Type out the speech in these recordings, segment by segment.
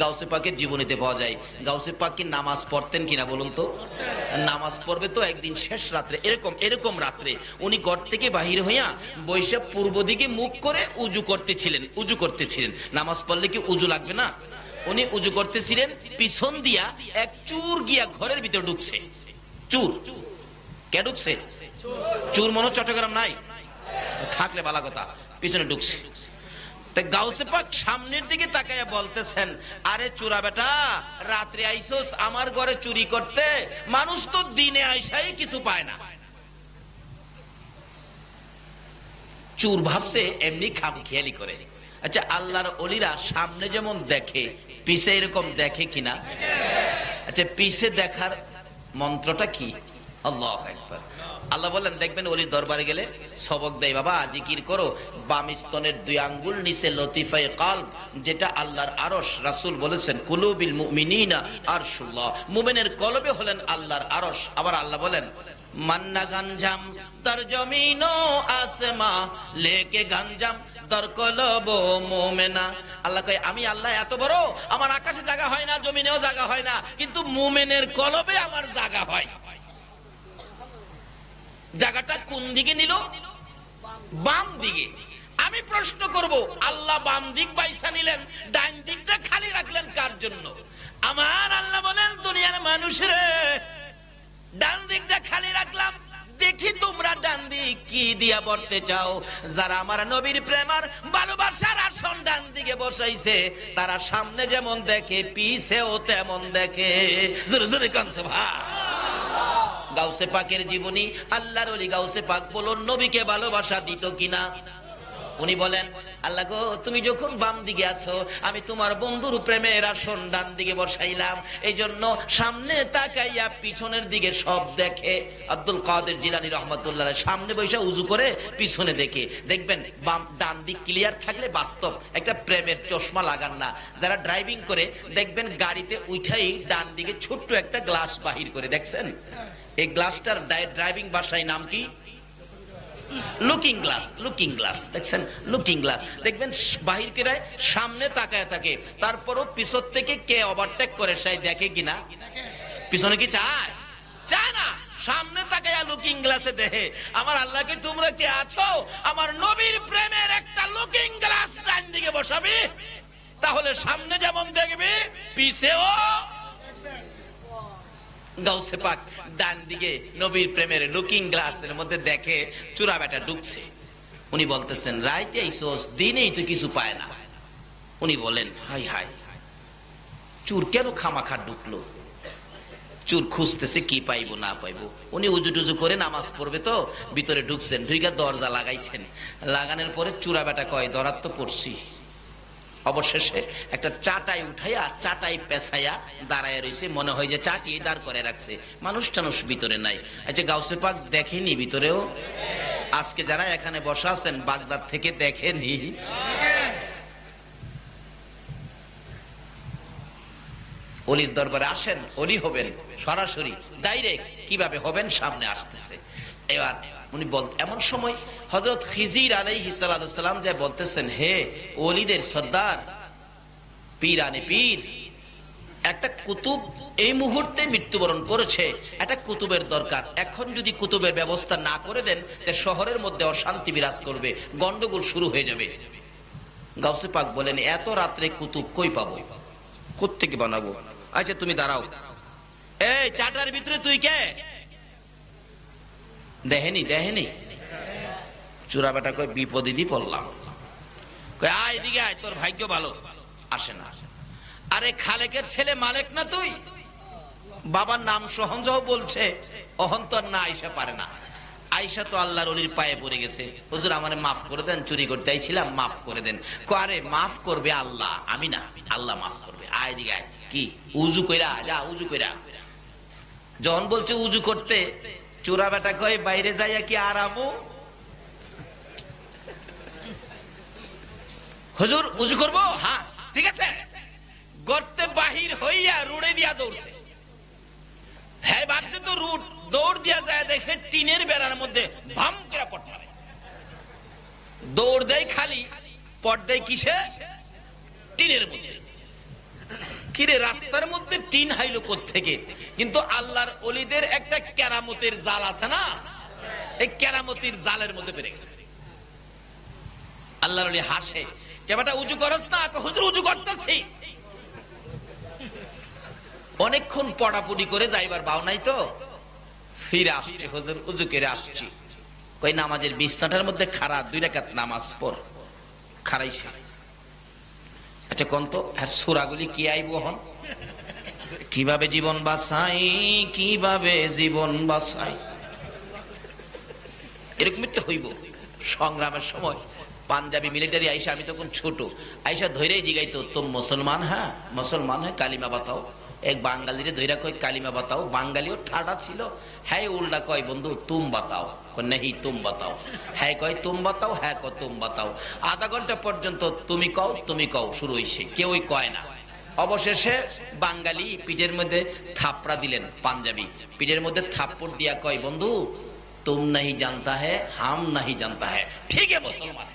গাউসে পাকের জীবনীতে পাওয়া যায়। গাউসে পাক কি নামাজ পড়তেন কিনা বলুন তো? নামাজ পড়বে তো একদিন শেষ রাত্রে, এরকম রাত্রে উনি ঘর থেকে বাহির হইয়া বৈশাখ পূর্ব দিকে মুখ করে উজু করতেছিলেন। নামাজ পড়লে কি উজু লাগবে না? উনি উজু করতেছিলেন, পিছন দিয়া এক চুর গিয়া ঘরের ভিতর ঢুকছে। চুর কে ঢুকছে? চুর মনে চট্টগ্রাম নাই, থাকলে বালা কথা, পিছনে ঢুকছে। গাউসে পাক সামনের দিকে তাকাইয়া বলতেছেন, আরে চোরা বেটা, রাত্রে আইসোস আমার ঘরে চুরি করতে? মানুষ তো দিনে আইসাই কিছু পায় না। চুর ভাবছে এমনি খামখেয়ালি করে। আচ্ছা, আল্লাহর ওলিরা সামনে যেমন দেখে পিছে এরকম দেখে কিনা? আচ্ছা, পিছে দেখার মন্ত্রটা কি? আল্লাহু আকবার। আল্লাহ বলেন, দেখবেন ওলি দরবারে গেলে সবক দেয়, বাবা জিকির করো বাম স্তনের 2 আঙ্গুল নিচে লতিফায়ে কলব, যেটা আল্লাহর আরশ। রাসূল বলেছেন, কুলুবিল মুমিনিনা আরশুল্লাহ, মুমিনের কলবে হলেন আল্লাহর আরশ। আবার আল্লাহ বলেন, মান্না গাঞ্জাম তার জমিন ও আসমা, লেকে গাঞ্জাম তার কলব মুমিনা। আল্লাহ কয়, আমি আল্লাহ এত বড়, আমার আকাশে জায়গা হয় না, জমিনেও জায়গা হয় না, কিন্তু মুমিনের কলবে আমার জায়গা হয়। জায়গাটা কোন দিকে নিল? বাম দিকে। আমি প্রশ্ন করব, আল্লাহ বাম দিক বাইসা নিলেন, ডান দিকটা খালি রাখলেন কার জন্য? আমার আল্লাহ বলেন, দুনিয়ার মানুষের ডান দিকটা খালি রাখলাম, দেখি তোমরা ডান দিক কি দিয়া বলতে চাও। যারা আমার নবীর প্রেমার ভালোবাসার আসন ডান দিকে বসাইছে, তারা সামনে যেমন দেখে পিছেও তেমন দেখে। জোরে জোরে কান সুবহানাল্লাহ। গাউসে পাকের জীবনী, আল্লাহর ওলি গাউসে পাক বলুন নবীকে ভালোবাসা দিত কিনা? উনি বলেন, আল্লাহ গো, তুমি যখন বাম দিকে আছো, আমি তোমার বন্ধুর প্রেমের আসন ডান দিকে বসাইলাম, এই জন্য সামনে তাকাইয়া পিছনের দিকে সব দেখে। আব্দুল কাদের জিলানী রহমাতুল্লাহ সামনে বৈশা উজু করে পিছনে দেখে। দেখবেন বাম ডান দিক ক্লিয়ার থাকলে বাস্তব একটা প্রেমের চশমা লাগান না। যারা ড্রাইভিং করে দেখবেন গাড়িতে উঠাই ডান দিকে ছোট্ট একটা গ্লাস বাহির করে, দেখছেন? এই গ্লাসটার ড্রাইভিং ভাষায় নাম কি? Looking glass. লুকিং গ্লাস, দেখছেন? Looking glass. দেখবেন বাহির কেরায় সামনে তাকায় থাকে, তারপরও পিছন থেকে কে ওভারটেক করে সেই দেখে কিনা? পিছনে কি চায়? চায় না। সামনে তাকায়া লুকিং গ্লাসে দেখে। আমার আল্লাহকে, তোমরা কে আছো? আমার নবীর প্রেমের একটা লুকিং গ্লাস ডান দিকে বসাবি, তাহলে সামনে যেমন দেখবি পিছেও। গাউসে পাক ডান দিকে নবীর প্রেমের লুকিং গ্লাসের মধ্যে দেখে চোরা বেটা ঢুকছে। উনি বলতেছেন, রাইতে আইসোস, দিনেই তো কিছু পায় না। উনি বলেন, হাই হাই, চোর কেন খামাখা ঢুকলো? চোর খুঁজতেছে কি পাইবো না পাইবো। উনি উজু টুজু করে নামাজ পড়বে তো ভিতরে ঢুকছেন, ঢুইকা দরজা লাগাইছেন। লাগানোর পরে চোরা বেটা কয়, ধরার তো পড়ছি। অবশেষে একটা চাটাই উঠাইয়া চাটাই পেছাইয়া দাঁড়ায় রয়েছে, মনে হয় যে চাটি দাঁড় করে রাখছে, মানুষ টানুষ ভিতরে নাই। আচ্ছা, গাউসে পাক দেখেনি ভিতরেও? আজকে যারা এখানে বসা আছেন বাগদাদ থেকে দেখেনি? অলির দরবারে আসেন, অলি হবেন সরাসরি ডাইরেক্ট। কিভাবে হবেন সামনে আসতেছে। এবার উনি এমন সময় হযরত খিজির আলাইহিস সালাম যে বলতেছেন, হে ওলিদের সর্দার, পীরানে পীর, একটা কুতুব এই মুহূর্তে মৃত্যুবরণ করেছে, একটা কুতুবের দরকার। এখন যদি কুতুবের ব্যবস্থা না করে দেন, তাহলে শহরের মধ্যে অশান্তি বিরাজ করবে, গন্ডগোল শুরু হয়ে যাবে। গাউসে পাক বলেন, এত রাত্রে কুতুব কই পাবো, কোত্থেকে বানাবো? আচ্ছা তুমি দাঁড়াও, এই চাটার ভিতরে তুই কে? দেখেনি দেখেনি? চোরা বেটা কয়, বিপদে দি পড়লাম। কয়, আয় এদিকে আয়, তোর ভাগ্য ভালো। আসে না। আরে খালেকের ছেলে মালেক না তুই? বাবার নাম সহঞ্জহ বলছে, অহন্তর না আইসা পারে না। আইসা তো আল্লাহর ওলির পায়ে পড়ে গেছে, হুজুর আমারে মাফ করে দেন, চুরি করতে আইছিলাম, মাফ করে দেন। আরে মাফ করবে আল্লাহ, আমি না, আল্লাহ মাফ করবে। আয় এদিকে আয়। কি উজু কইরা? যা উজু কইরা। যখন বলছে উজু করতে, চোরা বেটা কয়, বাইরে যাইয়া কি আরামু? হুজুর উজু করবো? হ্যাঁ ঠিক আছে। গর্তে বাহির হইয়া রুড়ে দিয়া দৌড়ছে। হ্যাঁ বাচ্চা তো রুট দৌড় দিয়া যায়, দেখে টিনের বেড়ার মধ্যে ভাম করে পড়তে। দৌড় দেয় খালি, পড় দেয় কিসে? টিনের মধ্যে। কিরে রাস্তার মধ্যে টিন হাইলো কোত্থেকে? কিন্তু আল্লাহর ওলিদের একটা কেরামতের জাল আছে না, এই কেরামতির জালের মধ্যে পেরে গেছে। আল্লাহর ওলি হাসে, কেবাটা উজু করস না? হুজুর উজু করতেছি। অনেকক্ষণ পড়াপুড়ি করে যাইবার বাও নাই তো ফিরে আসছে, হুজুর উজু করে আসছি। কই নামাজের বিছনাটার মধ্যে খাড়া 2 রাকাত নামাজ পড়। খাড়াইছে। আচ্ছা কোন তো আর সূরাগুলি কি আইব হন? কিভাবে জীবন বাঁচাই, কিভাবে জীবন বাঁচাই, এরকমই তো হইব। সংগ্রামের সময় পাঞ্জাবি মিলিটারি আইসা, আমি তখন ছোট, আইসা ধৈরেই জিগাইতো, তুম মুসলমান? হ্যাঁ মুসলমান। হ্যাঁ কালিমা বাতাও। এক বাঙালিরে ধৈরা কয় কালিমা বাতাও। বাঙালিও ঠাডা ছিল, হ্যাঁ উল্টা কয় বন্ধু তুম বাতাও। নেহি তুম বাতাও। হ্যাঁ কয় তুম বাতাও, হ্যাঁ কয় তুম বাতাও। আধা ঘন্টা পর্যন্ত তুমি কও তুমি কও শুরু হইছে, কেউই কয় না। অবশেষে বাঙালি পিঠের মধ্যে থাপড়া দিলেন, পাঞ্জাবি পিঠের মধ্যে থাপ্পড় দিয়া কয় বন্ধু তুম নাহি জানতা হ্যায় হাম নাহি জানতা হ্যায়, ঠিক है মুসলমান।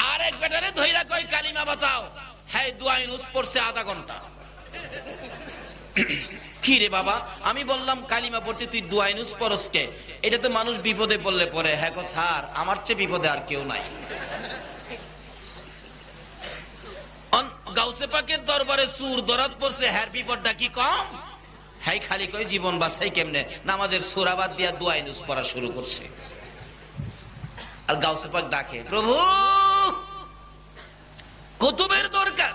আর এক বেটারে ধইরা কয় কালিমা বাতাও। হ্যাঁ দুআ নুস পড়ছে আধা ঘন্টা। কি রে বাবা, আমি বললাম কালিমা পড়তে, তুই দুআ নুস পড়স কে? এটা তো মানুষ বিপদে পড়লে পড়ে। হ্যাঁ গো স্যার, আমার চেয়ে বিপদে আর কেউ নাই। গাউসে পাকের দরবারে সুর দরাত পড়ছে, হ্যার বিপদটা কি কম? হ্যাঁ খালি কয় জীবন বাঁচাই কেমনে, নামাজের সূরা বাদ দিয়া দুআ নুস পড়া শুরু করছে। আর গাউসে পাক ডাকে, প্রভু কুতুবের দরকার,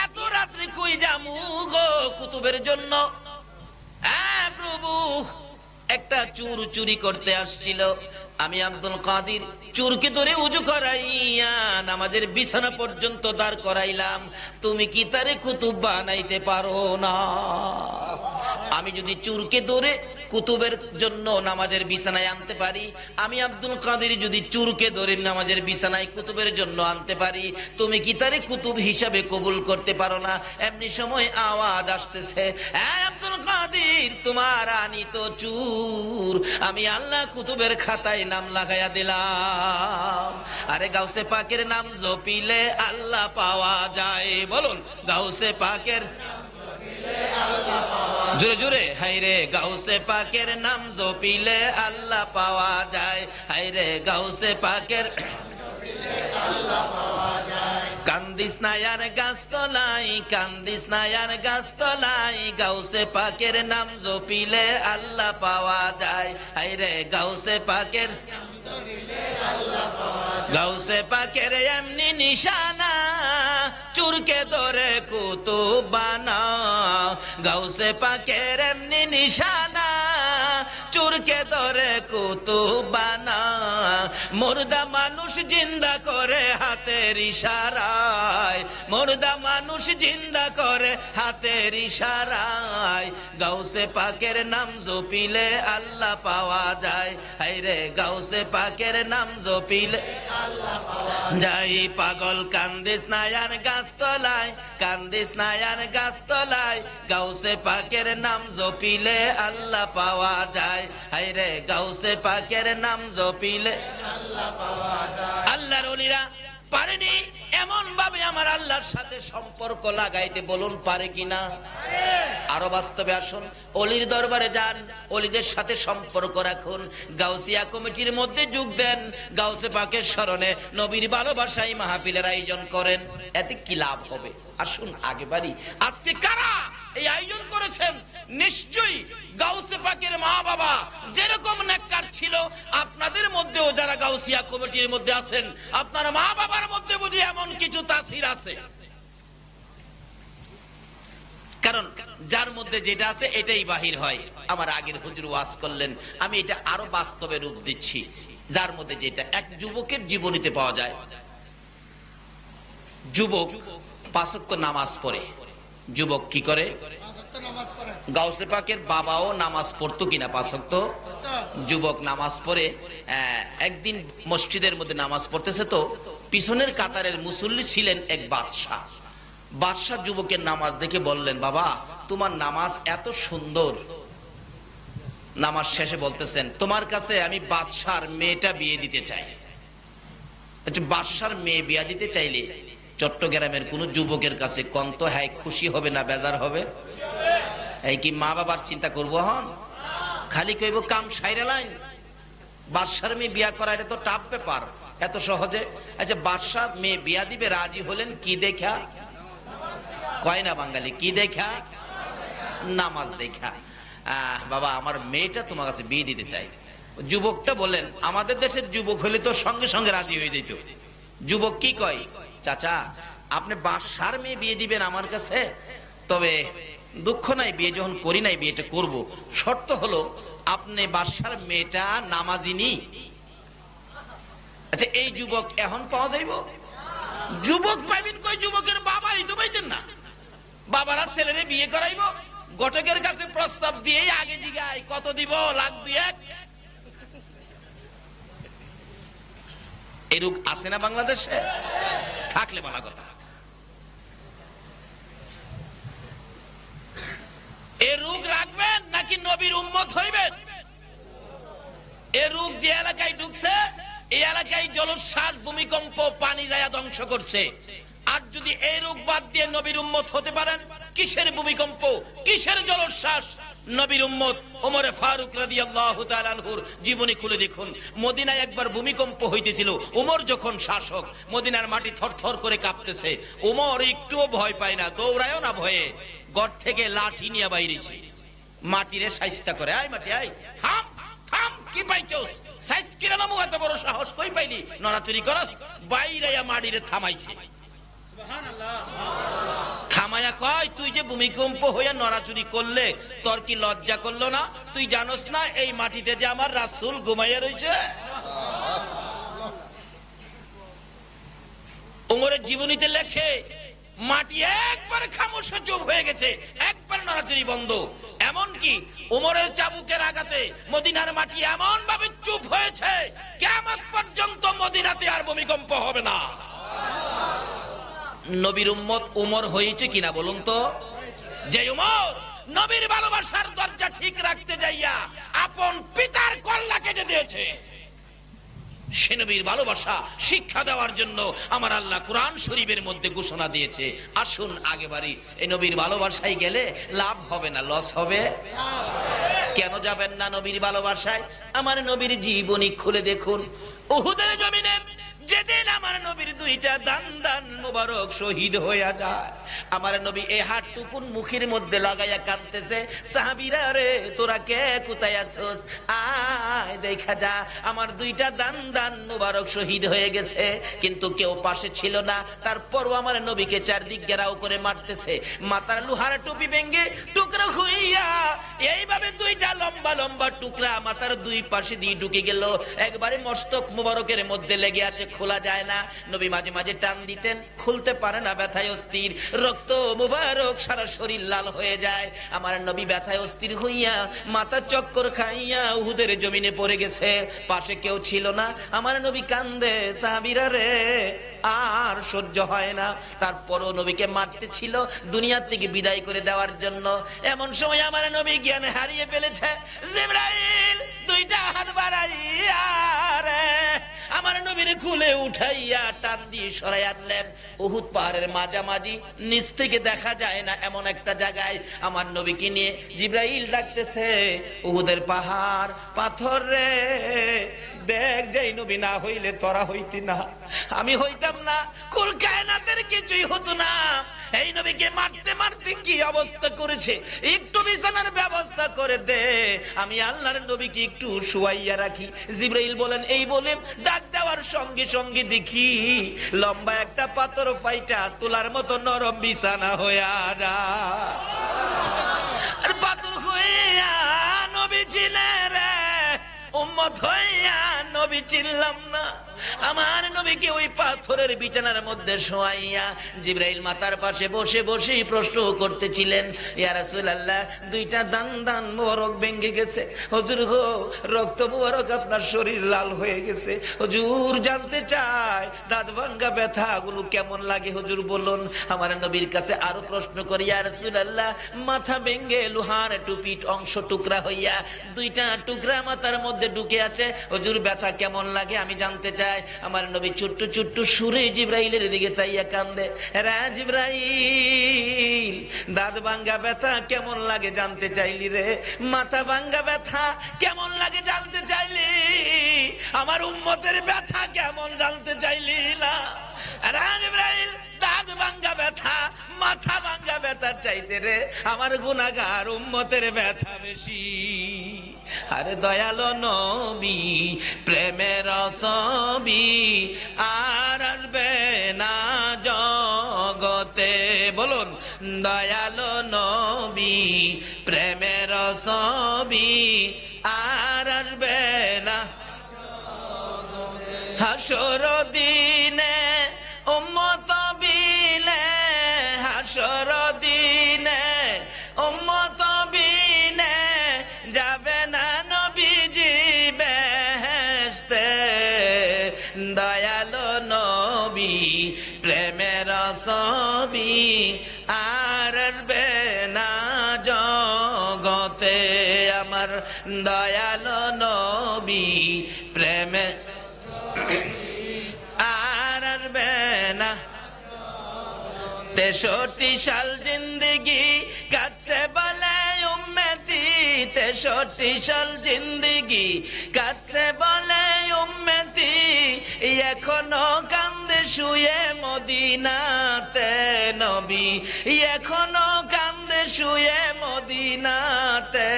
এত রাত্রে কই যামু গো কুতুবের জন্য। হ্যাঁ প্রভু, একটা চুর চুরি করতে আসছিল, আমি আব্দুল কাদির চুরকে ধরে উজু করাইয়া নামাজের বিছানা পর্যন্ত দাঁড় করাইলাম, তুমি কি তারে কুতুব বানাইতে পারো না? আমি যদি চুরকে ধরে কুতুবের জন্য নামাজের বিছানায় আনতে পারি, আমি আব্দুল কাদের যদি চুরকে ধরে নামাজের বিছানায় কুতুবের জন্য আনতে পারি, তুমি কি তারে কুতুব হিসাবে কবুল করতে পারো না? এমনি সময় আওয়াজ আসতেছে, আব্দুল কাদের তোমার আনিত চুর আমি আল্লাহ কুতুবের খাতায় নাম লাগাইয়া দিলাম। আরে গাউসে পাকের নাম জপিলে আল্লাহ পাওয়া যায়, বলুন গাউসে পাকের জোরে জোরে, হাইরে গাউসে পাকের নাম জপিলে আল্লাহ পাওয়া যায়, হাইরে গাউসে পাকের কান্দিস নায়ার গাছ তলাই, কান্দিস নায়ার গাছ তলাই, গাউসে পাকের নাম জপিলে আল্লাহ পাওয়া যায়, হাইরে গাউসে পাকের গাউসে পাকের এমনি নিশানা, চুরকে ধরে কুতুব বানা, গাউসে পাকের এমনি নিশানা, চুরকে ধরে কুতুব বানা, মুর্দা মানুষ জিন্দা করে হাতের ইশারায়, মুর্দা মানুষ জিন্দা করে হাতের ইশারায়, গাউসে পাকের নাম জপিলে আল্লাহ পাওয়া যায়, হায়রে গাউসে পাকের নাম জপিলে আল্লাহ পাওয়া যায়। পাগল কান্দিস নায়ার গাছ তলায়, কান্দিস নায়ার গাছ তলায়, গাউসে পাকের নাম জপিলে আল্লাহ পাওয়া যায়, হায়রে গাউসে পাকের নাম জপিলে আল্লাহ পাওয়া যায়। আল্লাহর ওলিরা পারেনি এমন ভাবে আমার আল্লাহর সাথে সম্পর্ক লাগাইতে, বলুন পারে কিনা? আরো বাস্তবে আসুন, অলির দরবারে যান, অলিদের সাথে সম্পর্ক রাখুন, গাউসিয়া কমিটির মধ্যে যোগ দেন, গাউসে পাকের স্মরণে নবীর ভালোবাসায় মাহফিলের আয়োজন করেন, এতে কি লাভ হবে? আসুন আগে বাড়ি। আজকে কারা এই আয়োজন করেছেন? নিশ্চয়ই গাউসে পাকের মা বাবা যেরকম নেককার ছিল, আপনাদের মধ্যেও যারা গাউসিয়া কমিটির মধ্যে আছেন, আপনার মা বাবার মধ্যে বুঝি এমন কিছু তাসির আছে। কারণ যার মধ্যে যেটা আছে এটাই বাহির হয়। আমার আগের হুজুর ওয়াজ করলেন, আমি এটা আরো বাস্তবে রূপ দিচ্ছি। যার মধ্যে যেটা, এক যুবকের জীবনীতে পাওয়া যায়, যুবক 5 ওয়াক্ত নামাজ পড়ে। যুবক কি করে? গাউসে পাকের বাবাও নামাজ পড়তো কিনা 5 ওয়াক্ত? যুবক নামাজ পড়ে, একদিন মসজিদের মধ্যে নামাজ পড়তেছে, তো পিছনের কাতারের মুসল্লি ছিলেন এক বাদশাহ। বাদশাহ যুবকের নামাজ দেখে বললেন, বাবা তোমার নামাজ এত সুন্দর। নামাজ শেষে বলতেছেন, তোমার কাছে আমি বাদশার মেয়েটা বিয়ে দিতে চাই। বাদশার মেয়ে বিয়ে দিতে চাইলে চট্টগ্রামের কোন যুবকের কাছে কন্ত হ্যাঁ খুশি হবে না বেজার হবে? এই কি মা বাবার চিন্তা করবো? হন খালি কইব কাম সাইরা লাইন। বাদশার মেয়ে বিয়া করা এটা তো টাফ ব্যাপার, এত সহজে। আচ্ছা বাদশা মেয়ে বিয়া দিবে রাজি হলেন কি দেখা? কয় না বাঙালি, কি দেখা? নামাজ দেখা। বাবা আমার মেয়েটা তোমার কাছে বিয়ে দিতে চাই। যুবকটা বলেন আমাদের দেশের যুবক হলে তো সঙ্গে সঙ্গে রাজি হয়ে যেত। যুবক কি কয়, চাচা আপনি বাদশার মেয়ে বিয়ে দিবেন আমার কাছে, তবে দুঃখ নাই বিয়ে যখন করি নাই বিয়েটা করব, শর্ত হলো আপনি বাদশার মেয়েটা নামাজিনি। আচ্ছা এই যুবক এখন পাওয়া যাইব? যুবক পাইবেন কই? যুবকের বাবাই তো পাইতেন না। বাবারা ছেলেরে বিয়ে করাইব, ঘটকের কাছে প্রস্তাব দিয়ে আগে জিগায় কত দিব, লাখ দুয়েক। এরূপ আছে না বাংলাদেশে? থাকলে বলা কথা। এ রোগ রাখবেন নাকি নবীর উম্মত হইবেন? এ রোগ যে এলাকায় ঢুকছে এই এলাকায় জলোচ্ছ্বাস, ভূমিকম্প, পানি যায় ধ্বংস করছে। আর যদি এই রোগ বাদ দিয়ে নবীর উম্মত হতে পারেন, কিসের ভূমিকম্প, কিসের জলোচ্ছ্বাস? নবীর উম্মত ওমর ফারুক রাদিয়াল্লাহু তাআলা আনহুর জীবনী খুলে দেখুন। মদিনায় একবার ভূমিকম্প হইতেছিল, ওমর যখন শাসক, মদিনার মাটি থরথর করে কাঁপতেছে। ওমর একটুও ভয় পায় না, দৌড়ায়ও না ভয়ে, ঘর থেকে লাঠি নিয়ে বাইরেছে, মাটিরে শাইস্তা করে। আয় মাটি আয়, থাম থাম, কি পাইছস? সাইজ কিরা নামু, এত বড় সাহস কই পাইলি? নড়াচুরি করস? বাইরেয়া মাটিরে থামাইছে। থামায়া কয় তুই যে ভূমিকম্প হইয়া নড়াচুরি করলে তোর কি লজ্জা করলো না? তুই জানোস না এই মাটিতে যে আমার রাসূল ঘুমাইয়া রয়েছে? ওমরের জীবনীতে লেখে মাটি একবারে খামোশ চুপ হয়ে গেছে, একবার নড়াচুরি বন্ধ। এমনকি ওমরের চাবুকের আঘাতে মদিনার মাটি এমন ভাবে চুপ হয়েছে, কিয়ামত পর্যন্ত মদিনাতে আর ভূমিকম্প হবে না। নবীর উম্মত উমর হয়েছে কিনা বলুন তো? যে উমর নবীর ভালোবাসার দরজা ঠিক রাখতে যাইয়া আপন পিতার কল্লা কেটে দিয়েছে, সে নবীর ভালোবাসা শিক্ষা দেওয়ার জন্য আমার আল্লাহ কোরআন শরীফের মধ্যে ঘোষণা দিয়েছে। আসুন আগে বাড়ি, এই নবীর ভালোবাসায় গেলে লাভ হবে না লস হবে? কেন যাবেন না নবীর ভালোবাসায়? আমার নবীর জীবনী খুলে দেখুন। উহুদের জমিনে যেদিন আমার নবীর দুইটা দান দান মুবারক শহীদ হইয়া যায়, আমার নবী এই হাত টুকুন মুখের মধ্যে লাগাইয়া কাঁদতেছে, সাহাবীরা রে তোরা কে কোথায় আছোস, আয় দেখা যা, আমার দুইটা দান দান মুবারক শহীদ হয়ে গেছে। কিন্তু কেউ পাশে ছিল না, তারপরও আমার নবীকে চারদিক ঘেরাও করে মারতেছে। মাথার লোহার টুপি ভেঙে টুকরা হইয়া এইভাবে দুইটা লম্বা লম্বা টুকরা মাথার দুই পাশে দিয়ে ঢুকে গেল, একবারে মস্তক মুবারকের মধ্যে লেগে আছে, খোলা যায় না। নবী মাঝে মাঝে টান দিতেন, খুলতে পারে না, ব্যথায় অস্থির, রক্ত মুবারক সারা শরীর লাল হয়ে যায়। আমার নবী ব্যথায় অস্থির হইয়া মাথা চক্কর খাইয়া উহুদের জমিনে পড়ে গেছে, পাশে কেউ ছিল না। আমার নবী কান্দে, সাহাবীরা রে আর সহ্য হয় না। তারপরও নবীকে মারতে ছিল দুনিয়া থেকে বিদায় করে দেওয়ার জন্য। এমন সময় আমার নবী জ্ঞান হারিয়ে ফেলেছে। জিবরাইল দুইটা হাত বাড়াইয়া রে আমার নবীর খুলে উঠাইয়া টান দিয়ে সরাই আনলেন। উহুদ পাহাড়ের মাঝামাঝি, নিচ থেকে দেখা যায় না এমন একটা জায়গায় আমার নবীকে নিয়ে জিবরাইল ডাকতেছে, উহুদের পাহাড় পাথর রে, দেখ যেই নবী না হইলে তোরা হইতি না, আমি হইতাম না, কুল কায়নাতের কিছুই হতো না। এই নবীকে মারতে মারতে কি অবস্থা করেছে, একটু বিছানার ব্যবস্থা করে দে, আমি আল্লাহর নবীকে একটু শুয়াইয়া রাখি। জিবরাইল বলেন, এই বলে ডাক দেওয়ার সঙ্গে সঙ্গে দেখি লম্বা একটা পাথর ফাইটা তোলার মতো নরম বিছানা হইয়া যায়। আর পাথর হইয়া নবী ছিলেন রে, উম্মত হইয়া নবী চিনলাম না। আমার নবীকে ওই পাথরের বিছানার মধ্যে শোয়াইয়া জিবরাইল মাথার পাশে বসে বসে প্রশ্ন করতেছিলেন, ইয়া রাসূলুল্লাহ দুইটা দান দান মোবারক ভেঙে গেছে, হুজুর গো রক্ত মোবারক আপনার শরীর লাল হয়ে গেছে, হুজুর জানতে চাই দাঁত ভাঙ্গা ব্যথা গুলো কেমন লাগে হুজুর বলুন। আমার নবীর কাছে আরো প্রশ্ন করি, ইয়া রাসূলুল্লাহ মাথা ভেঙে লোহার টুপি অংশ টুকরা হইয়া দুইটা টুকরা মাথার মধ্যে ঢুকে আছে, হুজুর ব্যথা কেমন লাগে আমি জানতে চাই। যায়। আমার নবী ছোট্ট ছোট্ট সুরে জিবরাইলের দিকে তাইয়া কান্দে, রে জিবরাইল দাঁত ভাঙ্গা ব্যথা কেমন লাগে জানতে চাইলি রে, মাথা ভাঙ্গা ব্যথা কেমন লাগে জানতে চাইলি, আমার উম্মতের ব্যথা কেমন জানতে চাইলি না? রে জিবরাইল দাঁত ভাঙ্গা ব্যথা মাথা ভাঙ্গা ব্যথার চাইতে রে আমার গুনাহগার উম্মতের ব্যথা বেশি। আরে দয়ালো নবী প্রেমের ছবি আর আসবে না জগতে, বলুন দয়ালো নবী প্রেমের ছবি আর আসবে না হাসর দিনে উম্মত বিলে, হাসর দিনে উম্মত বিলে যাবে না নবীজি বেহেশতে, দয়ালো নবী প্রেমের ছবি আর আসবে না জগতে, আমার দয়ালো নবী প্রেমে আর আসবে না। 63 সাল জিন্দগি কাছে বলে উম্মতি, 63 সাল জিন্দগি কাছে বলে উম্মতি, এখনো কান্দে শুয়ে মদিনাতে নবী, এখনো কান্দে শুয়ে মদিনাতে,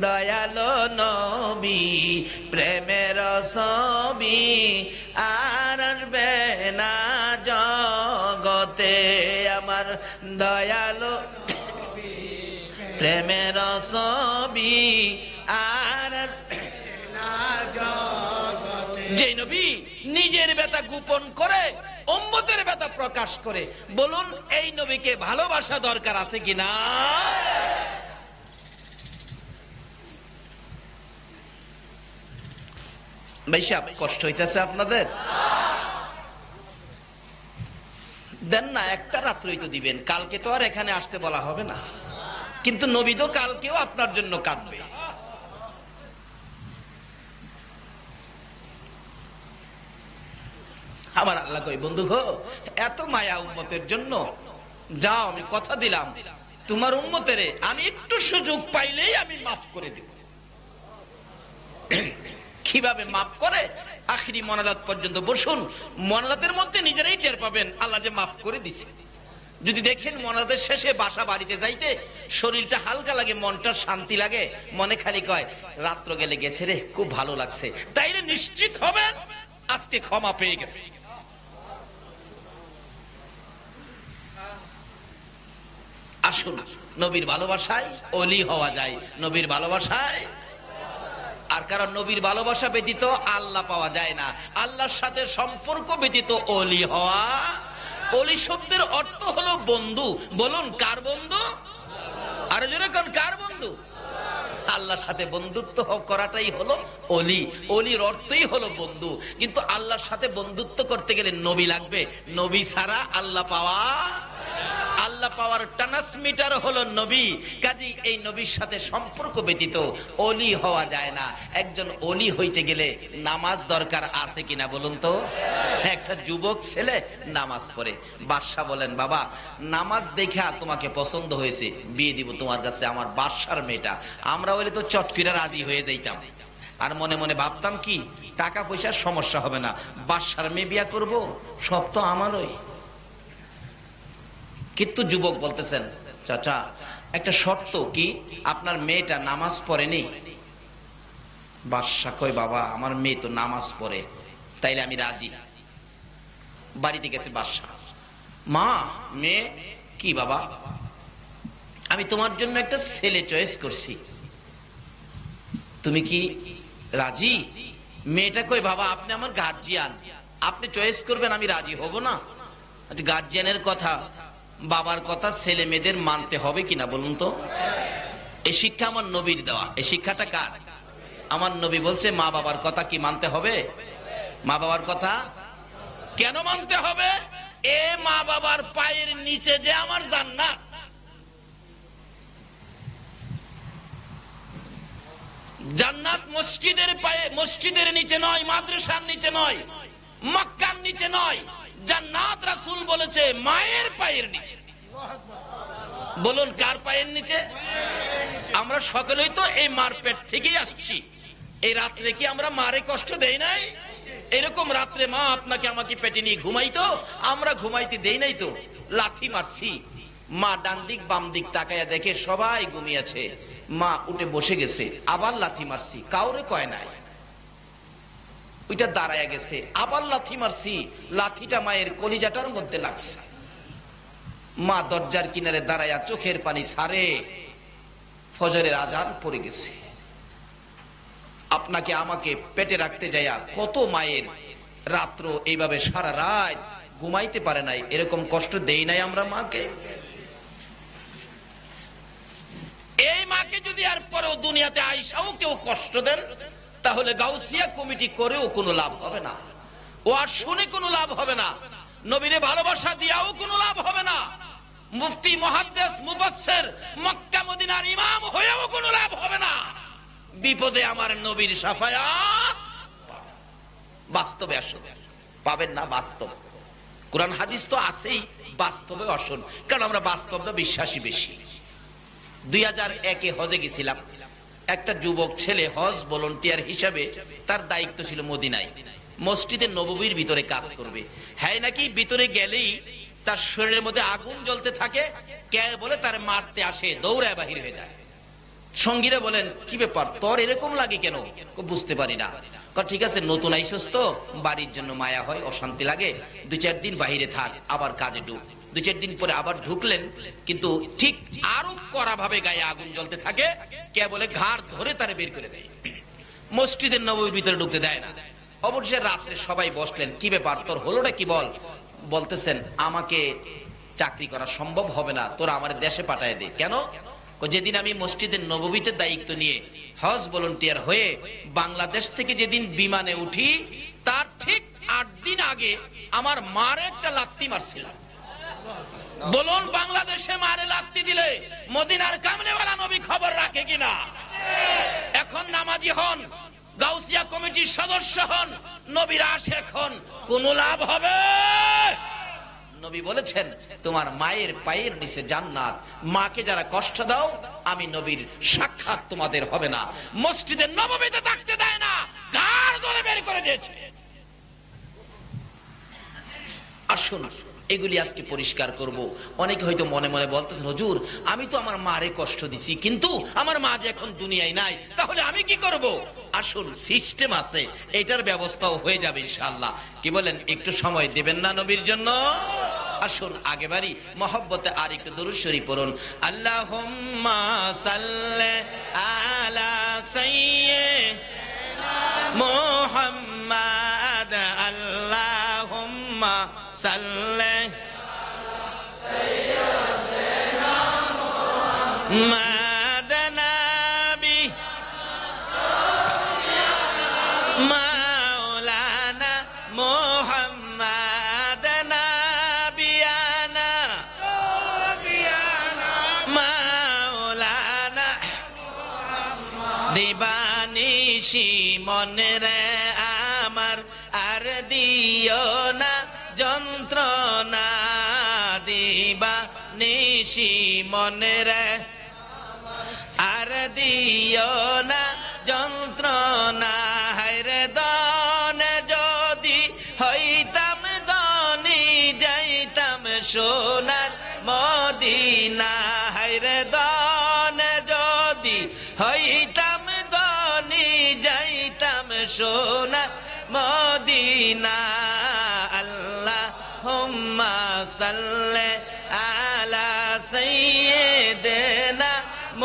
দয়ালো নবী প্রেমের ছবি আর আসবে না জগতে, আমার দয়ালো প্রেমের ছবি আর যে নবী নিজের ব্যথা গোপন করে উম্মতের ব্যথা প্রকাশ করে, বলুন এই নবীকে ভালোবাসা দরকার আছে কিনা? বেশি কষ্ট হইতেছে আপনাদের? দেন না, একটা রাত্রই তো দিবেন, কালকে তো আর এখানে আসতে বলা হবে না, কিন্তু নবী তো কালকেও আপনার জন্য কাঁদবে। আমার আল্লাহ কই বন্ধু গো, এত মায়া উম্মতের জন্য, যাও আমি কথা দিলাম তোমার উম্মতের আমি একটু সুযোগ পাইলেই আমি মাফ করে দেব। কিভাবে মাফ করে? আখিরি মোনাজাত পর্যন্ত বসুন, মোনাজাতের মধ্যে নিজেরাই টের পাবেন আল্লাহ যে মাফ করে দিছে। যদি দেখেন মোনাজাতের শেষে বাসা বাড়িতে যাইতে শরীরটা হালকা লাগে, মনটা শান্তি লাগে, মনে খালি কয় রাত্র গেলে গেছে রে, খুব ভালো লাগছে, তাইলে নিশ্চিত হবেন আজকে ক্ষমা পেয়ে গেছে। আসুন, নবীর ভালোবাসায় ওলি হওয়া যায়, নবীর ভালোবাসায়। আর কারণ নবীর ভালোবাসা ব্যতীত আল্লাহ পাওয়া যায় না, আল্লাহর সাথে সম্পর্ক ব্যতীত ওলি হওয়া। ওলি শব্দের অর্থ হলো বন্ধু, বলুন কার বন্ধু? আর জোরে কোন কার বন্ধু? আল্লাহর সাথে বন্ধুত্ব করাটাই হলো ওলি, ওলির অর্থই হলো বন্ধু। কিন্তু আল্লাহর সাথে বন্ধুত্ব করতে গেলে নবী লাগবে, নবী ছাড়া আল্লাহ পাওয়া, আল্লাহ পাওয়ার ট্রান্সমিটার হলো নবী। কাজী এই নবীর সাথে সম্পর্ক ব্যতীত ওলি হওয়া যায় না। একজন ওলি হইতে গেলে নামাজ দরকার আছে কিনা বলুন তো? একটা যুবক ছেলে নামাজ পড়ে, বাদশা বলেন বাবা নামাজ দেখা তোমাকে পছন্দ হয়েছে, বিয়ে দিব তোমার কাছে, আমার বাদশার মেয়েটা। আমরা হইলে তো চটকিরা রাজি হয়ে যাইতাম, আর মনে মনে ভাবতাম কি টাকা পয়সার সমস্যা হবে না, বাদশার মেয়ে বিয়া করব, সব তো আমারই। কিন্তু যুবক বলতেছেন চাচা একটা শর্ত, কি আপনার মেয়েটা নামাজ পড়েনি? বাদশা কই বাবা আমার মেয়ে তো নামাজ পড়ে, তাইলে আমি রাজি। বাড়িতে গেছে বাদশা, মা মেয়ে কি বাবা? আমি তোমার জন্য একটা ছেলে চয়েস করছি, তুমি কি রাজি? মেয়েটা কই বাবা আপনি আমার গার্জিয়ান, আপনি চয়েস করবেন আমি রাজি হব না। গার্জিয়ানের কথা, বাবার কথা ছেলে মেয়েদের মানতে হবে কিনা বলুন তো? এই শিক্ষা আমার নবীর দেওয়া। এই শিক্ষাটা কার? আমার নবী বলছে মা বাবার কথা কি মানতে হবে? মা বাবার কথা কেন মানতে হবে? এ মা বাবার পায়ের নিচে যে আমার জান্নাত। জান্নাত মসজিদের পায়ে, মসজিদের নিচে নয়, মাদ্রাসার নিচে নয়, মক্কার নিচে নয়, জান্নাত রাসূল বলেছে মায়ের পায়ের নিচে। বলুন কার পায়ের নিচে? আমরা সকলেই তো এই মার পেট থেকেই আসছি। এই রাত্রে কি আমরা মারে কষ্ট দেই নাই? এরকম রাত্রে মা আপনাকে আমাকে পেটে নিয়ে ঘুমাইতো, আমরা ঘুমাইতে দেই নাই তো, লাথি মারছি। মা ডান দিক বাম দিক তাকায়া দেখে সবাই ঘুমিয়েছে, মা উঠে বসে গেছে, আবার লাথি মারছি, কাউরে কয় নাই। ওইটা দাঁড়ায়া গেছে, আবার লাথি মারছি, লাথিটা মায়ের কলিজাটার মধ্যে লাগছে। মা দরজার কিনারে দাঁড়ায়া চোখের পানি ছাড়ে। ফজরের আজান পড়ে গেছে। আপনাকে আমাকে পেটে রাখতে যাইয়া কত মায়ের রাত্র এইভাবে সারা রাত ঘুমাইতে পারে নাই। এরকম কষ্ট দেই নাই আমরা মাকে? এই মাকে যদি আর পরেও দুনিয়াতে আইসাও কেউ কষ্ট দেন, তাহলে গাউসিয়া কমিটি করেও কোনো লাভ হবে না, ও আর শুনে কোনো লাভ হবে না, নবীরে ভালোবাসা দিয়াও কোনো লাভ হবে না, মুফতি মুহাদ্দিস মুফাসসির মক্কা মদিনার ইমাম হয়েও কোনো লাভ হবে না। বিপদে আমার নবীর শাফায়াত বাস্তবে আসবে পাবেন না। বাস্তব কোরআন হাদিস তো আছেই, বাস্তবে আসুন, কারণ আমরা বাস্তবটা বিশ্বাসী বেশি। 2001-এ হজে গেছিলাম। একটা যুবক ছেলে হজ ভলান্টিয়ার হিসাবে, তার দায়িত্ব ছিল মদিনায় মসজিদে নববীর ভিতরে কাজ করবে। হ্যাঁ নাকি ভিতরে গেলেই তার শরীরের মধ্যে আগুন জ্বলতে থাকে, কে বলে তার মারতে আসে, দৌড়ায় বাহির হয়ে যায়। সঙ্গীরা বলেন কি ব্যাপার তোর এরকম লাগে কেন? বুঝতে পারি না। ঠিক আছে, নতুন আইসস তো, বাড়ির জন্য মায়া হয়, অশান্তি লাগে, 2-4 দিন বাহিরে থাক, আবার কাজে ঢুক। 2-4 দিন পরে আবার ঢুকলেন, কিন্তু ঠিক আরো কড়া ভাবে গায়ে আগুন জ্বলতে থাকে, কে বলে ঘাড় ধরে তারে বের করে দেয়, মসজিদের নববীর ভিতরে ঢুকতে দেয় না। অবশেষে রাত্রে সবাই বসলেন, কি ব্যাপার তোর হলোটা কি বল? বলতেছেন আমাকে চাকরি করা সম্ভব হবে না, তোরা আমার দেশে পাঠায় দে। কেন? যেদিন আমি মসজিদের নববীতে দায়িত্ব নিয়ে হজ ভলান্টিয়ার হয়ে বাংলাদেশ থেকে যেদিন বিমানে উঠি, তার ঠিক 8 দিন আগে আমার মারে একটা লাত্তি মারছিলাম। বলুন বাংলাদেশে মারে লাত্তি দিলে মদিনার কামনেওয়ালা নবী খবর রাখে কিনা? এখন নামাজি হন, গাউসিয়া কমিটির সদস্য হন, নবীর আশিক হন, কোন লাভ হবে? নবী বলেছেন তোমার মায়ের পায়ের নিচে জান্নাত। মাকে যারা কষ্ট দাও, আমি নবীর সাক্ষাৎ তোমাদের হবে না। মসজিদের নববীতে থাকতে দেয় না, ঘাড় ধরে বের করে দিয়েছে। আসুন এগুলি আজকে পরিষ্কার করব। অনেকে হয়তো মনে মনে বলতেছেন হুজুর আমি তো আমার মারে কষ্ট দিছি, কিন্তু আমার মা যে এখন দুনিয়ায় নাই, তাহলে আমি কি করব? আসুন সিস্টেম আছে, এটার ব্যবস্থাও হয়ে যাবে ইনশাআল্লাহ। কি বলেন, একটু সময় দিবেন না নবীর জন্য? আসুন আগে বাড়ি মহব্বতে আর একটু দরুদ শরীফ পড়ুন। আল্লাহুম্মা সাল্লি আলা সাইয়্যিদিনা মুহাম্মাদ, আল্লাহুম্মা সাল্লি মুহাম্মাদ নবী মাওলানা মুহাম্মাদ নবিয়ানা মাওলানা দিবানিশি মনে রে আমার আর দিও না যন্ত্রণা, দিবানিশি মনে রে আর দিও না যন্ত্রণা। হায়রে দন যদি হইতাম দনি, যাইতাম সোনার মদিনা। হায়রে দন যদি হইতাম দনি, যাইতাম সোনার মদিনা। আল্লাহুম্মা সাল্লি আলা সাইয়্যিদিনা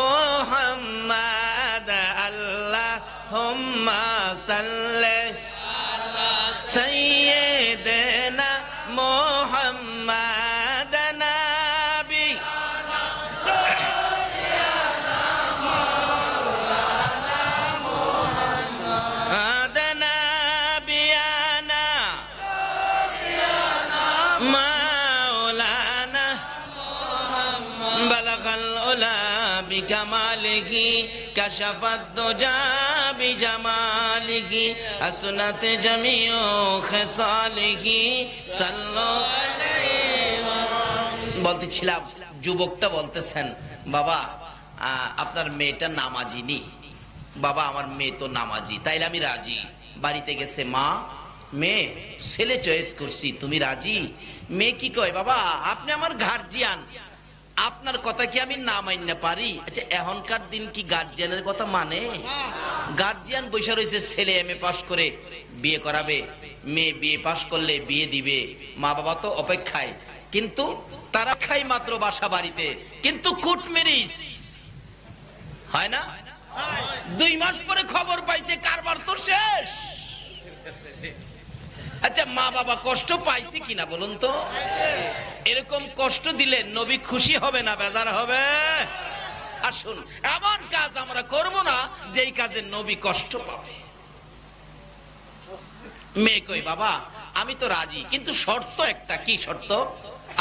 মুহাম্মাদ, আল্লাহুম্মা সাল্লি আলা সাইয়্যিদিনা মুহাম্মাদ নবী নবিয়ানা মাওলানা বালাগাল উলা বিকামালিহি কাশাফাদ দুজা বিজামালিহি আসনাত জামিউ খিসালিহি সাল্লাল্লাহু আলাইহি। বলতেছিলাম, যুবকটা বলতেছেন, বাবা আপনার মেয়েটা নামাজি নি? বাবা আমার মেয়ে তো নামাজি, তাইলে আমি রাজি। বাড়িতে গেছে, মা মেয়ে ছেলে চয়েস করছি, তুমি রাজি? মেয়ে কি কয়, বাবা আপনি আমার গার্জিয়ান, আপনার কথা কি আমি না মানতে পারি? আচ্ছা এখনকার দিন কি গার্জিয়ানের কথা মানে? গার্জিয়ান বৈশা রয়েছে, ছেলে এমএ পাস করে বিয়ে করাবে, মেয়ে বিয়ে পাস করলে বিয়ে দিবে, মা বাবা তো অপেক্ষায়, কিন্তু তারা খাই মাত্র বাসা বাড়িতে, কিন্তু কোর্ট ম্যারেজ হয় না। 2 মাস পরে খবর পাইছে কারবার তো শেষ। আচ্ছা মা বাবা কষ্ট পাইছে কিনা বলুন তো? এরকম কষ্ট দিলে নবী খুশি হবে না বেজার হবে? আসুন এমন কাজ আমরা করব না যেই কাজে নবী কষ্ট পাবে। মেয়ে কই, বাবা আমি তো রাজি, কিন্তু শর্ত একটা। কি শর্ত?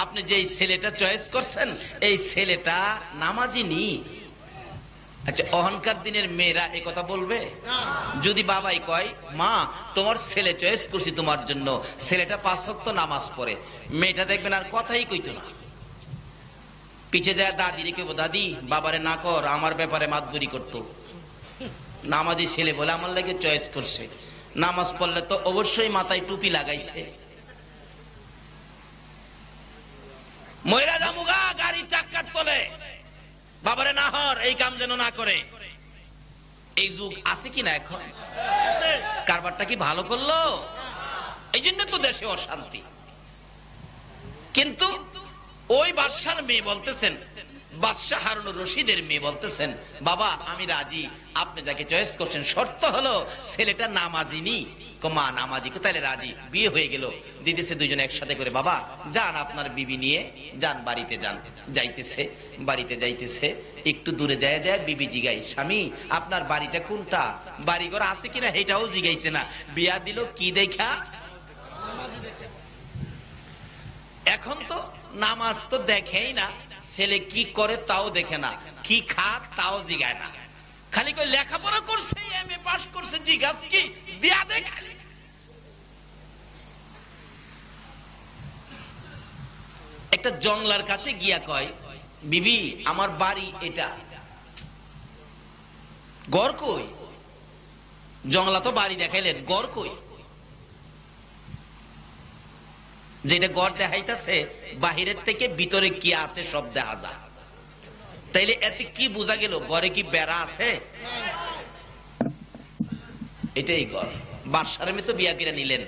আপনি যে ছেলেটা চয়েস করছেন এই ছেলেটা নামাজি নি। আচ্ছা অহংকার দিনের মেয়েরা এই কথা বলবে? যদি বাবাই কয়, মা তোমার ছেলে চয়েস করছি তোমার জন্য, ছেলেটা 5 ওয়াক্ত নামাজ পড়ে, মেয়েটা দেখবেন আর কথাই কইতো না, পিছে যায় দাদি রেখে, দাদি বাবারে না কর, আমার ব্যাপারে মাতবুরি করতো। নামাজি ছেলে বলে আমার লাগে চয়েস করছে, নামাজ পড়লে তো অবশ্যই মাথায় টুপি লাগাইছে। ময়রা জামুগা গাড়ি চাক্কার তলে, বাবারে না হর, এই কাম যেন না করে। এই যুগ আছে কিনা এখন? কারবারটা কি ভালো করলো? এই জন্য তো দেশে অশান্তি। কিন্তু ওই বাদশার মেয়ে বলতেছেন, বাদশাহ হারুনুর রশিদের মেয়ে বলতেছেন, বাবা আমি রাজি, আপনি যাকে চয়েস করছেন, শর্ত হলো ছেলেটা নামাজি নি। মা নামাজি, তাহলে রাজি। বিয়ে হয়ে গেল, দিতেছে দুইজনে একসাথে করে, বাবা যান আপনার বিবি নিয়ে যান, বাড়িতে যান। যাইতেছে, বাড়িতে যাইতেছে, একটু দূরে যায় যায় বিবি জিগাই, স্বামী আপনার বাড়িটা কোনটা, বাড়িঘর আছে কিনা এটাও জিগাইছে না, বিয়া দিল কি দেখা? এখন তো নামাজ তো দেখেই না, ছেলে কি করে তাও দেখে না, কি খা তাও জিগায় না, খালি কই লেখাপড়া করছে, এমএ পাস করছে, জিজ্ঞাস কি দিয়া দে খালি। একটা জংলার কাছে গিয়া কয়, বিবি আমার বাড়ি এটা। গড় কই? জংলা তো বাড়ি দেখাইলেন, গড় কই? যেটা গড় দেখাইতেছে বাহিরের থেকে ভিতরে কি আছে সব দেখা যায়। তাইলে এতে কি বোঝা গেল? গড়ে কি বেড়া আছে? এটাই গড়। বাদশার মেয়ে তো বিয়া কিনে নিলেন,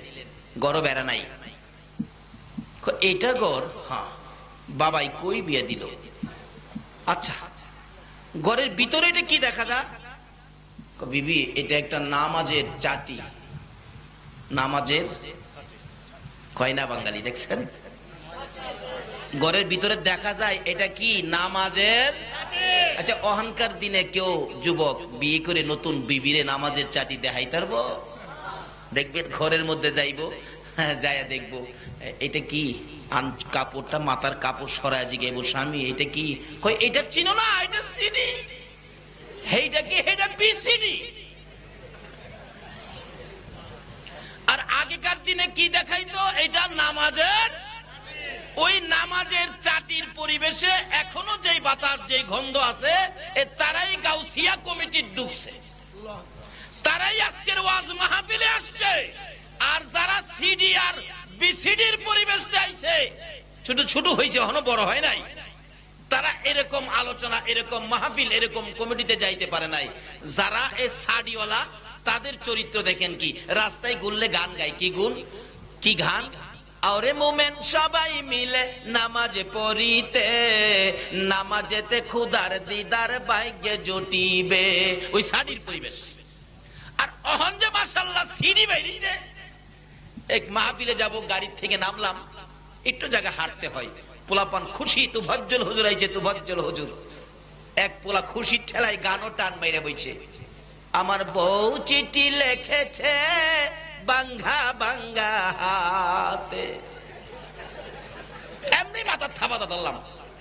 গড় বেড়া নাই, এটা গড়। হ্যাঁ বাবাই কই বিয়া দিল? আচ্ছা গড়ের ভিতরে এটা কি দেখা যায়? বিবি এটা একটা নামাজের চাটি। নামাজের কয়না বাঙালি দেখছেন, ঘরের ভিতরে দেখা যায় এটা কি? নামাজের। আচ্ছা অহংকার দিনে কেউ যুবক বিয়ে করে নতুন বিবিরে নামাজের চাটি দেখাই পারবো? দেখবেন ঘরের মধ্যে যাইবো, যাইয়া দেখবো এটা কি, কাপড়টা মাথার কাপড় সরাই জিগাইবো, স্বামী এটা কি? কই এটা চিনো না, এটা সিডি। এইটা কি? এটা বিসিডি। আর আগেকার দিনে কি দেখাইতো? এটা নামাজের। ওই নামাজের চাটির পরিবেশে এখনো যেই বাতাস, যেই গন্ধ আছে, তারাই গাউসিয়া কমিটির ঢুকছে, তারাই আজকের ওয়াজ মাহফিলে আসছে। আর যারা সিডি আর বিসিডির পরিবেশ চাইছে, ছোট ছোট হয়েছে, এখনো বড় হয় নাই, তারা এরকম আলোচনা, এরকম মাহফিল, এরকম কমিটিতে যাইতে পারে নাই। যারা এই সাডিওয়ালা, তাদের চরিত্র দেখেন কি, রাস্তায় ঘুরলে গান গায়, কি গুণ, কি গান? আরে মোমেন সবাই মিলে নামাজ পড়িতে, নামাজেতে খুদার দিদার ভাগ্যে জুটিবে। ওই সাডির পরিবেশ। আর অহন যে মাশাআল্লাহ সিডি বেরিয়েছে, এক মাহফিলে যাব, গাড়ির থেকে নামলাম, একটু জায়গা হাঁটতে হয়, পোলাপান খুশি, তুফাজ্জল হুজুর আইছে, তুফাজ্জল হুজুর। এক পোলা খুশির ঠেলায় গানও টান মাইরা বইছে, আমার বউ চিঠি লিখেছে বাঙ্গা বাঙ্গা হাতে। এমনি মাথার থাবাটা ধরলাম,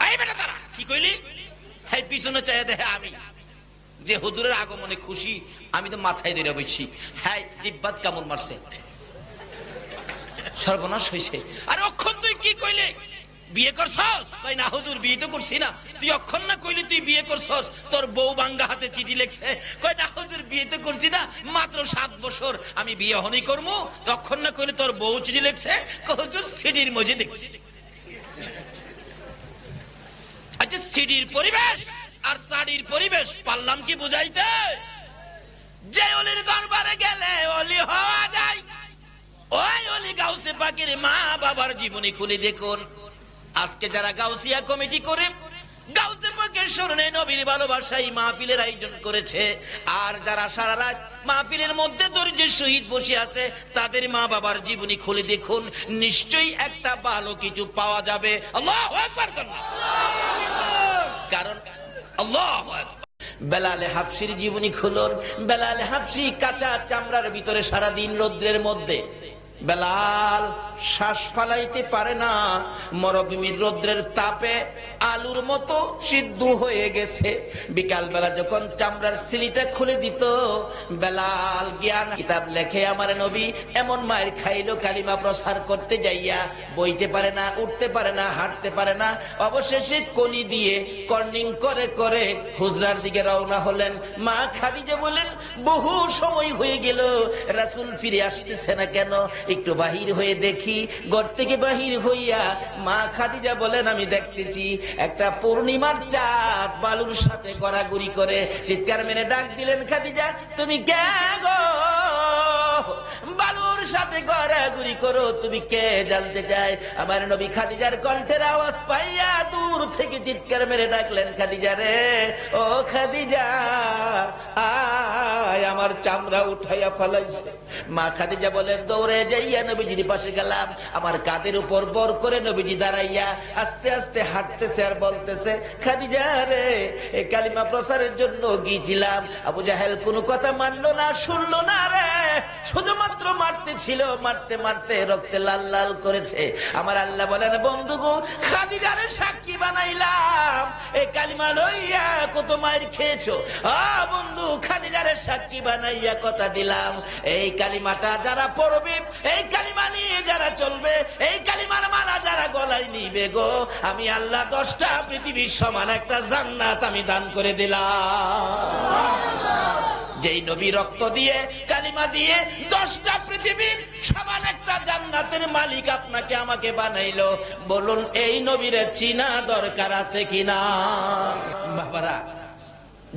এই বেটা তারা কি কইলি? এই পিছনে চাইয়া দেখে আমি যে হুজুরের আগমনে খুশি, আমি তো মাথায় ধরে বইছি, হ্যাঁ জিব্বাত কেমন মারছে, সর্বনাশ হয়েছে। আরে অক্ষণ তুই কি কইলে, বিয়ে করছস? তাই না হুজুর, বিয়ে তো করছি না। তুই অক্ষণ না কইলি তুই বিয়ে করছস, তোর বউ বাঙ্গা হাতে চিঠি লিখছে, কই না হুজুর বিয়ে তো করছি না, মাত্র 7 বছর, আমি বিয়ে হনি করবো। অক্ষণ না কইলে তোর বউ চিঠি লিখছে, হুজুর সিডির মধ্যে দেখছি। আচ্ছা সিডির পরিবেশ আর সাডির পরিবেশ পারলাম কি বুঝাইতে? যে অলির দরবারে গেলে অলি হওয়া যায়, ওই অলি গাউসে পাকের মা বাবার জীবনী খুলে দেখুন। আজকে যারা গাউসিয়া কমিটি করে গাউসে পাকের স্মরণে নবীর ভালোবাসায় মাহফিলের আয়োজন করেছে, আর যারা সারা রাত মাহফিলের মধ্যে ধৈর্যের সহিত বসে আছে, তাদের মা বাবার জীবনী খুলে দেখুন, নিশ্চয়ই একটা ভালো কিছু পাওয়া যাবে। আল্লাহু আকবার। কারণ আল্লাহু আকবার। বেলালে হাফসির জীবনী খুলুন। বেলালে হাফসি কাঁচা চামড়ার ভিতরে সারাদিন রৌদ্রের মধ্যে, বেলাল শ্বাস ফালাইতে পারে না, মরুভূমির রৌদ্রের তাপে আলুর মতো সিদ্ধ হয়ে গেছে। বিকাল বেলা যখন চামড়ার সিলিটা খুলে দিত, বেলাল জ্ঞান কিতাব লেখে, আমার নবী এমন মায়ের খাইলো কালিমা প্রচার করতে যাইয়া, বইতে পারে না, উঠতে পারে না, হাঁটতে পারে না, অবশেষে কলি দিয়ে কর্নিং করে করে হুজরার দিকে রওনা হলেন। মা খাদিজা বলেন, বহু সময় হয়ে গেল, রাসূল ফিরে আসতেছে না কেন, একটু বাহির হয়ে দেখি। ঘর থেকে বাহির হইয়া মা খাদিজা বলেন, আমি দেখতেছি একটা পূর্ণিমার চাঁদ বালুর সাথে গড়াগড়ি করে। চিৎকার মেরে ডাক দিলেন, খাদিজা তুমি কে গো, বালুর সাথে গড়াগড়ি করো, তুমি কে জানতে চাই? আমার নবী খাদিজার কণ্ঠের আওয়াজ পাইয়া দূর থেকে চিৎকার মেরে ডাকলেন, খাদিজা রে, ও খাদিজা আয়, আমার চামড়া উঠাইয়া ফেলাইছে। মা খাদিজা বলেন, দৌড়ে যাইয়া নবীজির পাশে গেলাম, আমার কাঁধের উপর বর করে নবীজি দাঁড়াইয়া আস্তে আস্তে হাঁটতেছে আর বলতেছে, খাদিজা রে, এই কালিমা প্রচারের জন্য গিয়েছিলাম, আবু জাহেল কোনো কথা মানলো না, শুনলো না রে, শুধুমাত্র মারতে ছিল, মারতে মারতে রক্তে লাল লাল করেছে। আমার আল্লাহ বলেন, বন্ধু গো, খাদিজারে সাক্ষী বানাইলাম, এই কালিমা লইয়া কত মায়ের খেয়েছো। বন্ধু, খাদিজারে সাক্ষী বানাইয়া কথা দিলাম, এই কালিমাটা যারা পড়বে, এই কালিমা নিয়ে যারা চলবে, এই কালিমার মালা যারা গলায় নিবে গো, আমি আল্লাহ 10টা পৃথিবীর সমান একটা জান্নাত আমি দান করে দিলাম। যেই নবী রক্ত দিয়ে কালিমা দিয়ে 10টা পৃথিবীর সমান একটা জান্নাতের মালিক আপনাকে আমাকে বানাইলো, বলুন এই নবীর চিনা দরকার আছে কিনা? বাবারা,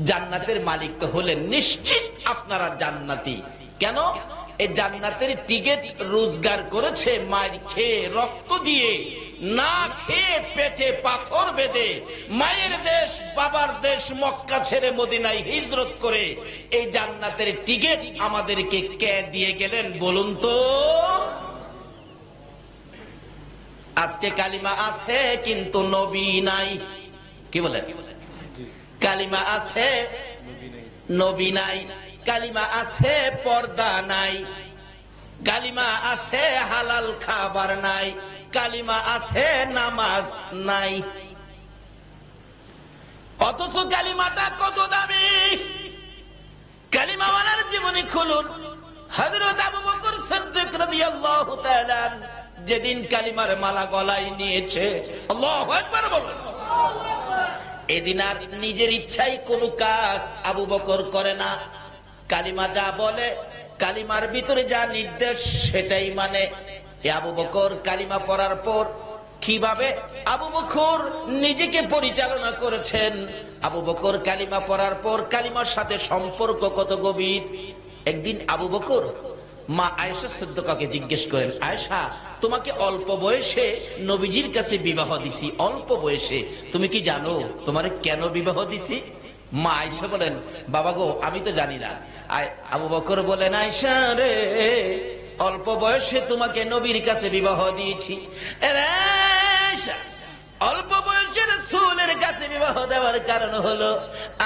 জান্নাতের মালিক তো হলেন, নিশ্চিত আপনারা জান্নাতি। কেন? এই জান্নাতের টিকিট রোজগার করেছে মায়ের খেয়ে, রক্ত দিয়ে, না খেয়ে পেটে পাথর বেঁধে, মায়ের দেশ বাবার দেশ মক্কা ছেড়ে মদিনায় হিজরত করে এই জান্নাতের টিকিট আমাদেরকে কে দিয়ে গেলেন বলুন তো? আজকে কালিমা আছে কিন্তু নবী নাই। কি বলেন? কালিমা আছে, নবী নাই। কালিমা আছে, পর্দা নাই। কালিমা আছে, হালাল খাবার নাই। কালিমা আছে, নামাজ নাই। অথচ কালিমাটা কত দামি। কালিমাওয়ালার জীবনী খুলুন। হযরত আবু বকর সিদ্দিক রাদিয়াল্লাহু তাআলা যেদিন কালিমার মালা গলায় নিয়েছে, আল্লাহু আকবার বলুন, এদিন আর নিজের ইচ্ছায় কোনো কাজ আবু বকর করে না। কালিমা যা বলে, কালিমার ভিতরে যা নির্দেশ সেটাই মানে। আবু বকর কালিমা পড়ার পর কিভাবে আবু বকর নিজেকে পরিচালনা করেছেন। আবু বকর কালিমা পড়ার পর কালিমার সাথে সম্পর্ক কত গভীর। একদিন আবু বকর মা আয়েশা সিদ্দিকাকে জিজ্ঞেস করেন, আয়েশা, তোমাকে অল্প বয়সে নবীজির কাছে বিবাহ দিছি, অল্প বয়সে, তুমি কি জানো তোমারে কেন বিবাহ দিছি? মা আয়েশা বলেন, বাবা গো, আমি তো জানি না। আবু বকর বলেন, আয়েশা রে, অল্প বয়সে তোমাকে নবীর কাছে বিবাহ দিয়েছি। অল্প বয়সের রাসূলের কাছে বিবাহ দেওয়ার কারণ হলো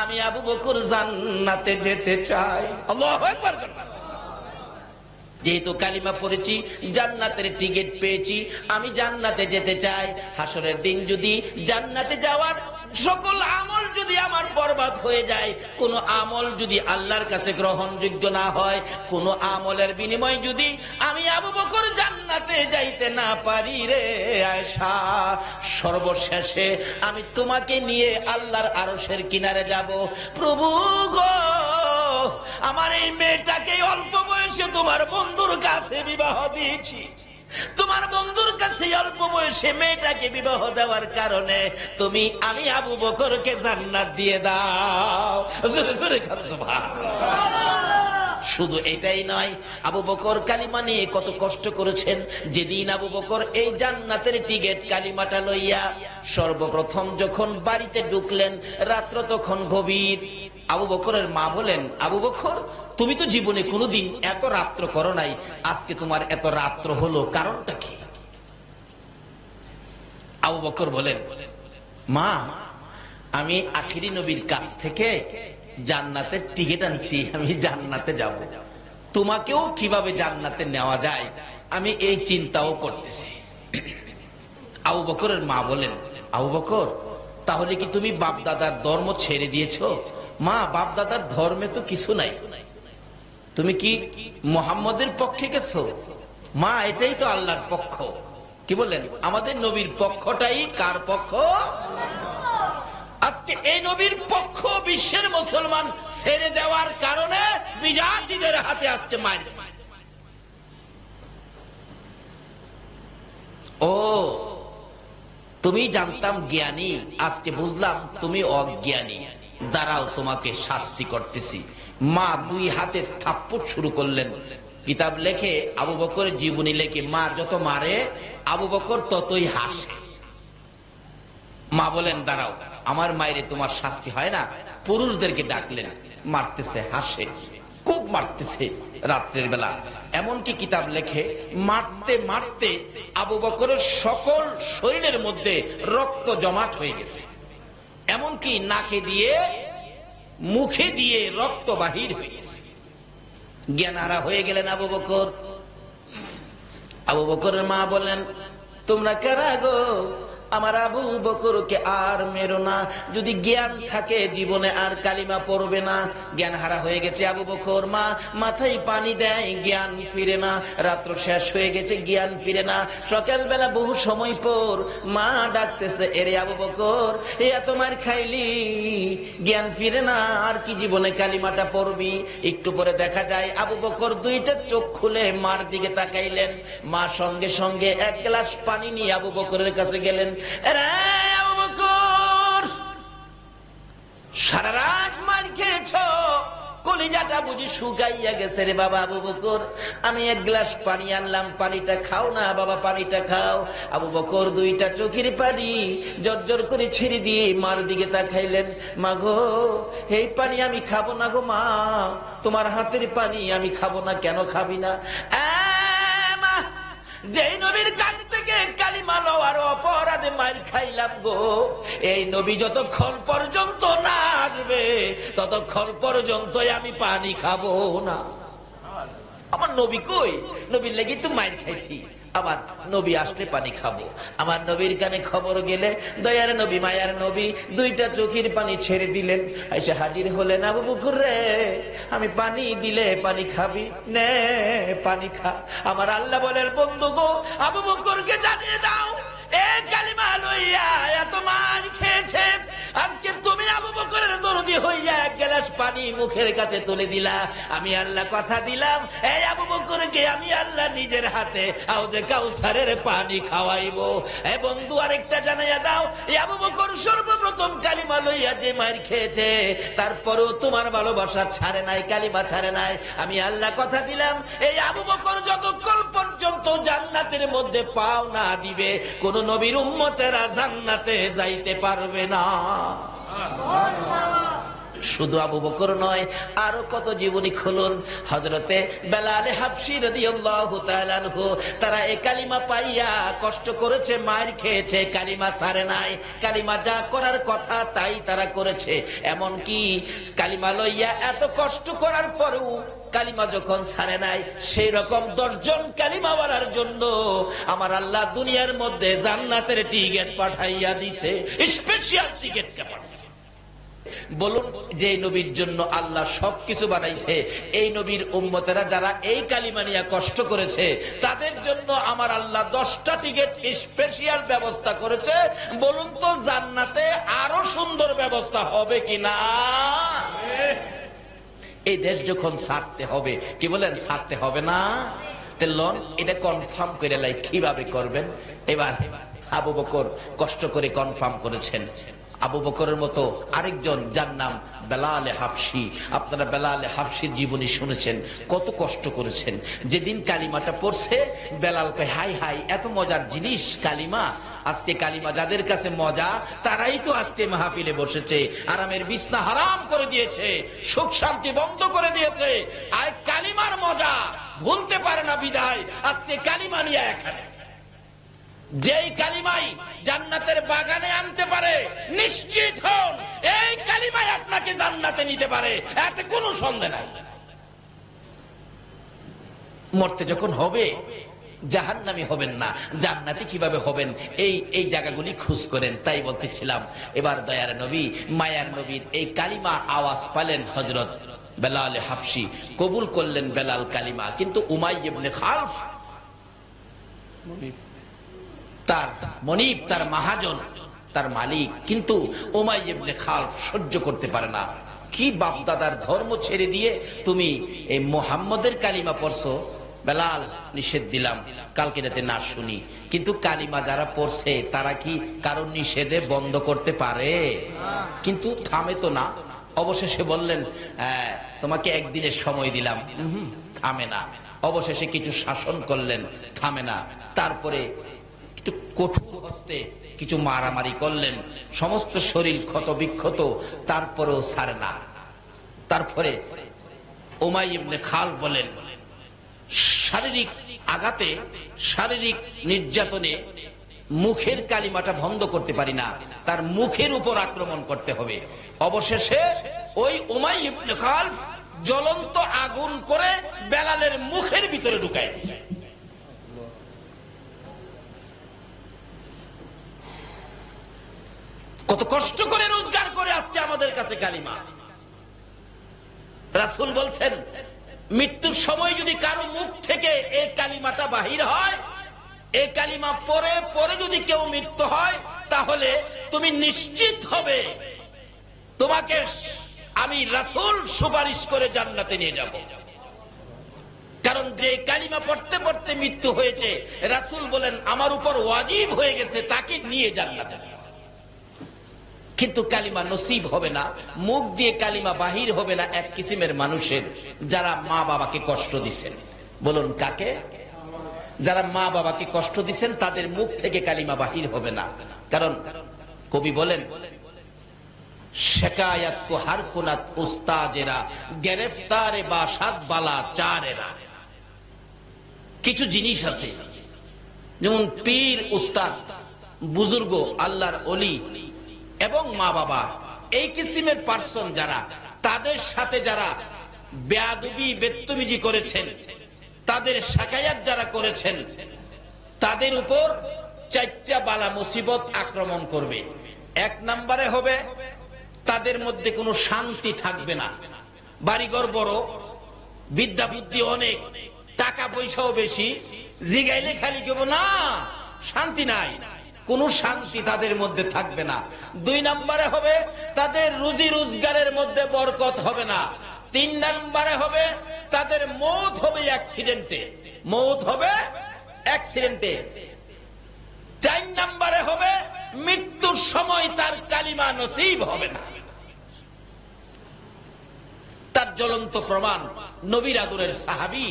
আমি আবু বকর জান্নাতে যেতে চাই। আল্লাহু আকবার। যেহেতু কালিমা পড়েছি, জান্নাতের টিকিট পেয়েছি, আমি জান্নাতে যেতে চাই। হাসরের দিন যদি জান্নাতে যাওয়ার সকল আমল যদি আমার বরবাদ হয়ে যায়, কোন আমল যদি আল্লাহর কাছে গ্রহণযোগ্য না হয়, কোন আমলের বিনিময়ে যদি আমি আবু বকর জান্নাতে যাইতে না পারি রে আয়েশা, সর্বশেষে আমি তোমাকে নিয়ে আল্লাহর আরশের কিনারে যাব। প্রভু গো, আমার এই মেয়েটাকে অল্প বয়সে তোমার বন্ধুর কাছে বিবাহ দিয়েছি, তোমার বন্ধুর কাছে অল্প বয়সে মেয়েটাকে বিবাহ দেওয়ার কারণে তুমি আমি আবু বকরকে জান্নাত দিয়ে দাও। জোরে জোরে সুবহানাল্লাহ। শুধু এটাই নয়, আবু বকর কালিমা নিয়ে কত কষ্ট করেছেন। যেদিন আবু বকর এই জান্নাতের টিকিট কালিমাটা লইয়া সর্বপ্রথম যখন বাড়িতে ঢুকলেন, রাত্র তখন গভীর। আবু বকরের মা বলেন, আবু বকর, তুমি তো জীবনে কোনোদিন এত রাত্র করো নাই, আজকে তোমার এত রাত্র হলো, কারণটা কি? আবু বকর বলেন, মা, আমি আখিরি নবীর কাছ থেকে জান্নাতের টিকিট আনছি, আমি জান্নাতে যাব। তোমাকেও কিভাবে জান্নাতে নেওয়া যায় আমি এই চিন্তাও করতেছি। আবু বকরের মা বলেন, আবু বকর, তাহলে কি তুমি বাপ দাদার ধর্ম ছেড়ে দিয়েছো? মা, বাপ দাদার ধর্মে তো কিছু নাই, তুমি কি মুহাম্মদের পক্ষে গেছো? মা, এটাই তো আল্লাহর পক্ষ। কি বলেন? আমাদের নবীর পক্ষটাই কার পক্ষ? আজকে এই নবীর পক্ষ বিশ্বের মুসলমান ছেড়ে দেওয়ার কারণে বিজাতিদের হাতে আজকে মার। ও, তুমি জানতাম জ্ঞানী, আজকে বুঝলাম তুমি অজ্ঞানী, দাঁড়াও তোমাকে শাস্তি করতেছি। মা দুই হাতে থাপ্পড় শুরু করলেন। কিতাব লেখে, আবু বকরের জীবনী লেখে, মা যত মারে আবু বকর ততই হাসে। মা বলেন, দাঁড়াও, আমার মায়েরে তোমার শাস্তি হয় না। পুরুষদেরকে ডাকলেন, মারতেছে, হাসে, খুব মারতেছে রাত্রের বেলা। এমনকি কিতাব লেখে, মারতে মারতে আবু বকরের সকল শরীরের মধ্যে রক্ত জমাট হয়ে গেছে, এমনকি নাকে দিয়ে মুখে দিয়ে রক্ত বাহির হয়ে গেছে। জ্ঞানহারা হয়ে গেলেন আবু বকর। আবু বকরের মা বলেন, তোমরা কারা গো? আমার আবু বকরকে আর মেরো না, যদি জ্ঞান থাকে জীবনে আর কালিমা পড়বে না। জ্ঞান হারা হয়ে গেছে আবু বকর, মা মাথায় পানি দেয়, জ্ঞান ফিরে না। রাত্র শেষ হয়ে গেছে, জ্ঞান ফিরে না। সকালবেলা বহু সময় পর মা ডাকতেছে, এরে আবু বকর, এত মার খাইলি, জ্ঞান ফিরে না, আর কি জীবনে কালিমাটা পড়বি? একটু পরে দেখা যায় আবু বকর দুইটা চোখ খুলে মার দিকে তাকাইলেন। মা সঙ্গে সঙ্গে এক গ্লাস পানি নিয়ে আবু বকরের কাছে গেলেন। আবু বকর, সারা রাত মার খেয়েছ, কলিজাটা বুঝি শুকাইয়া গেছে রে বাবা। আবু বকর, আমি এক গ্লাস পানি আনলাম, পানিটা খাও না বাবা, পানিটা খাও। আবু বকর দুইটা চোখের পানি জর্জর করে ছেড়ে দিয়ে মার দিকে তাকাইলেন। মা গো, এই পানি আমি খাবো না গো মা, তোমার হাতের পানি আমি খাবো না। কেন খাবি না? যেই নবীর কাছ থেকে কালিমা লওয়ার অপরাধে মার খাইলাম গো, এই নবী যতক্ষণ পর্যন্ত না আসবে ততক্ষণ পর্যন্ত আমি পানি খাবো না। আমার নবী কই? নবীর লেগে তো মার খাইছি, আবার নবী আসলে পানি খাবো। আমার নবীর কানে খবর গেলে দয়ার নবী, মায়ার নবী দুইটা চোখের পানি ছেড়ে দিলেন। এসে হাজির হলেন, আবু বকর রে, আমি পানি দিলে পানি খাবি? নে পানি খা। আমার আল্লাহ বলেন, বন্ধু গো, আবু বকরকে জানিয়ে দাও, এ কালিমা লইয়া এত মার খেয়েছে, আজকে তুমি আবু বকরের দরদি হইয়া এক গ্লাস পানি মুখের কাছে তুলে দিলা। আমি আল্লাহ কথা দিলাম, এই আবু বকরকে আমি আল্লাহ নিজের হাতে আউজে কাউসারের পানি খাওয়াইবো। এ বন্ধু, আরেকটা জানাইয়া দাও, এই আবু বকর সর্বপ্রথম কালিমা লইয়া যে মার খেয়েছে, তারপরও তোমার ভালোবাসা ছাড়ে নাই, কালিমা ছাড়ে নাই। আমি আল্লাহ কথা দিলাম, এই আবু বকর যতক্ষণ পর্যন্ত জান্নাতের মধ্যে পাও না দিবে, কোন নবীর উম্মতেরা জান্নাতে যাইতে পারবে না। শুধু আবু বকর নয়, আরো কত জীবনী খুলুন। হযরতে বেলাল হাবশী রাদিয়াল্লাহু তাআলা আনহু, তারা এই কালিমা পাইয়া কষ্ট করেছে, মার খেয়েছে, কালিমা ছাড়ে নাই। কালিমা যা করার কথা তাই তারা করেছে। এমন কি কালিমা লইয়া এত কষ্ট করার পরেও কালিমা যখন ছাড়ে নাই, সেই রকম 10 জন কালিমাওয়ালার জন্য আমার আল্লাহ দুনিয়ার মধ্যে জান্নাতের টিকিট পাঠাইয়া দিছে, স্পেশাল টিকিট পাঠাইছে। বলুন, যে নবীর জন্য আল্লাহ সবকিছু বানাইছে, এই নবীর উম্মতেরা যারা এই কালিমা নিয়ে কষ্ট করেছে, তাদের জন্য আমার আল্লাহ 10টা টিকিট স্পেশাল ব্যবস্থা করেছে। বলুন তো জান্নাতে আরো সুন্দর ব্যবস্থা হবে কিনা? এই দেশ যখন ছাড়তে হবে, কি বলেন, ছাড়তে হবে না? লন এটা কনফার্ম করে লাই, কিভাবে করবেন? এবার আবু বকর কষ্ট করে কনফার্ম করেছেন। আবু বকরের মতো আরেকজন, যার নাম বেলাল হাবশী। আপনারা বেলাল হাবশীর জীবনী শুনেছেন, কত কষ্ট করেছেন। যেদিন কালিমাটা পড়ছে, বেলাল কয়, হাই হাই, এত মজার জিনিস কালিমা। আজকে কালিমা যাদের কাছে মজা, তারাই তো আজকে মাহফিলে বসেছে, আরামের বিছনা হারাম করে দিয়েছে, সুখ শান্তি বন্ধ করে দিয়েছে। আর কালিমার মজা ভুলতে পারে না বিদায় আজকে কালিমা নিয়ে এখানে। যেই কালিমাই জান্নাতের বাগানে আনতে পারে, নিশ্চিত হন এই কালিমাই আপনাকে জান্নাতে নিতে পারে, এতে কোনো সন্দেহ নাই। মরতে যখন হবে জাহান্নামী হবেন না, জান্নাতি কিভাবে হবেন, এই জায়গাগুলি খোঁজ করেন। তাই বলতেছিলাম, এবার দয়ার নবী, মায়ার নবীর এই কালিমা আওয়াজ পালেন হযরত বেলাল হাবশী, কবুল করলেন বেলাল কালিমা। কিন্তু উমাইয়া ইবনে খালফ, তার মনিব, তার মহাজন, তার মালিক, কিন্তু উমাইয়া ইবনে খালফ সহ্য করতে পারে না। কি বাপ দাদার ধর্ম ছেড়ে দিয়ে তুমি এই মুহাম্মদের কালিমা পড়ছো? বেলাল, নিষেধ দিলাম কালকে রাতে না শুনি, কিন্তু কালিমা যারা পড়ছে তারা কি কারণ নিষেধে বন্ধ করতে পারে? কিন্তু থামে তো না। অবশেষে বললেন, তোমাকে একদিনের সময় দিলাম, থামে না। অবশেষে কিছু শাসন করলেন, থামে না। তারপরে একটু কঠোর হস্তে কিছু মারামারি করলেন, সমস্ত শরীর ক্ষত বিক্ষত, তারপরেও ছাড়ে না। তারপরে উমাইয়া ইবনে খালফ বলেন, শারীরিক আঘাতে, শারীরিক নির্যাতনে মুখের কালিমাটা বন্ধ করতে পারি না, তার মুখের উপর আক্রমণ করতে হবে। অবশেষে ওই উমাইয়া ইবনে খালফ জ্বলন্ত আগুন করে বেলালের মুখের ভিতরে ঢুকাই দিয়েছে। কত কষ্ট করে রোজগার করে আজকে আমাদের কাছে কালিমা। রাসূল বলছেন, মৃত্যুর সময় যদি কারো মুখ থেকে এই কালিমাটা বাহির হয়, এই কালিমা পরে পরে যদি কেউ মৃত্যু হয়, তাহলে তুমি নিশ্চিত হবে তোমাকে আমি রাসূল সুপারিশ করে জান্নাতে নিয়ে যাব। কারণ যে কালিমা পড়তে পড়তে মৃত্যু হয়েছে, রাসূল বলেন আমার উপর ওয়াজিব হয়ে গেছে তাকে নিয়ে জান্নাতে। কিন্তু কালিমা নসিব হবে না, মুখ দিয়ে কালিমা বাহির হবে না এক কিসিমের মানুষের, যারা মা বাবাকে কষ্ট দিচ্ছেন। বলুন কাকে? যারা মা বাবাকে কষ্ট দিচ্ছেন, তাদের মুখ থেকে কালিমা বাহির হবে না। কারণ কবি বলেন, শিকায়াত কো হার কুনাত উস্তাজেরা, গ্রেফতারে বাসাত বালা চারেরা। কিছু জিনিস আছে, যেমন পীর, উস্তাদ, বুজুর্গ, আল্লাহর ওলি এবং মা বাবা, এই কিসিমের পার্সন যারা, তাদের সাথে যারা বেয়াদবি বেত্তমিজি করেছেন, তাদের শাকায়াত যারা করেছেন, তাদের উপর 4টা বালা মুসিবত আক্রমণ করবে। 1 নম্বরে হবে তাদের মধ্যে কোনো শান্তি থাকবে না। বাড়িঘর বড়, বিদ্যা বুদ্ধি অনেক, টাকা পয়সাও বেশি, জিগাইলে খালি কেবল না, শান্তি নাই, কোন শান্তি তাদের মধ্যে থাকবে না। 2 নম্বরে হবে তাদের রুজি রোজগারের মধ্যে বরকত হবে না। 3 নম্বরে হবে তাদের মৌত হবে অ্যাক্সিডেন্টে, মৌত হবে অ্যাক্সিডেন্টে। 4 নম্বরে হবে মৃত্যুর সময় তার কালিমা নসিব হবে না। তার জ্বলন্ত প্রমাণ নবীর আদরের সাহাবী,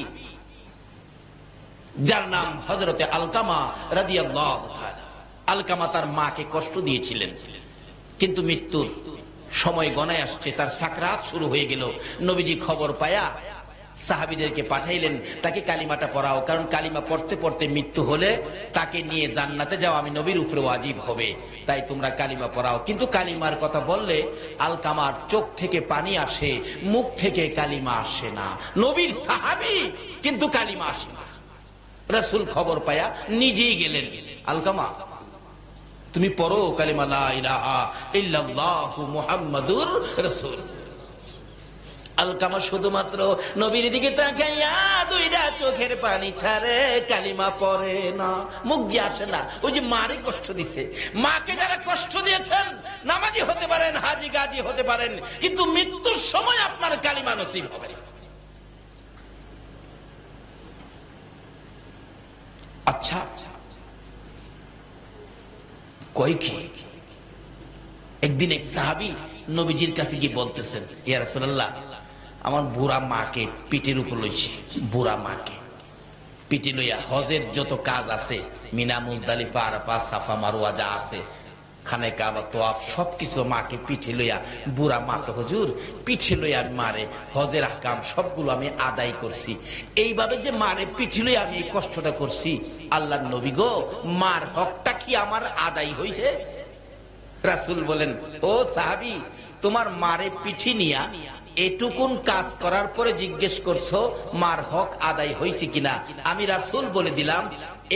যার নাম হযরতে আলকামা রাদিয়াল্লাহু তাআলা। আলকামা তার মাকে কষ্ট দিয়েছিলেন, কিন্তু মৃত্যুর সময় গণায় আসছে, তার সাকরাত শুরু হয়ে গেল। নবীজি খবর পায়া সাহাবীদেরকে পাঠাইলেন, তাকে কালিমাটা পড়াও, কারণ কালিমা পড়তে পড়তে মৃত্যু হলে তাকে নিয়ে জান্নাতে যাওয়া আমি নবীর উপরে ওয়াজিব হবে, তাই তোমরা কালিমা পড়াও। কিন্তু কালিমার কথা বললে আলকামার চোখ থেকে পানি আসে, মুখ থেকে কালিমা আসে না। নবীর সাহাবী কিন্তু কালিমা আসে না। রাসূল খবর পায়া নিজেই গেলেন, আলকামা তুমি পড়ো কালিমা লা ইলাহা ইল্লাল্লাহু মুহাম্মাদুর রাসূল। আলকামা শুধুমাত্র নবীর দিকে তাকাইয়া দুইটা চোখের পানি ছাড়ে, কালিমা পড়ে না, মুখ দিয়ে আসে না। ওই যে মারে কষ্ট দিছে, মাকে যারা কষ্ট দিয়েছেন, নামাজি হতে পারেন, হাজি গাজী হতে পারেন, কিন্তু মৃত্যুর সময় আপনার কালিমা নসিব হবে না। আচ্ছা কই কি? একদিন এক সাহাবী নবীজির কাছে গিয়ে বলতেছেন, ইয়া রাসূলুল্লাহ, আমার বুড়া মাকে পিঠের উপর লইছি, বুড়া মাকে পিঠে লইয়া হজের যত কাজ আছে, মিনা মুজদালিফা আরাফা সাফা মারওয়া যা আছে, খানে কাবা তোয়াফ সবকিছু মাকে পিঠে লইয়া, বুড়া মা তো হুজুর পিঠে লইয়া মারে হজের আহকাম সবগুলো আমি আদায় করছি, এইভাবে যে মারে পিঠে লইয়া আমি এই কষ্টটা করছি, আল্লাহর নবী গো, মার হকটা কি আমার আদায় হইছে? রাসূল বলেন, ও সাহাবী, তোমার মারে পিঠি নিয়া এটুকুন কাজ করার পরে জিজ্ঞেস করছো মার হক আদায় হয়েছে কিনা? আমি রাসূল বলে দিলাম,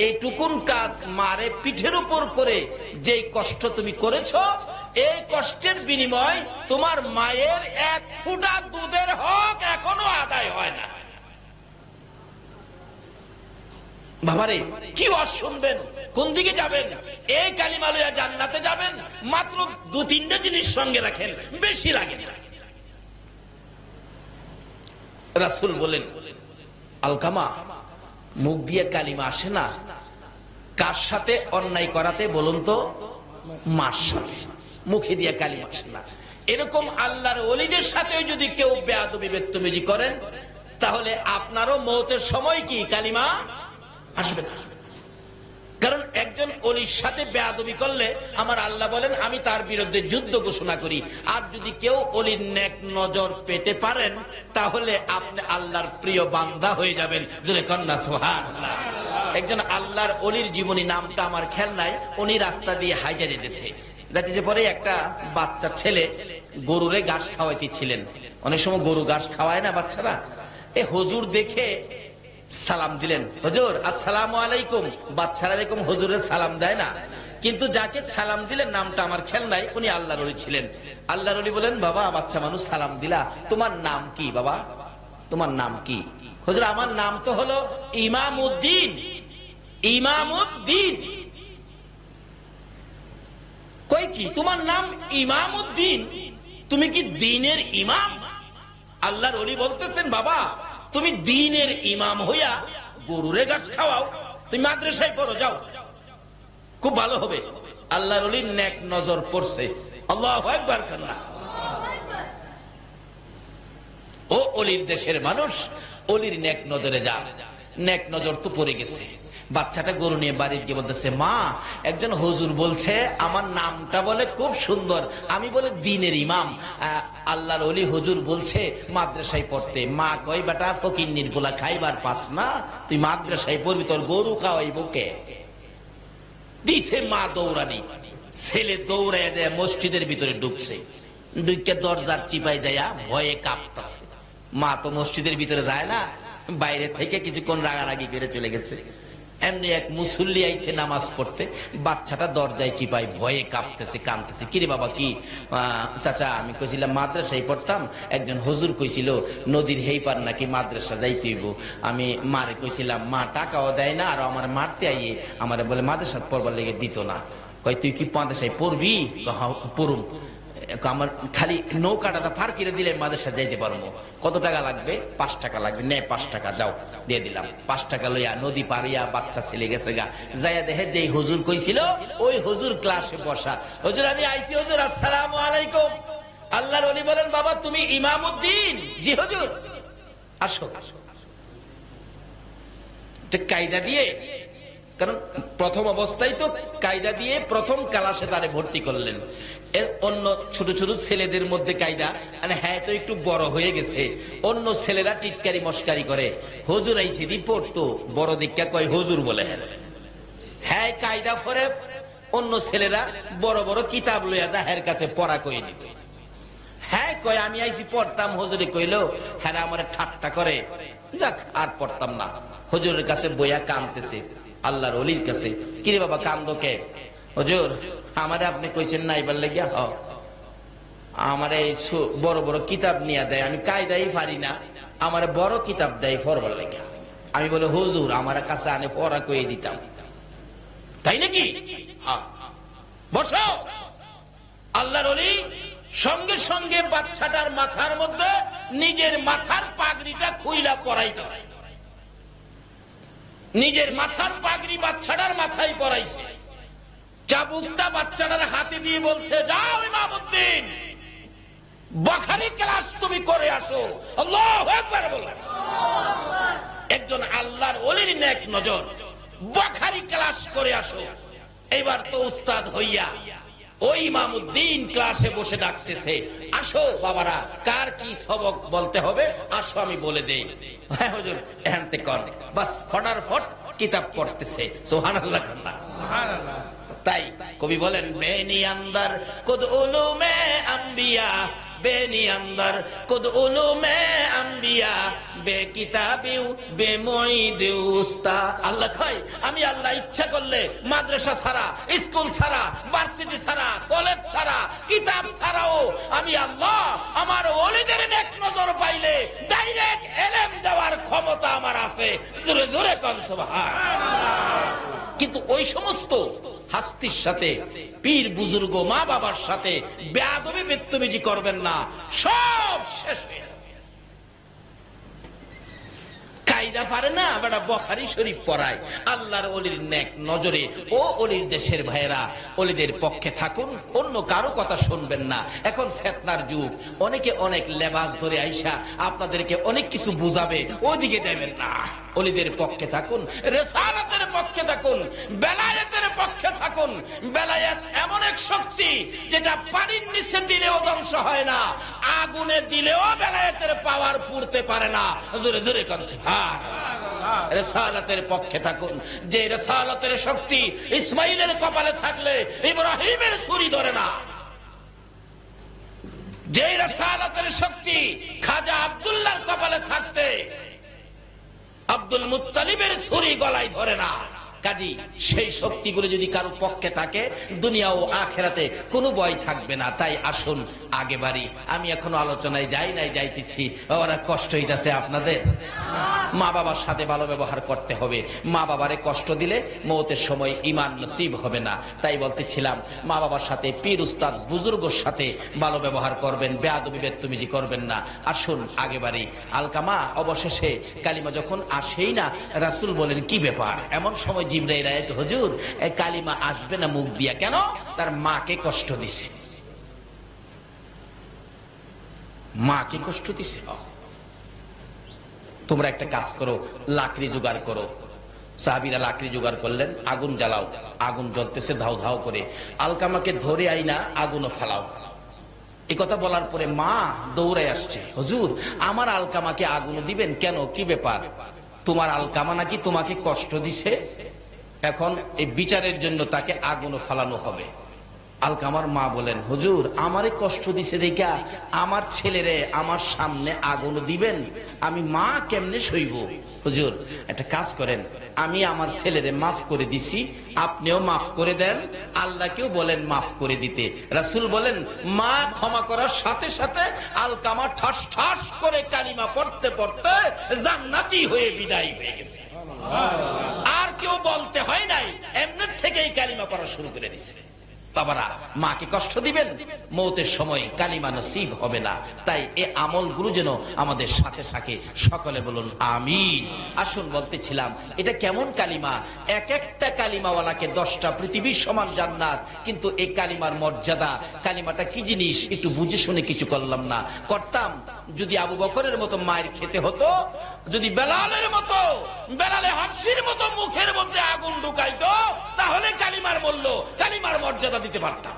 এইটুকুন কাজ মারে পিঠের উপর করে যে কষ্ট তুমি করেছো, এই কষ্টের বিনিময় তোমার মায়ের এক ফোঁটা দুধের হক এখনো আদায় হয় না। বাবারে কি ওয়াজ শুনবেন, কোন দিকে যাবেন? এই কালিমা লইয়া জান্নাতে যাবেন, মাত্র 2-3টা জিনিস সঙ্গে রাখেন, বেশি লাগে না। রাসূল বলেন, আলকামা মুখ দিয়ে কালিমা আসে না, কার সাথে অন্যায় করাতে বলুন তো? মার সাথে। মুখে দিয়ে কালিমা আসে না। এরকম আল্লাহর ওলিদের সাথে যদি কেউ বেয়াদবি বদতমিজি করেন, তাহলে আপনারও মওতের সময় কি কালিমা আসবে না। কারণ একজন ওলির সাথে বেয়াদবি করলে আমার আল্লাহ বলেন আমি তার বিরুদ্ধে যুদ্ধ ঘোষণা করি। আর যদি কেউ ওলির নেক নজর পেতে পারেন, তাহলে আপনি আল্লাহর প্রিয় বান্দা হয়ে যাবেন। জোরে কন্যা সুবহানাল্লাহ। একজন আল্লাহর ওলির জীবনী, নামটা আমার খেয়াল নাই, উনি রাস্তা দিয়ে হাইজা যেতেছে, যাইতেছে পরে একটা বাচ্চা ছেলে গরুরে ঘাস খাওয়াইতেছিলেন। অনেক সময় গরু ঘাস খাওয়ায় না বাচ্চারা, এ হুজুর দেখে সালাম দিলেন, হুজুর আসসালামু আলাইকুম। বাচ্চারা এরকম হুজুরের সালাম দেয় না, কিন্তু যাকে সালাম দিলেন নামটা আমার খেয়াল নাই, উনি আল্লাহর ওলি ছিলেন। আল্লাহর ওলি বলেন, বাবা বাচ্চা মানুষ সালাম দিলা, তোমার নাম কি বাবা? তোমার নাম কি? হুজুর আমার নাম তো হলো ইমামউদ্দিন। ইমামউদ্দিন কই কি তোমার নাম ইমামউদ্দিন? তুমি কি দ্বীনের ইমাম? আল্লাহর ওলি বলতেছেন, বাবা তুমি দ্বীনের ইমাম হইয়া গরুরে ঘাস খাওয়াও, তুমি মাদ্রাসায় পড়ো, যাও, খুব ভালো হবে। আল্লাহর ওলির নেক নজর পড়ছে। আল্লাহু আকবার। ও ওলির দেশের মানুষ, ওলির নেক নজরে যা। নেক নজর তো পড়ে গেছে। বাচ্চাটা গরু নিয়ে বাড়িতে গিয়ে বলতেছে, মা একজন হুজুর বলছে আমার নামটা বলে খুব সুন্দর, আমি বলে দ্বীনের ইমাম, আল্লাহর ওলি হুজুর বলছে মাদ্রাসায় পড়তে। মা কই, বেটা ফকিন্নির পোলা, খাইবার পাস না, তুই মাদ্রাসায় পড়বি, তোর গরু খাওয়াইব কে? দিছে মা দৌড়ানি। ছেলে দৌড়ায় যায় মসজিদের ভিতরে ঢুকছে, ঢুকে দরজার চিপায় যায়া ভয়ে কাঁপতাছে। মা তো মসজিদের ভিতরে যায় না, বাইরে থেকে কিছুক্ষণ রাগারাগি করে চলে গেছে। এমনি এক মুসল্লি আইছে নামাজ পড়তে, বাচ্চাটা দরজায় চিপাই ভয়ে কাঁপতেছে, কাঁদতেছে। কিরে বাবা কি? চাচা আমি কইছিলাম মাদ্রাসায় পড়তাম, একজন হুজুর কইছিল নদীর হেই পার নাকি মাদ্রাসা যাইতে হইব। আমি মারে কইছিলাম, মা টাকাও দেয় না, আর আমার মারতে আইয়ে আমারে বলে মাদ্রাসা পড়বার লেগে দিত না। কই তুই কি মাদ্রাসায় পড়বি? পড়ুম। আমার খালি নৌকাটা পার করে দিলে মাদ্রাসা যাইতে পারবো। কত টাকা লাগবে? 5 টাকা লাগবে। নে 5 টাকা, যাও, দিয়ে দিলাম। 5 টাকা লইয়া নদী পারিয়া বাচ্চা ছেলে গেছে গা, যাইয়া দেখে যেই হুজুর কইছিল ওই হুজুর ক্লাসে বসা। হুজুর আমি আইছি, হুজুর আসসালামু আলাইকুম। আল্লাহর ওলি বলেন, বাবা তুমি ইমামউদ্দিন? জি হুজুর। আসো। কায়দা দিয়ে কারণ প্রথম অবস্থায় তো কায়দা দিয়ে প্রথম ক্লাসে তারে ভর্তি করলেন। অন্য ছোট ছোট ছেলেদের মধ্যে কায়দা, মানে হ্যাঁ তো একটু বড় হয়ে গেছে, অন্য ছেলেরা টিটকারি মস্কারি করে, হুজুর আইসি দি পড়তো, বড় দীক্ষা কয় হুজুর বলে। হ্যাঁ কায়দা পরে অন্য ছেলেরা বড় বড় কিতাব লইয়া যা হের কাছে পড়া কই দিত। হ্যাঁ কয় আমি আইসি পড়তাম, হুজুরে কইলো হ্যাঁ আমার ঠাট্টা করে, যাক আর পড়তাম না। হুজুরের কাছে বইয়া কাঁদতেছে, আল্লাহর ওলির কাছে। কিরে বাবা কান্দো কে? হুজুর আমারে আপনি কইছেন না এবার লেগিয়া আমারে বড় বড় কিতাব নিয়ে দেয়, আমি কায়দাই পারি না, আমারে বড় কিতাব দেয় পড়বার লেগিয়া। আমি বলে হুজুর আমার কাছে আনে পড়া কইয়ে দিতাম। তাই নাকি? বসো। আল্লাহর ওলি সঙ্গে সঙ্গে বাচ্চাটার মাথার মধ্যে নিজের মাথার পাগড়িটা খুইলা পরাইতেছে। নিজের মাথার পাগড়ি বাচ্চাটার মাথায় পরাইছে। চাবুকটা বাচ্চাটার হাতে দিয়ে বলছে, যাও ইমামউদ্দিন বুখারী ক্লাস তুমি করে আসো। আল্লাহু আকবার বলো। একজন আল্লাহর ওলির নেক নজর, বুখারী ক্লাস করে আসো। এবার তো উস্তাদ হইয়া ওই ইমামউদ্দিন ক্লাসে বসে ডাকতেছে, আসো বাবারা কার কি সবক বলতে হবে আসো আমি বলে দেই। হ্যাঁ হুজুর এখানতে কর, বাস ফটাফট কিতাব পড়তেছে। সুবহানাল্লাহ। সুবহানাল্লাহ। তাই কবি বলেন, বেনি আন্দার কুদ উলুমে আম্বিয়া, বেনি আন্দার কুদ উলুমে আম্বিয়া, বে কিতাবিউ বে মুঈদিউ উস্তা। আল্লাহ কয় আমি আল্লাহ ইচ্ছা করলে মাদ্রাসা ছাড়া, স্কুল ছাড়া, ভার্সিটি ছাড়া, কলেজ ছাড়া, কিতাব ছাড়াও আমি আল্লাহ আমার ওলিদের নেক নজর পাইলে ডাইরেক্ট ইলম দেওয়ার ক্ষমতা আমার আছে। জোরে জোরে কোন সুবহানাল্লাহ। কিন্তু ওই সমস্ত হাস্তির সাথে, পীর বুজুর্গ মা বাবার সাথে বেয়াদবি বেত্তমিজি করবেন না, সব শেষ হয়ে যাবে। কায়দা পারে না বেটা বুখারী শরীফ পড়ায়। আল্লাহর ওলির নেক নজরে ও ওলির দেশের ভাইয়েরা ওলিদের পক্ষে থাকুন, অন্য কারো কথা শুনবেন না। এখন ফিতনার যুগ, অনেকে অনেক লেবাস ধরে আইসা আপনাদেরকে অনেক কিছু বুঝাবে, ওইদিকে যাবেন না। ওলিদের পক্ষে থাকুন, রিসালাতের পক্ষে থাকুন, বেলায়েতের পক্ষে থাকুন। বেলায়েত এমন এক শক্তি যেটা পানির নিচে দিলেও ধ্বংস হয় না, আগুনে দিলেও বেলায়েতের পাওয়ার পুড়তে পারে না। জোরে জোরে কাঁদছে। রিসালাতের পক্ষে থাকুন, যে রিসালাতের শক্তি ইসমাইলের কপালে থাকলে ইব্রাহিমের ছুরি ধরে না, যে রিসালাতের শক্তি খাজা আব্দুল্লাহর কপালে থাকতে আব্দুল মুত্তালিবের ছুরি গলায় ধরে না। কাজী সেই শক্তিগুলো যদি কারো পক্ষে থাকে দুনিয়া ও আখিরাতে কোনো ভয় থাকবে না। তাই আসুন আগে বাড়ি। আমি এখনো আলোচনায় যাই নাই, যাইতেছি। ওরা কষ্ট হইতাছে আপনাদের? মা বাবার সাথে ভালো ব্যবহার করতে হবে। মা বাবারে কষ্ট দিলে মওতের সময় ঈমান নসিব হবে না। তাই বলতেছিলাম মা বাবার সাথে, পীর উস্তাদ বুজুর্গের সাথে ভালো ব্যবহার করবেন, বেয়াদবি বেত্তমিজি করবেন না। আসুন আগে বাড়ি। আলকামা অবশেষে কালিমা যখন আসেই না, রাসূল বলেন কি ব্যাপার? এমন সময় জিবরাইল আয়াত, হুজুর এই কালিমা আসবে না মুখ দিয়া কেন? তার মাকে কষ্ট দিছে, মাকে কষ্ট দিছে। তোমরা একটা কাজ করো, লাকড়ি জোগাড় করো। সাহাবীরা লাকড়ি জোগাড় করলেন, আগুন জ্বালাও। আগুন জ্বলতেছে ধাউ ধাউ করে, আলকামাকে ধরে আইনা আগুনও ফেলাও। এই কথা বলার পরে মা দৌড়ে আসছে, হুজুর আমার আলকামাকে আগুন দিবেন কেন? কি ব্যাপার? তোমার আলকামা নাকি তোমাকে কষ্ট দিছে, এখন এই বিচারের জন্য তাকে আগুনও ফালানো হবে। আলকামার মা বলেন, হুজুর আমারে কষ্ট দিছে দেখা আমার ছেলেরে আমার সামনে আগুন দিবেন? আমি মা কেমনে সইব? হুজুর একটা কাজ করেন, আমি আমার ছেলেরে মাফ করে দিছি, আপনিও মাফ করে দেন, আল্লাহকেও বলেন মাফ করে দিতে। রাসূল বলেন মা ক্ষমা করার সাথে সাথে আলকামা ঠাস ঠাস করে কালিমা পড়তে পড়তে জান্নাতি হয়ে বিদায় হয়ে গেছে। আর কেউ বলতে হয় নাই, এমনি থেকেই কালিমা পড়া শুরু করে দিছে। বাবারা, মাকে কষ্ট দিবেন, মৌতের সময় কালিমা নসিব হবে না। তাই এই আমলগুলো যেন আমাদের সাথে থাকে। সকলে বলুন আমিন। আসুন, বলতেছিলাম এটা কেমন কালিমা? এক একটা কালিমাওয়ালাকে 10টা পৃথিবীর সমান জান্নাত। কিন্তু এই কালিমার মর্যাদা, কালিমাটা কি জিনিস একটু বুঝে শুনে কিছু করলাম না। করতাম যদি আবু বকরের মতো মায়ের খেতে হতো, যদি বেলালের মতো, বেলালে হাফসির মতো মুখের মধ্যে আগুন ঢুকাইতো, তাহলে কালিমার মূল্য, কালিমার মর্যাদা দিতে পারতাম।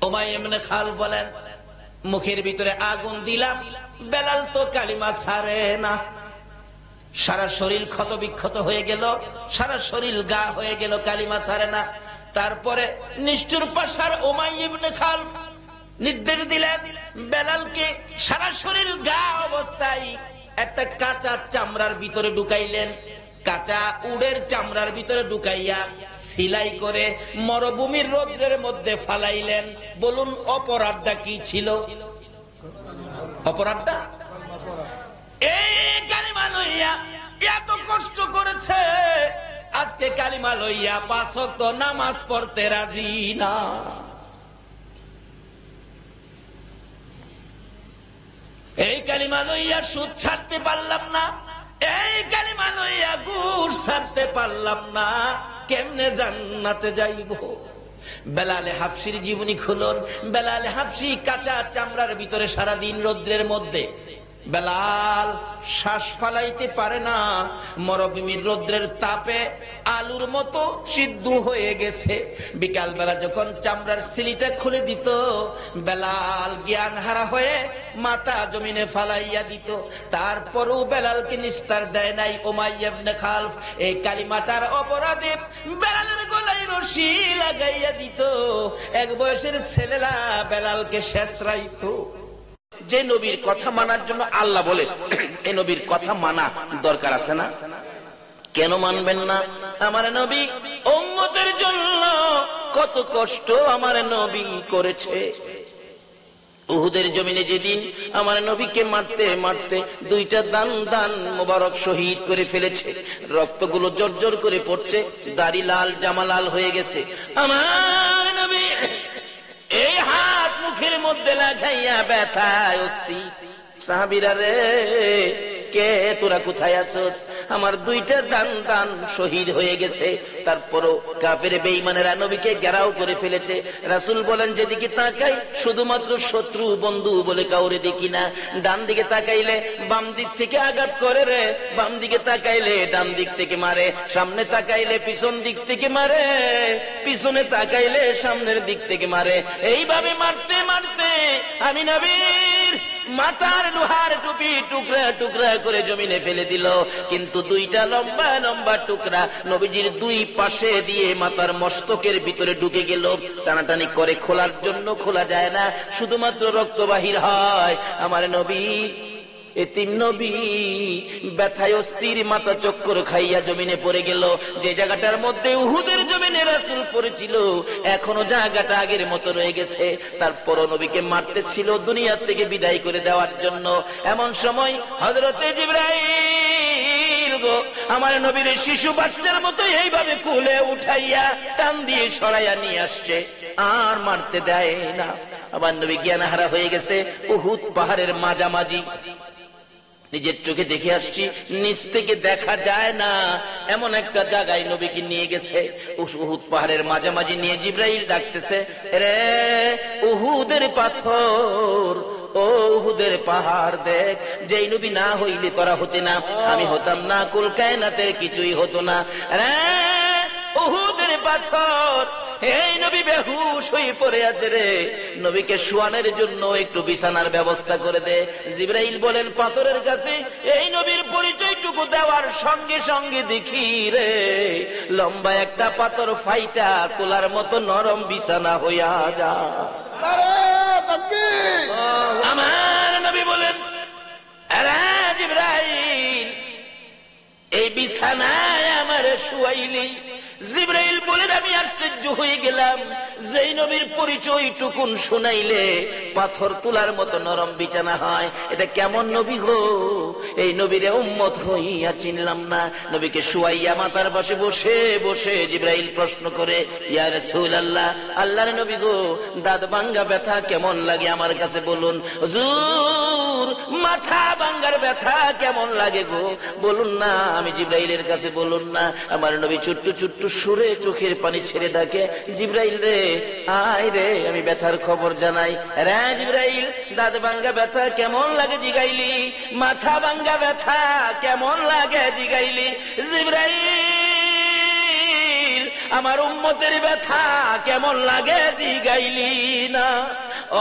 উমাইয়া ইবনে খালফ বলেন, মুখের ভিতরে আগুন দিলাম, বেলাল তো কালিমা ছাড়ে না। সারা শরীর ক্ষত বিক্ষত হয়ে গেল, সারা শরীর গা হয়ে গেল, কালিমা ছাড়ে না। তারপরে নিষ্ঠুর পাশার উমাইয়া ইবনে খালফ নির্দেশ দিলেন, বেলালকে সারা শরীর গা অবস্থায় একটা কাঁচা চামড়ার ভিতরে ঢুকাইলেন। কাঁচা উড়ের চামড়ার ভিতরে ঢুকাইয়া সিলাই করে মরুভূমির রৌদ্রের মধ্যে ফালাইলেন। বলুন অপরাধটা কি ছিল? অপরাধটা এই কালিমা লইয়া এত কষ্ট করেছে, আজকে কালিমা লইয়া 5 ওয়াক্ত নামাজ পড়তে রাজি না। এই কালিমা লইয়া সুদ ছাড়তে পারলাম না, এই কালিমা লইয়া ঘুষ ছাড়তে পারলাম না, কেমনে জান্নাতে যাইব? বেলালে হাফসির জীবনী খুলুন। বেলালে হাফসি কাঁচা চামড়ার ভিতরে সারাদিন রৌদ্রের মধ্যে, বেলাল শ্বাস ফালাইতে পারে না, মরুভূমির রৌদ্রের তাপে আলুর মতো সিদ্ধ হয়ে গেছে। বিকাল বেলা যখন চামড়ার সিলিটা খুলে দিত, বেলাল জ্ঞান হারা হয়ে মাথা জমিনে ফালাইয়া দিত। তারপরও বেলালকে নিস্তার দেয় নাই উমাইয়া ইবনে খালফ। এই কালিমাটার অপরাধে বেলালের গলায় রশি লাগাইয়া দিত। এক বয়সের ছেলেরা বেলালকে শেষরাইতো। যে নবীর কথা মানার জন্য আল্লাহ বলে, এই নবীর কথা মানা দরকার আছে না? কেন মানবেন না? আমার নবী উম্মতের জন্য কত কষ্ট আমার নবী করেছে। উহুদের জমিনে যেদিন আমার নবীকে মারতে মারতে 2টা দান মোবারক শহীদ করে ফেলেছে, রক্তগুলো জর্জর করে পড়ছে, দাড়ি লাল, জামা লাল হয়ে গেছে। আমার নবী এই হাত মুখের মধ্যে লাগাইয়া ব্যথায় অস্থির। সাহাবীরা রে, কে তোরা কোথায় আছোস? আমার 2টা দান শহীদ হয়ে গেছে। তারপরও কাফের বেঈমানেরা নবীকে ঘেরাও করে ফেলেছে। রাসূল বলেন, যেদিকে তাকাই শুধুমাত্র শত্রু বন্ধু বলে কাউরে দেখি না। ডান দিকে তাকাইলে বাম দিক থেকে আঘাত করে রে, বাম দিকে তাকাইলে ডান দিক থেকে মারে, সামনে তাকাইলে পিছন দিক থেকে মারে, পিছনে তাকাইলে সামনের দিক থেকে মারে। এইভাবে মারতে মারতে আমি নবীর মাথার লোহার টুপি টুকরা টুকরা করে জমিনে ফেলে দিল। কিন্তু 2টা লম্বা লম্বা টুকরা নবীজির 2 পাশে দিয়ে মাথার মস্তকের ভিতরে ঢুকে গেল। টানাটানি করে খোলার জন্য খোলা যায় না, শুধুমাত্র রক্ত বাহির হয়। আমার নবী, এতিম নবী ব্যথায় অস্থির, মাথা চক্কর খাইয়া জমিনে পড়ে গেল। যে জায়গাটার মধ্যে উহুদের জমিনে রাসূল পড়েছিল, এখনো জায়গাটা আগের মতো রয়ে গেছে। তারপরও নবীকে মারতেছিল দুনিয়া থেকে বিদায় করে দেওয়ার জন্য। এমন সময় হযরতে জিবরাইল গো আমার নবীর শিশু বাচ্চার মতো এইভাবে কোলে উঠাইয়া টান দিয়ে সরাইয়া নিয়ে আসছে, আর মারতে দেয় না। আমার নবী জ্ঞানহারা হয়ে গেছে। উহুদ পাহাড়ের মাঝামাঝি, নিজের চোখে দেখে আসছি, নিচ থেকে দেখা যায় না এমন একটা জায়গায় নবীকে নিয়ে গেছে। উহুদ পাহাড়ের মাঝামাঝি নিয়ে জিবরাইল ডাকতেছে, রে উহুদের পাথর, ও উহুদের পাহাড় দেখ, যেই নবী না হইলে তোরা হতে না, আমি হতাম না, কুল কায়নাতের কিছুই হতো না। রে উহুদের পাথর, এই নবী বেহুশ হয়ে পড়ে আছে রে, নবীকে শোয়ানোর জন্য একটু বিছানার ব্যবস্থা করে দে। জিবরাইল বলেন, পাথরের কাছে এই নবীর পরিচয়টুকু দেওয়ার সঙ্গে সঙ্গে দেখি রে লম্বা একটা পাথর ফাইটা তোলার মতো নরম বিছানা হইয়া যা। আমার নবী বলেন, আরে জিবরাইল, এই বিছানায় আমার শুয়াইলি জিবরাইল বলেন আমি আশ্চর্য হয়ে গেলাম, যেই নবীর পরিচয় টুকুন শোনাইলে পাথর তোলার মতো নরম বিছানা হয়, এটা কেমন নবী গো? এই নবীরে উম্মত হইয়া চিনলাম না। নবীকে শুয়াইয়া মাথার পাশে বসে বসে জিবরাইল প্রশ্ন করে, ইয়া রাসূলুল্লাহ, আল্লাহর নবী গো, দাঁত ভাঙ্গা ব্যথা কেমন লাগে আমার কাছে বলুন। হুজুর, মাথা ভাঙ্গার ব্যথা কেমন লাগে গো বলুন না, আমি জিবরাইলের কাছে বলুন না। আমার নবী ছোট্ট ছোট্ট সুরে চোখের পানি ছেড়ে ডাকে, জিবরাইল রে, আয় রে, আমি ব্যথার খবর জানাই। রে জিবরাইল, দাঁত ভাঙ্গা ব্যথা কেমন লাগে জিগাইলি, মাথা ভাঙ্গা ব্যথা কেমন লাগে জিগাইলি। জিবরাইল, আমার উম্মতের ব্যথা কেমন লাগে জিগাইলি না।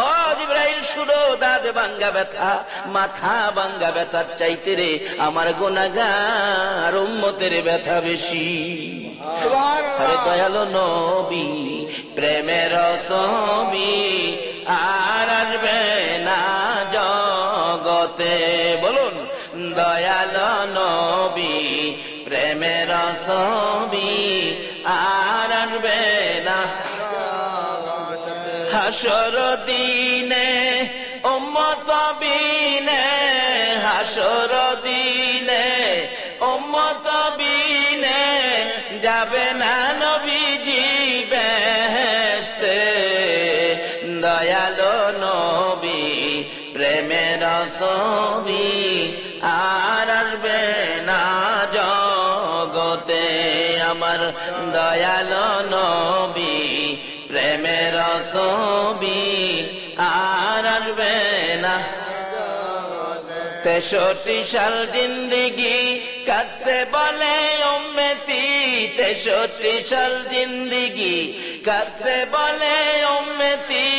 ও জিবরাইল শুনো, দাঁত ভাঙ্গা ব্যথা, মাথা ভাঙ্গা ব্যথার চাইতে রে আমার গুনাহগার উম্মতের ব্যথা বেশি। আরে দয়ালু নবী, প্রেমের ছবি আর আসবে না জগতে, বলুন। দয়ালু নবী, প্রেমের ছবি আর আসবে না হাসর দিনে, উম্মত বিনে, হাসর দিনে উম্মত বিনে যাবে না নবীজি বেহেশতে। দয়ালু নবী, প্রেমের ছবি আর আসবে না জগতে। আমার দয়ালু নবী, প্রেমের ছবি আর আসবে না। 63 সাল জিন্দিগি কাছে বলে উম্মতি, 63 সাল জিন্দিগি কাছে বলে উম্মতি,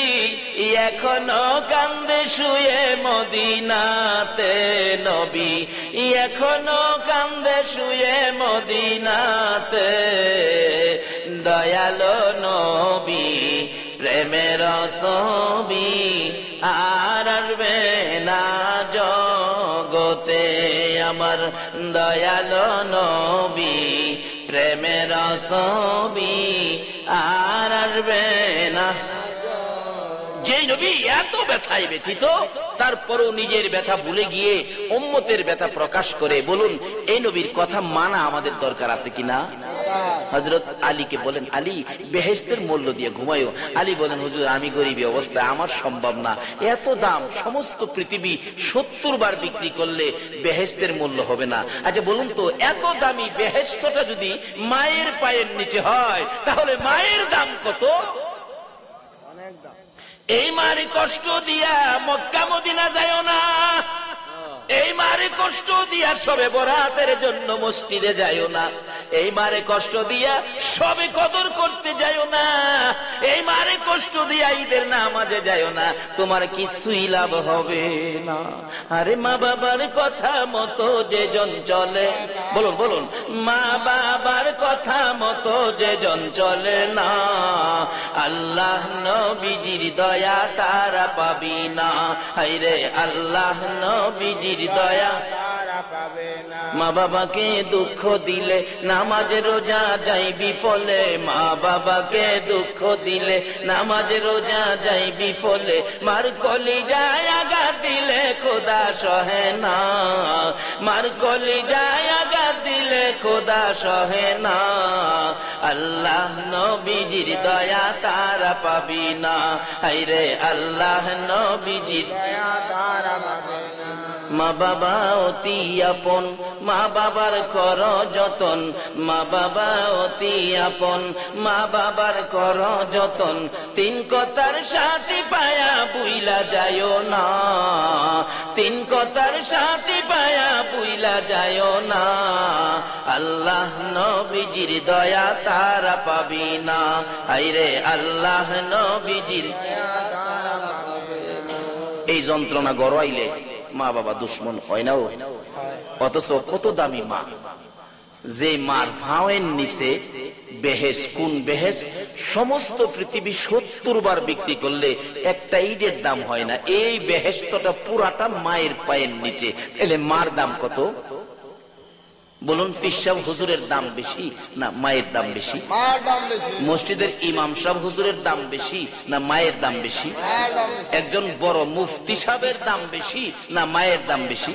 এখনো কান্দে শুয়ে মদিনাতে নবী, এখনো কান্দে শুয়ে মদিনাতে। দয়ালু নবী, প্রেমের ছবি আর আসবে না জগতে। আমার দয়ালু নবী, প্রেমের ছবি আর আসবে না। যে নবী এত ব্যথায় ব্যথিত, তারপরও নিজের ব্যথা ভুলে গিয়ে উম্মতের ব্যথা প্রকাশ করে, বলুন এই নবীর কথা মানা আমাদের দরকার আছে কিনা? হযরত আলীকে বলেন, আলী বেহেশতের মূল্য দিয়ে ঘুমায়ো। আলী বলেন, হুজুর আমি গরিবী অবস্থায়, আমার সম্ভব না, এত দাম, সমস্ত পৃথিবী 70 বার বিক্রি করলে বেহেশতের মূল্য হবে না। আচ্ছা বলুন তো, এত দামি বেহেশতটা যদি মায়ের পায়ের নিচে হয়, তাহলে মায়ের দাম কত? অনেক দাম। এই মারে কষ্ট দিয়া মক্কা মদিনা যায়ও না, এই মারে কষ্ট দিয়া সবে বরাতের জন্য মসজিদে যায়ও না, এই মারে কষ্ট দিয়া সবে কদর করতে যায়ও না, এই মারে কষ্ট দিয়া ঈদের নামাজে যায়ও না, তোমার কিছুই লাভ হবে না। আরে মা বাবার কথা মতো যে জন চলে, বলুন বলুন, মা বাবার কথা মতো যে জন চলে না, আল্লাহ নবীজির দয়া তারা পাবি না। হায়রে আল্লাহ নবীজির দয়া তারা পাবে না। মা বাবাকে দুঃখ দিলে নামাজ রোজা যাইবি ফলে, মা বাবাকে দুঃখ দিলে নামাজ রোজা যাইবি ফলে, মার কলিজায় আঘাত দিলে খোদা সহে না, মার কলিজায় আঘাত দিলে খোদা সহে না, আল্লাহ নবীজির দয়া তারা পাবি না। হায়রে আল্লাহ নবীজির দয়া তারা পাবে না। মা বাবা অতি আপন, মা বাবার কর যতন, মা বাবা অতি আপন, মা বাবার কর যতন, তিন কথার সাথী পায়া বুইলা যায়ও না, তিন কথার সাথী পায়া বুইলা যায়ও না, আল্লাহ নবীজির দয়া তারা পাবি না। হায়রে আল্লাহ নবীজির দয়া তারা পাবে না। এই যন্ত্রণা গড়াইলে মা বাবা দুশ্মন হয় না, অথচ কত দামি মা, যে মার ভাওয়ের নিচে বেহেশ, কোন বেহেশ সমস্ত পৃথিবী 70 বার বিক্রি করলে একটা ইটের দাম হয় না, এই বেহেশতটা পুরাটা মায়ের পায়ের নিচে, এলে মার দাম কত? বলুন পীর সাহেব হুজুরের দাম বেশি না মায়ের দাম বেশি? মার দাম বেশি। মসজিদের ইমাম সাহেব হুজুরের দাম বেশি না মায়ের দাম বেশি? মার দাম বেশি। একজন বড় মুফতি সাহেবের দাম বেশি না মায়ের দাম বেশি?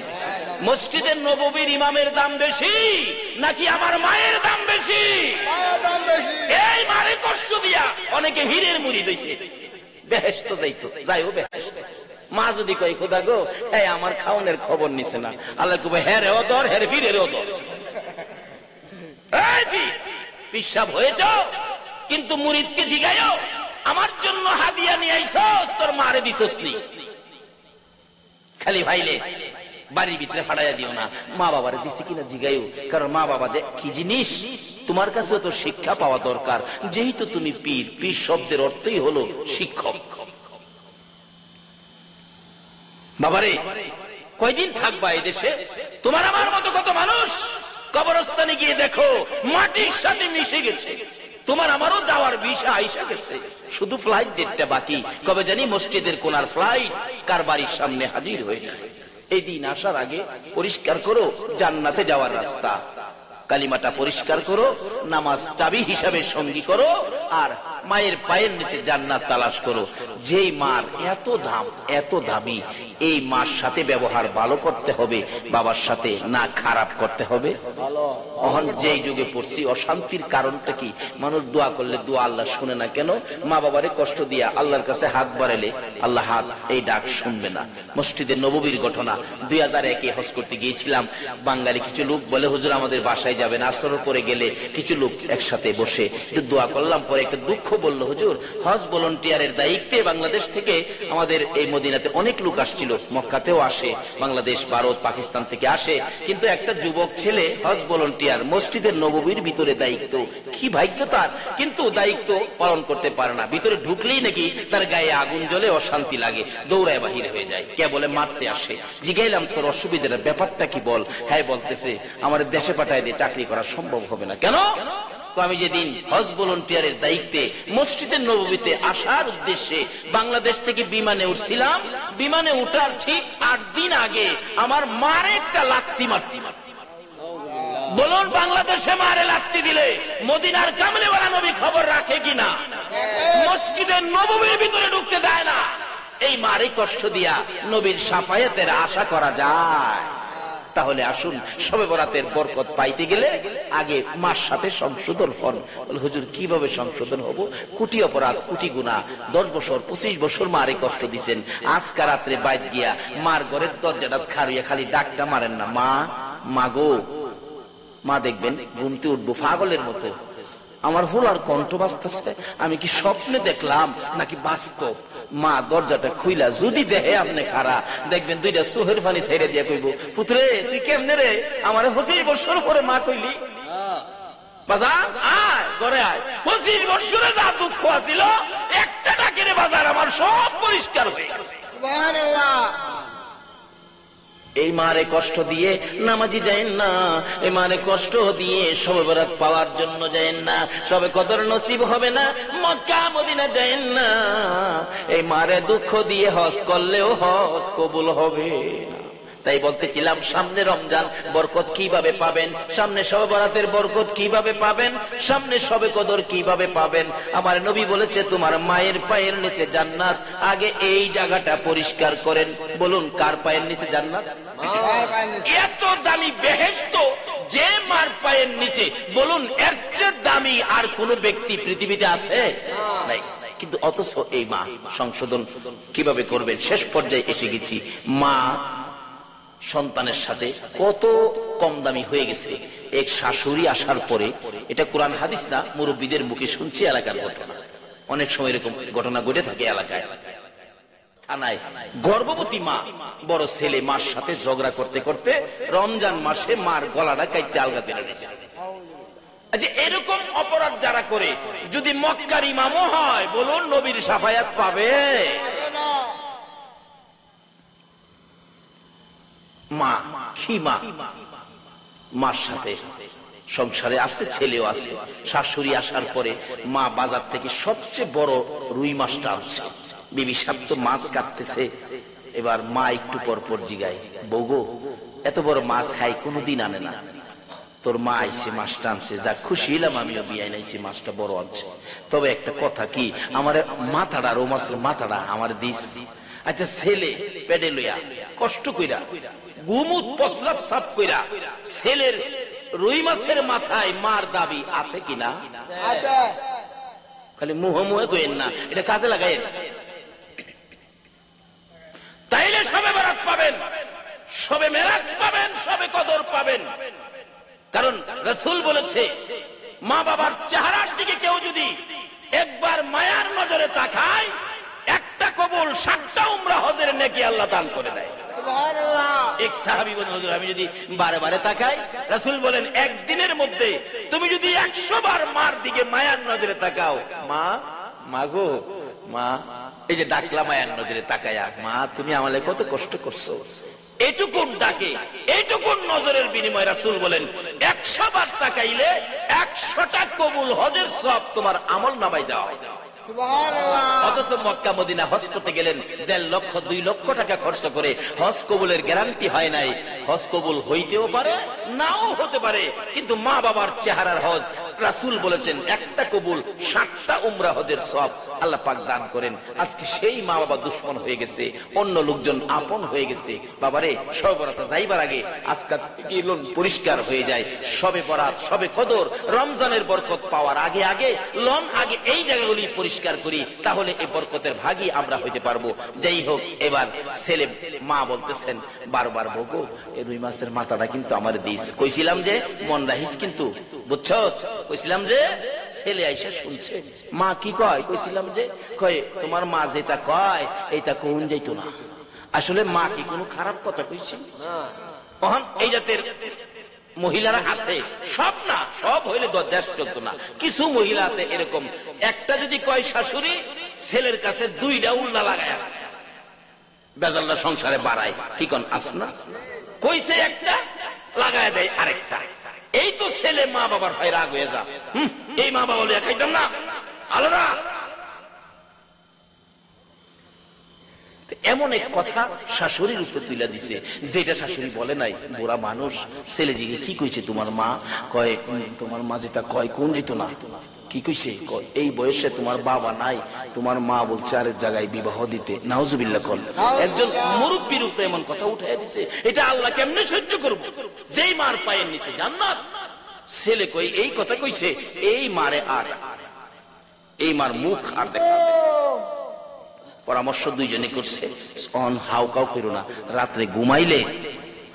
মসজিদের নববীর ইমামের দাম বেশি নাকি আমার মায়ের দাম বেশি? মার দাম বেশি। এই মারে কষ্ট দিয়া অনেকে হীরের মুড়ি দইছে, বেহেশত যাইতো, যাইও বেহেশত। মা যদি কই খোদা গো এই আমার খাওনের খবর নিছে না, আল্লাহ কবে হ্যাঁ রে ওদর, হ্যাঁ রে বীরের ওদর। এই পিসাব হয়েছ কিন্তু মুরিদকে জিগাইও আমার জন্য হাদিয়া নিয়ে আইছস, তোর মারে দিছস নি। খালি ভাইলে বাড়ির ভিতরে ফাড়াইয়া দিও না, মা বাবারে দিছি কিনা জিগাইও, কারণ মা বাবা যে কি জিনিস তোমার কাছে তো শিক্ষা পাওয়া দরকার। যেহেতু তুমি পীর, পীর শব্দের অর্থই হলো শিক্ষক। বাবারে কয়দিন থাকবা এই দেশে? তোমার আমার মতো কত মানুষ কবরস্থানে গিয়ে দেখো মাটির সাথে মিশে গেছে। তোমার আমারও যাওয়ার ভিসা আইসা গেছে, শুধু ফ্লাইট ডেটটা বাকি। কবে জানি মসজিদের কোনার ফ্লাইট কার বাড়ির সামনে হাজির হয়ে যায়। এই দিন আসার আগে পরিষ্কার করো জান্নাতে যাওয়ার রাস্তা, কালিমাটা পরিষ্কার করো, নামাজ চাবি হিসাবে সঙ্গী করো, আর মায়ের পায়ের নিচে জান্নাত তালাশ করো। যেই মার এত দাম, এত দামি, এই মার সাথে ব্যবহার ভালো করতে হবে, বাবার সাথে না খারাপ করতে হবে। অহন যেই যুগে পড়ছি অশান্তির কারণটা কি? মানুষ দোয়া করলে দোয়া আল্লাহ শুনে না কেন? মা বাবারে কষ্ট দিয়া আল্লাহর কাছে হাত বাড়াইলে আল্লাহ হাত এই ডাক শুনবে না। মসজিদে নববীর ঘটনা, 2001-এ হজ করতে গিয়েছিলাম। বাঙালি কিছু লোক বলে হুজুর আমাদের বাসায় যাবেন, আসর পরে গেলে কিছু লোক একসাথে বসে একটু দোয়া করলাম। পরে একটা দুঃখ বলল, হুজুর হজ ভলান্টিয়ারের দায়িত্বে বাংলাদেশ থেকে আমাদের এই মদিনাতে অনেক লোক আসছিল, মক্কাতেও আসে, বাংলাদেশ, ভারত, পাকিস্তান থেকে আসে, কিন্তু একটা যুবক ছেলে হজ ভলান্টিয়ার মসজিদের নববীর ভিতরে দায়িত্ব, কি ভাগ্য তার, কিন্তু দায়িত্ব পালন করতে পারে না। ভিতরে ঢুকলেই নাকি তার গায়ে আগুন জ্বলে, অশান্তি লাগে, দৌড়ায় বাহির হয়ে যায়। কে বলে মারতে আসে। জিগাইলাম তোর অসুবিধার ব্যাপারটা কি বল? হ্যাঁ বলতেছে আমার দেশে পাঠায় দিয়ে চাকরি করা সম্ভব হবে না। কেন? আমি যেদিন হজ ভলান্টিয়ারের দায়িত্বে মসজিদের নববীতে আসার উদ্দেশ্যে বাংলাদেশ থেকে বিমানে উঠছিলাম, বিমানে উঠার ঠিক 8 দিন আগে আমার মারে একটা লাত্তি মারছি। বলুন বাংলাদেশে মারে লাত্তি দিলে মদিনার কামলিওয়ালা নবী খবর রাখে কিনা? মসজিদের নববীর ভিতরে ঢুকতে দেয় না। এই মারে কষ্ট দিয়া নবীর শাফায়াতের আশা করা যায়? তাহলে আসুন শবে বরাতের বরকত পাইতে গেলে আগে মার সাথে সংশোধন হন। হুজুর কিভাবে সংশোধন হব? কোটি অপরাধ, কোটি গুনাহ, 10 বছর 25 বছর মারে কষ্ট দিছেন, আজকা রাত্রে বাইত গিয়া মার ঘরের দরজাটা খাড়িয়া খালি ডাকটা মারেন না, মা মাগো। মা দেখবেন ঘুমতে উঠবো পাগলের মতো, আমার হুলার কণ্ঠ বাজতেছে, আমি কি স্বপ্নে দেখলাম নাকি বাস্তব? মা দরজাটা খুইলা যদি দেহে আপনি খারা দেখবেন 2টা চোখের পানি ছেড়ে দিয়ে কইব, পুত্রে তুই কেমনে রে? আমার 25 বছর পরে মা কইলি বাজার আয় ঘরে আয়। 25 বছরে যা দুঃখ আছিল একটা ডাকের বাজার আমার সব পরিষ্কার হয়ে গেছে। সুবহানাল্লাহ। এই মারে কষ্ট দিয়ে নামাজি যায়েন না, এই মারে কষ্ট দিয়ে শবে বরাত পাওয়ার জন্য যায়েন না, শবে কদর নসিব হবে না, মক্কা মদিনা যায়েন না। এই মারে দুঃখ দিয়ে হজ করলেও হজ কবুল হবে না। তাই বলতেছিলাম সামনে রমজান, বরকত কিভাবে পাবেন? সামনে শবে বরাতের বরকত কিভাবে পাবেন? সামনে শবে কদর কিভাবে পাবেন? আমার নবী বলেছে তোমার মায়ের পায়ের নিচে জান্নাত। আগে এই জায়গাটা পরিষ্কার করেন। বলুন কার পায়ের নিচে জান্নাত? এত দামি বেহেশত যে মার পায়ের নিচে, বলুন এর চেয়ে দামি আর কোন ব্যক্তি পৃথিবীতে আছে? নাই। কিন্তু অথচ এই মা সংশোধন কিভাবে করবেন? শেষ পর্যায়ে এসে গেছি। মা সন্তানের সাথে কত কম দামি হয়ে গেছে। এক শাশুড়ি আসার পরে, এটা কোরআন হাদিস না, মুরব্বীদের মুখে শুনছি, এলাকার ঘটনা, অনেক সময় এরকম ঘটনা ঘটে থাকে এলাকায়। থানায় গর্ভবতী মা, বড় ছেলে মার সাথে ঝগড়া করতে করতে রমজান মাসে মার গলাটা কাইতে আলগা পেরে নিয়েছে। আচ্ছা এরকম অপরাধ যারা করে যদি মক্কার ইমামও হয়, বলুন নবীর শাফায়াত পাবে? মা কি মা? মার সাথে সংসারে আছে, ছেলেও আছে। শাশুড়ি আসার পরে মা বাজার থেকে সবচেয়ে বড় রুই মাছটা আনছে। বিবি সাহেব তো মাছ কাটতেছে, এবার মা একটু পর পর জিগায়, বউগো এত বড় মাছ হাই কোনোদিন আনে না, তোর মা আইসে মাছটা আনছে, যা খুশি হইলাম আমিও বিয়াই নাইছি, মাছটা বড় আনছে। তবে একটা কথা কি, আমার মাথাটা রো মাছের মাথাটা আমার দিস। আচ্ছা ছেলে পেটে লইয়া কষ্ট কইরা গুমুত প্রস্রাব সাফ কইরা ছেলের রুই মাছের মাথায় মার দাবি আছে কিনা? আছে। খালি মুহে মুহে কইেন না, এটা কাজে লাগাইেন। তাইলে সবে বরাত পাবেন, সবে মেরাজ পাবেন, সবে কদর পাবেন। কারণ রাসূল বলেছে, মা বাবার চেহারার দিকে কেউ যদি একবার মায়ার নজরে তাকায়, একটা কবুল 7টা উমরা হজের নেকি আল্লাহ দান করে দেয়। সুবহানাল্লাহ। এক সাহাবী বলেন, হুজুর আমি যদি বারে বারে তাকাই, রাসূল বলেন একদিনের মধ্যে তুমি যদি 100 বার মার দিকে মায়ার নজরে তাকাও, মা মাগো মা, এই যে ডাকলা মায়ার নজরে তাকায়া, মা তুমি আমালে কত কষ্ট করছো, এইটুকুন ডাকে এইটুকুন নজরের বিনিময়ে রাসূল বলেন 100 বার তাকাইলে 100টা কবুল হজের সওয়াব তোমার আমল নামায় দেওয়া হয়। সুবহানাল্লাহ। অথচ মক্কা মদিনা হজ করতে গেলেন 1.5 লক্ষ 2 লক্ষ টাকা খরচ করে, হজ কবুলের গ্যারান্টি হয় নাই। হজ কবুল হইতেও পারে, নাও হতে পারে, কিন্তু মা বাবার চেহারার হজ রাসূল বলেছেন একটা কবুল 7টা উমরা হজের সওয়াব আল্লাহ পাক দান করেন। আজকে সেই মা বাবা দুশমন হয়ে গেছে, অন্য লোকজন আপন হয়ে গেছে। বাবারে শবে বরাত যাইবার আগে আজকে কি লোন পরিষ্কার হয়ে যায়, শবে বরাত সবে কদর রমজানের বরকত পাওয়ার আগে আগে লন আগে এই জায়গাগুলি পরিষ্কার করি, তাহলে এই বরকতের ভাগী আমরা হইতে পারবো। যাই হোক, এবার ছেলে মা বলতেছেন বারবার, বগো এই রুই মাছের মাথাটা কিন্তু আমার দিস, কইছিলাম যে মন রাখিস কিন্তু, বুঝছস, কইছিলাম যে। ছেলে আইসা শুনছে মা কি কয়, কইছিলাম যে, কয় তোমার মা যেটা কয় এইটা কোন যাইতো না। আসলে মা কি কোনো খারাপ কথা কইছে? তখন এই জাতের মহিলারা আছে, সব না, সব হইলে দেশ চলতো না। কিছু মহিলা আছে এরকম, একটা যদি কয় শাশুড়ি, ছেলের কাছে 2টা উল্লা লাগায় বেজাল্লা সংসারে বাড়ায়। কি কোন আসনা কইছে একটা লাগায় দেয় আরেকটা। এই তো ছেলে মা বাবার হয় রাগ হয়ে যা, এই মা বাবা লিয়া খাইতাম না আলাদা। এমন এক কথা শাশুড়ির উপরে তুলে দিছে, যেটা শাশুড়ি বলে নাই। বুড়া মানুষ ছেলে জিগে কি কইছে তোমার মা? কয় তোমার মা যেটা কয় কোন যেত না। কি কইছে? কয় এই বয়সে তোমার বাবা নাই, তোমার মা বলছে আরেক জায়গায় বিবাহ দিতে। নাউজুবিল্লাহ। কোন একজন মুরব্বির উপরে এমন কথা উঠাইয়া দিছে, এটা আল্লাহ কেমনে সহ্য করব? যেই মার পায়ের নিচে জান্নাত। ছেলে কই এই কথা কইছে, এই মারে আর এই মার মুখ আর দেখা। পরামর্শ দুইজনে করছে, অন হাউ কাউ করো না, রাত্রে ঘুমাইলে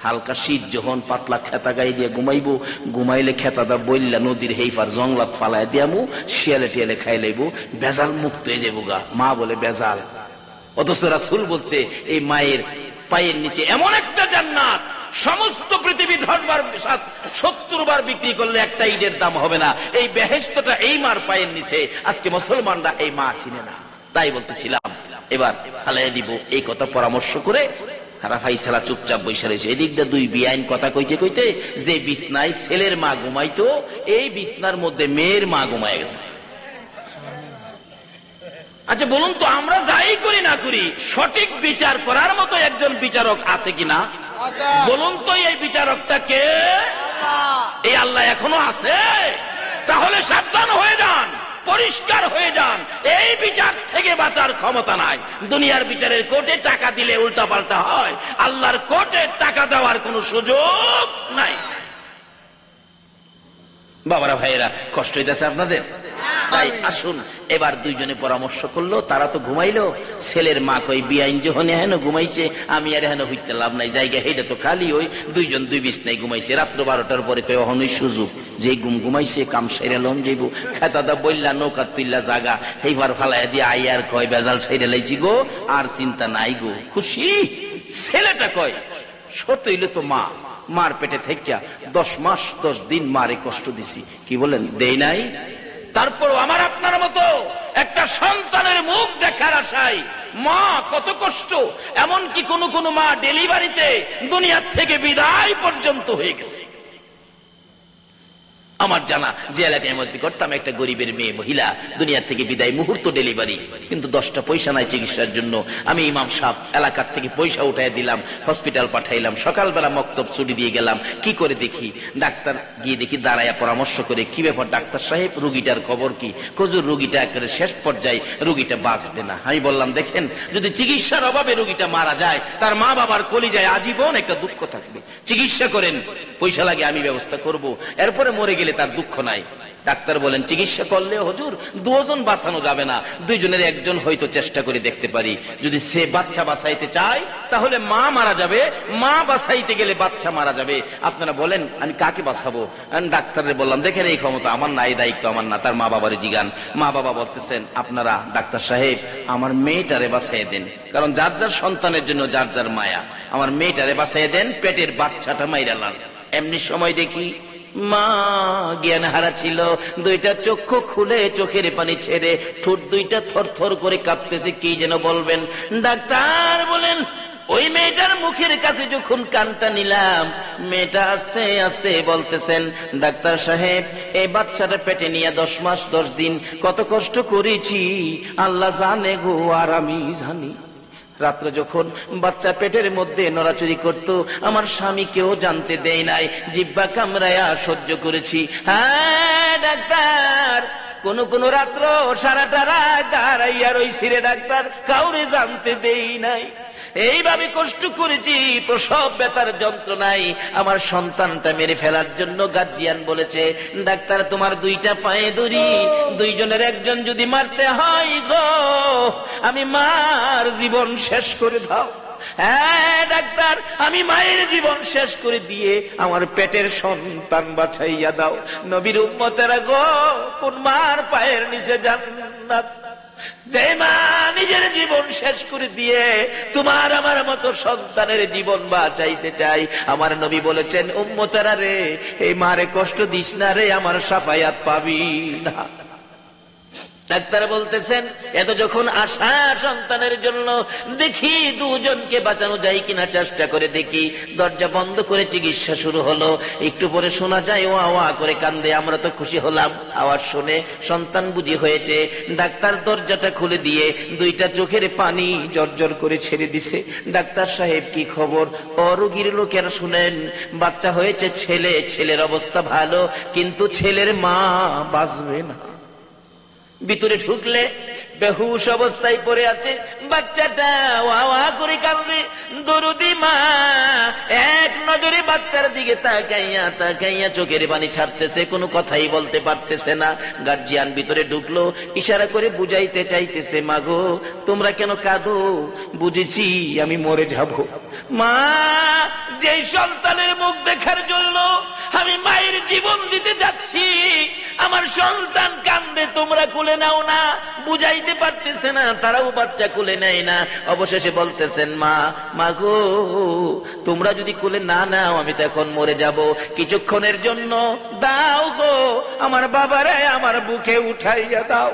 হালকা শীত যখন পাতলা খেতা গায়ে দিয়ে ঘুমাইবো, ঘুমাইলে খেতাটা বইল্লা নদীর হেইফার জংলাত ফালায় দিয়ামু, শিয়ালে টিয়ালে খাই লাইবো, বেজাল মুক্ত হয়ে যাবো গা। মা বলে বেজাল, অথচ রাসূল বলছে এই মায়ের পায়ের নিচে এমন একটা জান্নাত, সমস্ত পৃথিবী 10 বার 70 বার বিক্রি করলে একটা ইটের দাম হবে না। এই বেহেশতটা এই মার পায়ের নিচে। আজকে মুসলমানরা এই মা চিনে না। তাই বলতেছিলাম, এবার ফালাই দিব এই কথা পরামর্শ করে ফাইসালা চুপচাপ বৈশা রয়েছে। এদিক দিয়ে 2 বেআইন কথা কইতে কইতে যে বিছনায় ছেলের মা ঘুমাইতো, এই বিছনার মধ্যে মেয়ের মা ঘুমায় গেছে। আচ্ছা বলুন তো, আমরা যাই করি না করি সঠিক বিচার করার মতো একজন বিচারক আছে কিনা? বলুন তো, এই বিচারকটা কে? এই আল্লাহ এখনো আছে। তাহলে সাবধান হয়ে যান, পরিষ্কার হয়ে যান। এই বিচার থেকে বাঁচার ক্ষমতা নাই। দুনিয়ার বিচারের কোর্টে টাকা দিলে উল্টা পাল্টা হয়, আল্লাহর কোর্টে টাকা দেওয়ার কোনো সুযোগ নাই। বাবারা ভাইয়েরা, কষ্ট হইতেছে আপনাদের? তাই আসুন, এবার দুইজনে পরামর্শ করলো, তারা তো ঘুমাইলো। ছেলের মা কই বিআইন যখন হেন ঘুমাইছে, আমি আর হেন হইতে লাভ নাই, জায়গা হেটা তো খালি। ওই দুইজন 2 বিছনায় ঘুমাইছে। রাত্র 12টার পরে কই অহনই সুযোগ, যে ঘুমাইছে কাম সাইরা লম যাইব, খেতাদা বইল্লা নৌকা তুইল্লা জাগা এইবার ফালাইয়া দিয়ে আইয়ার কয় বেজাল সাইরা লাইছি গো, আর চিন্তা নাই গো, খুশি। ছেলেটা কয় সত হইলে তো মা, মার পেটে থেকে 10 মাস 10 দিন মারে কষ্ট দিছি। কি বলেন, দেই নাই? তারপর আমার আপনার মতো একটা সন্তানের মুখ দেখার আশায় মা কত কষ্ট। এমনকি কোন কোন মা ডেলিভারিতে দুনিয়ার থেকে বিদায় পর্যন্ত হয়ে গেছে। আমার জানা যে এলাকায় মধ্যে করতাম, একটা গরিবের মেয়ে মহিলা দুনিয়া থেকে বিদায়, মুহূর্ত ডেলিভারি, কিন্তু 10টা পয়সা নাই চিকিৎসার জন্য। আমি ইমাম সাহেব এলাকার থেকে পয়সা উঠাই দিলাম, হসপিটাল পাঠাইলাম, সকালবেলা মক্তব ছুটি দিয়ে গেলাম। কি করে দেখি, ডাক্তার গিয়ে দেখি দাঁড়াইয়া পরামর্শ করে, কি ব্যাপার ডাক্তার সাহেব, রুগীটার খবর কি? হুজুর রুগীটা একেবারে শেষ পর্যায়ে, রুগীটা বাঁচবে না। আমি বললাম দেখেন, যদি চিকিৎসার অভাবে রুগীটা মারা যায়, তার মা বাবার কলিজায় আজীবন একটা দুঃখ থাকবে। চিকিৎসা করেন, পয়সা লাগে আমি ব্যবস্থা করব, এরপরে মরে গেলে তার দুঃখ নাই। ডাক্তার বলেন চিকিৎসা করলে হুজুর 2 জন বাঁচানো যাবে না, 2 জনের একজন হয়তো চেষ্টা করে দেখতে পারি। যদি সে বাচ্চা বাঁচাইতে চায় তাহলে মা মারা যাবে, মা বাঁচাইতে গেলে বাচ্চা মারা যাবে। আপনারা বলেন আমি কাকে বাঁচাবো? ডাক্তারে বললাম দেখেন এই ক্ষমতা আমার না, এই দায়িত্ব আমার না, তার মা বাবারে জিগান। মা বাবা বলতেছেন আপনারা ডাক্তার সাহেব আমার মেয়েটারে বাঁচাই দেন, কারণ যার যার সন্তানের জন্য যার যার মায়া, আমার মেয়েটারে বাঁচাই দেন, পেটের বাচ্চাটা মাইরালাম। এমনি সময় দেখি মা জ্ঞান হারা ছিল, 2টা চক্ষু খুলে চোখের পানি ছেড়ে ঠোঁট 2টা থরথর করে কাঁপতেছে, কি যেন বলবেন। ডাক্তার বলেন ওই মেয়েটার মুখের কাছে যখন কানটা নিলাম, মেয়েটা আস্তে আস্তে বলতেছেন ডাক্তার সাহেব এই বাচ্চাটা পেটে নিয়ে 10 মাস 10 দিন কত কষ্ট করেছি, আল্লাহ জানে গো আর আমি জানি। রাত্রে যখন বাচ্চা পেটের মধ্যে নড়াচড়ি করত, আমার স্বামীকেও জানতে দেয় নাই, জিহ্বা কামড়ায়া সহ্য করেছি। হ্যাঁ ডাক্তার, কোন রাত্র সারাটা রাত দাঁড়াইয়া রইছি রে ডাক্তার, কাউরে জানতে দেই নাই। এইভাবে কষ্ট করেছি, প্রসব ব্যথার যন্ত্রণায় আমার সন্তানটা মেরে ফেলার জন্য গার্জিয়ান বলেছে ডাক্তার তোমার 2টা পায়ে দড়ি, 2 জনের একজন যদি মারতে হয় গো, আমি মার জীবন শেষ করে দাও। হ্যাঁ ডাক্তার, আমি মায়ের জীবন শেষ করে দিয়ে আমার পেটের সন্তান বাঁচাইয়া দাও। নবীর উম্মতেরা গো, কোন মার পায়ের নিচে জান্নাত? যে মা নিজের জীবন শেষ করে দিয়ে তোমার আমার মতো সন্তানের জীবন বাঁচাইতে চাই, আমার নবী বলেছেন উম্মতেরা রে, এই মারে কষ্ট দিস না রে, আমার শাফায়াত পাবি না। ডাক্তার বলতেছেন এত যখন আশা সন্তানের জন্য, দেখি 2 জনকে বাঁচানো যায় কিনা চেষ্টা করে দেখি। দরজা বন্ধ করে চিকিৎসা শুরু হলো, একটু পরে শোনা যায় ওয়া ওয়া করে কান্দে। আমরা তো খুশি হলাম, আওয়াজ শুনে সন্তান বুঝি হয়েছে। ডাক্তার দরজাটা খুলে দিয়ে 2টা চোখের পানি জর্জর করে ছেড়ে দিছে। ডাক্তার সাহেব কি খবর? রোগীর লোকেরা শুনেন বাচ্চা হয়েছে ছেলে, ছেলের অবস্থা ভালো, কিন্তু ছেলের মা বাঁচবে না। ভিতরে ঢুকলে বেহুশ অবস্থায় পড়ে আছে বাচ্চাটা, ওয়া ওয়া করে কান্দে। দরুদি মা এক নজরে বাচ্চার দিকে তাকাইয়া তাকাইয়া চোখের পানি ছাড়তেছে, কোনো কথাই বলতে পারতেছে না। গার্জিয়ান ভিতরে ঢুকলো, ইশারা করে বুঝাইতে চাইতেছে মা গো তোমরা কেন কাঁদো? বুঝেছি আমি মরে যাব। মা, যে সন্তানের মুখ দেখার জন্য আমি মায়ের জীবন দিতে যাচ্ছি, আমার সন্তান কান্দে, তোমরা কোলে নাও না। বুঝাইতে পারতেছে না, তারাও বাচ্চা কোলে নেয় না। অবশেষে বলতেছেন মা, মা গো তোমরা যদি কোলে না নাও আমি তো এখন মরে যাব, কিছুক্ষণের জন্য দাও গো আমার বাবারে আমার বুকে উঠাইয়া দাও।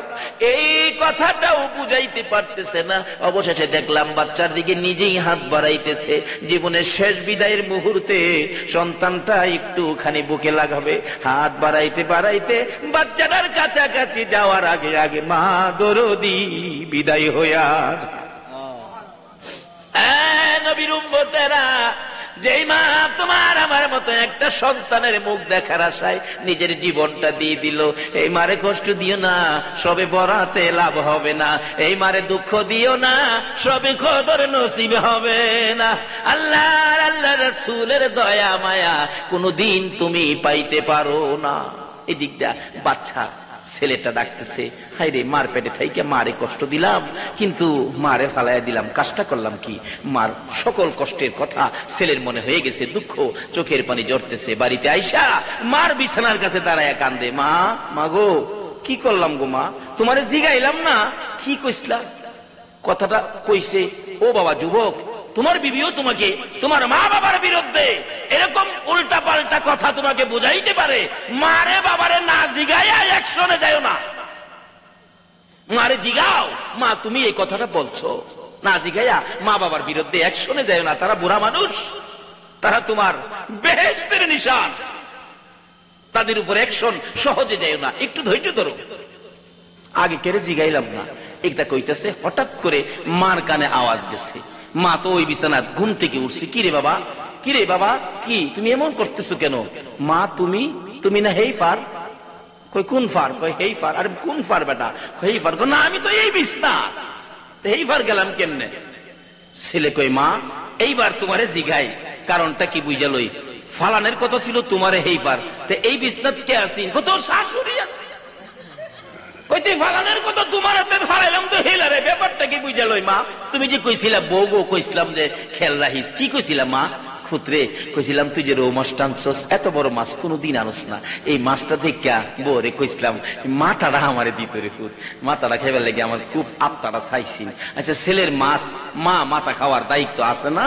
এই কথাটাও বুঝাইতে পারতেছে না। অবশেষে দেখলাম বাচ্চার দিকে নিজেই হাত বাড়াইতেছে। জীবনের শেষ বিদায়ের মুহূর্তে সন্তানটা একটুখানি বুকে লাগাবে, হাত বাড়াইতে বাড়াইতে বাচ্চাটার কাছাকাছি যাওয়ার আগে আগে মা দরদি বিদায় হইয়া নবীর উম্মতেরা, যেই মা তোমার আমার মতো একটা সন্তানের মুখ দেখার আশায় নিজের জীবনটা দিয়ে দিল, এই মারে কষ্ট দিও না, সবে বরাতে লাভ হবে না। এই মারে দুঃখ দিও না, সবে কদর নসিব হবে না। আল্লাহ রাসূলের দয়া মায়া কোনদিন তুমি পাইতে পারো না। এদিক দা বাচ্চা ছেলেটা ডাকতেছে, হাই রে মার পেটে থাইকে মারে কষ্ট দিলাম, কিন্তু মারে ফালাইয়া দিলাম, কাজটা করলাম কি? মার সকল কষ্টের কথা ছেলের মনে হয়ে গেছে, দুঃখ চোখের পানি জড়তেছে। বাড়িতে আইসা মার বিছানার কাছে দাঁড়ায় কান্দে, মা, মা গো কি করলাম গো মা, তোমারে জিগাইলাম না, কি কইছিলা? কথাটা কইছে ও বাবা যুবক, তোমার বিবিও তোমাকে তোমার মা বাবার বিরুদ্ধে এরকম উল্টা পাল্টা কথা তোমাকে বুঝাইতে পারে। মারে বাবারে না জিগাইয়া অ্যাকশনে যাও না, মারে জিগাও, মা তুমি এই কথাটা বলছো, না জিগাইয়া মা বাবার বিরুদ্ধে অ্যাকশনে যাও না। তারা বুড়া মানুষ, তারা তোমার বেহেশতের নিশান, তাদের উপর অ্যাকশন সহজে যায় না, একটু ধৈর্য ধরো। আগে কেড়ে জিগাইলাম না, একটা কইতেছে হঠাৎ করে মার কানে আওয়াজ গেছে। মা তো ওই বিছানার ঘুম থেকে উঠছে। কিরে বাবা, কিরে বাবা, কি তুমি এমন করতেছো কেন? মা তুমি তুমি না হেই ফার। কই কোন ফার? কই হেই ফার। আরে কোন ফার বেটা? হেই ফার। না আমি তো এই বিছনা, হেই ফার গেলাম কেমনে? ছেলে কই মা এইবার তোমারে জিগাই কারণটা কি বুঝা লই। ফালানের কথা ছিল তোমারে হেই ফার, তে এই বিছনাত কে আছি? কত শাশুড়ি আছে। কইতে ফালানের কথা তোমার হাতে ফালাইলাম তো হেলারে, ব্যাপারটা কি বুঝা লই মা? তুমি যে কইছিলা বউ গো, কইছিলাম যে খেল রাখিস, কি কইছিলাম মা? খুতরে কইছিলাম তুই যে রৌ মাছ টানছস, এত বড় মাছ কোনোদিন আনস না, এই মাছটা দেখা বউরে কইছিলাম মাথাটা আমারে দিত রে খুদ, মাথাটা খাইবার লাগে আমার খুব আত্মাটা চাইছি। আচ্ছা ছেলের মাছ, মা মাথা খাওয়ার দায়িত্ব আছে না?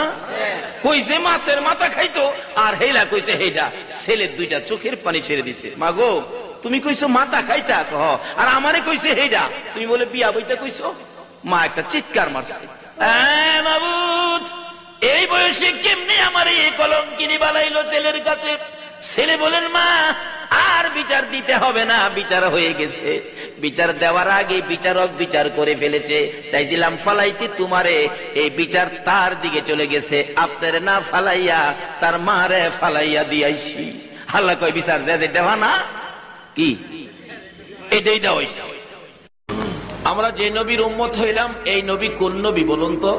কইছে মাছের মাথা খাইতো, আর হেলা কইছে হেইটা। ছেলের দুইটা চোখের পানি ছেড়ে দিছে। মা গো তুমি কইছো মাথা খাইতা, আর আমারে কইছে হেইটা, তুমি বলে বিয়া বইতে কইছো। মা একটা চিৎকার মারছে, মাবুদ এই বয়সে কেমনে আমার এই কলঙ্কিনী বানাইলো ছেলের কাছে। ছেলে বলেন মা আর বিচার দিতে হবে না, বিচার হয়ে গেছে। বিচার দেওয়ার আগে বিচারক বিচার করে ফেলেছে। চাইছিলাম ফালাইতে তোমারে, এই বিচার তার দিকে চলে গেছে। আপনারে না ফালাইয়া তার মারে ফালাইয়া দিয়াইছি। আল্লাহ কয় বিচার যে দেওয়া না কি এটাই দেওয়া হইছে। আমরা যে নবীর উম্মত হইলাম, এই নবী কোন নবী বলুন তো?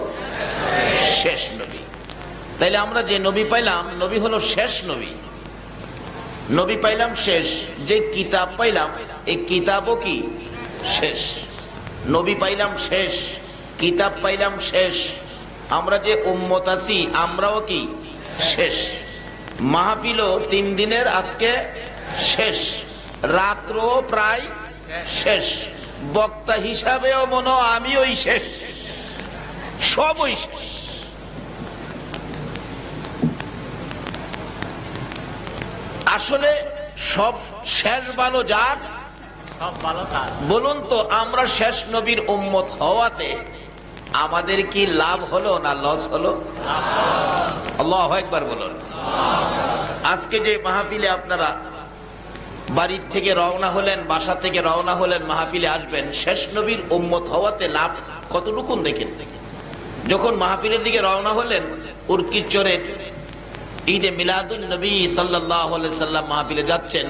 শেষ নবী। তাইলে আমরা যে নবী পাইলাম, নবী হলো শেষ নবী। নবী পাইলাম শেষ, যে কিতাব পাইলাম এই কিতাবও কি শেষ। নবী পাইলাম শেষ, কিতাব পাইলাম শেষ, আমরা যে উম্মত আছি আমরাও কি শেষ। মাহফিলও 3 দিনের আজকে শেষ, রাত্র প্রায় শেষ, বক্তা হিসাবেও মনে আমি ওই শেষ, সবই শেষ। আসলে সব শেষ ভালো যার, সব ভালো তার। বলুন তো আমরা শেষ নবীর উম্মত হওয়াতে আমাদের কি লাভ হলো না লস হলো? আল্লাহু আকবার বলুন। আজকে যে মাহফিলে আপনারা বাড়ির থেকে রওনা হলেন, বাসা থেকে রওনা হলেন, মাহফিলে আসবেন, শেষ নবীর উম্মত হওয়াতে লাভ কতটুকুন দেখেন। যখন মাহফিলের দিকে রওনা হলেন, উরকির চরের ঈদে মিলাদুন নবী সাল্লাল্লাহু আলাইহি সাল্লাম মাহফিলে যাচ্ছেন।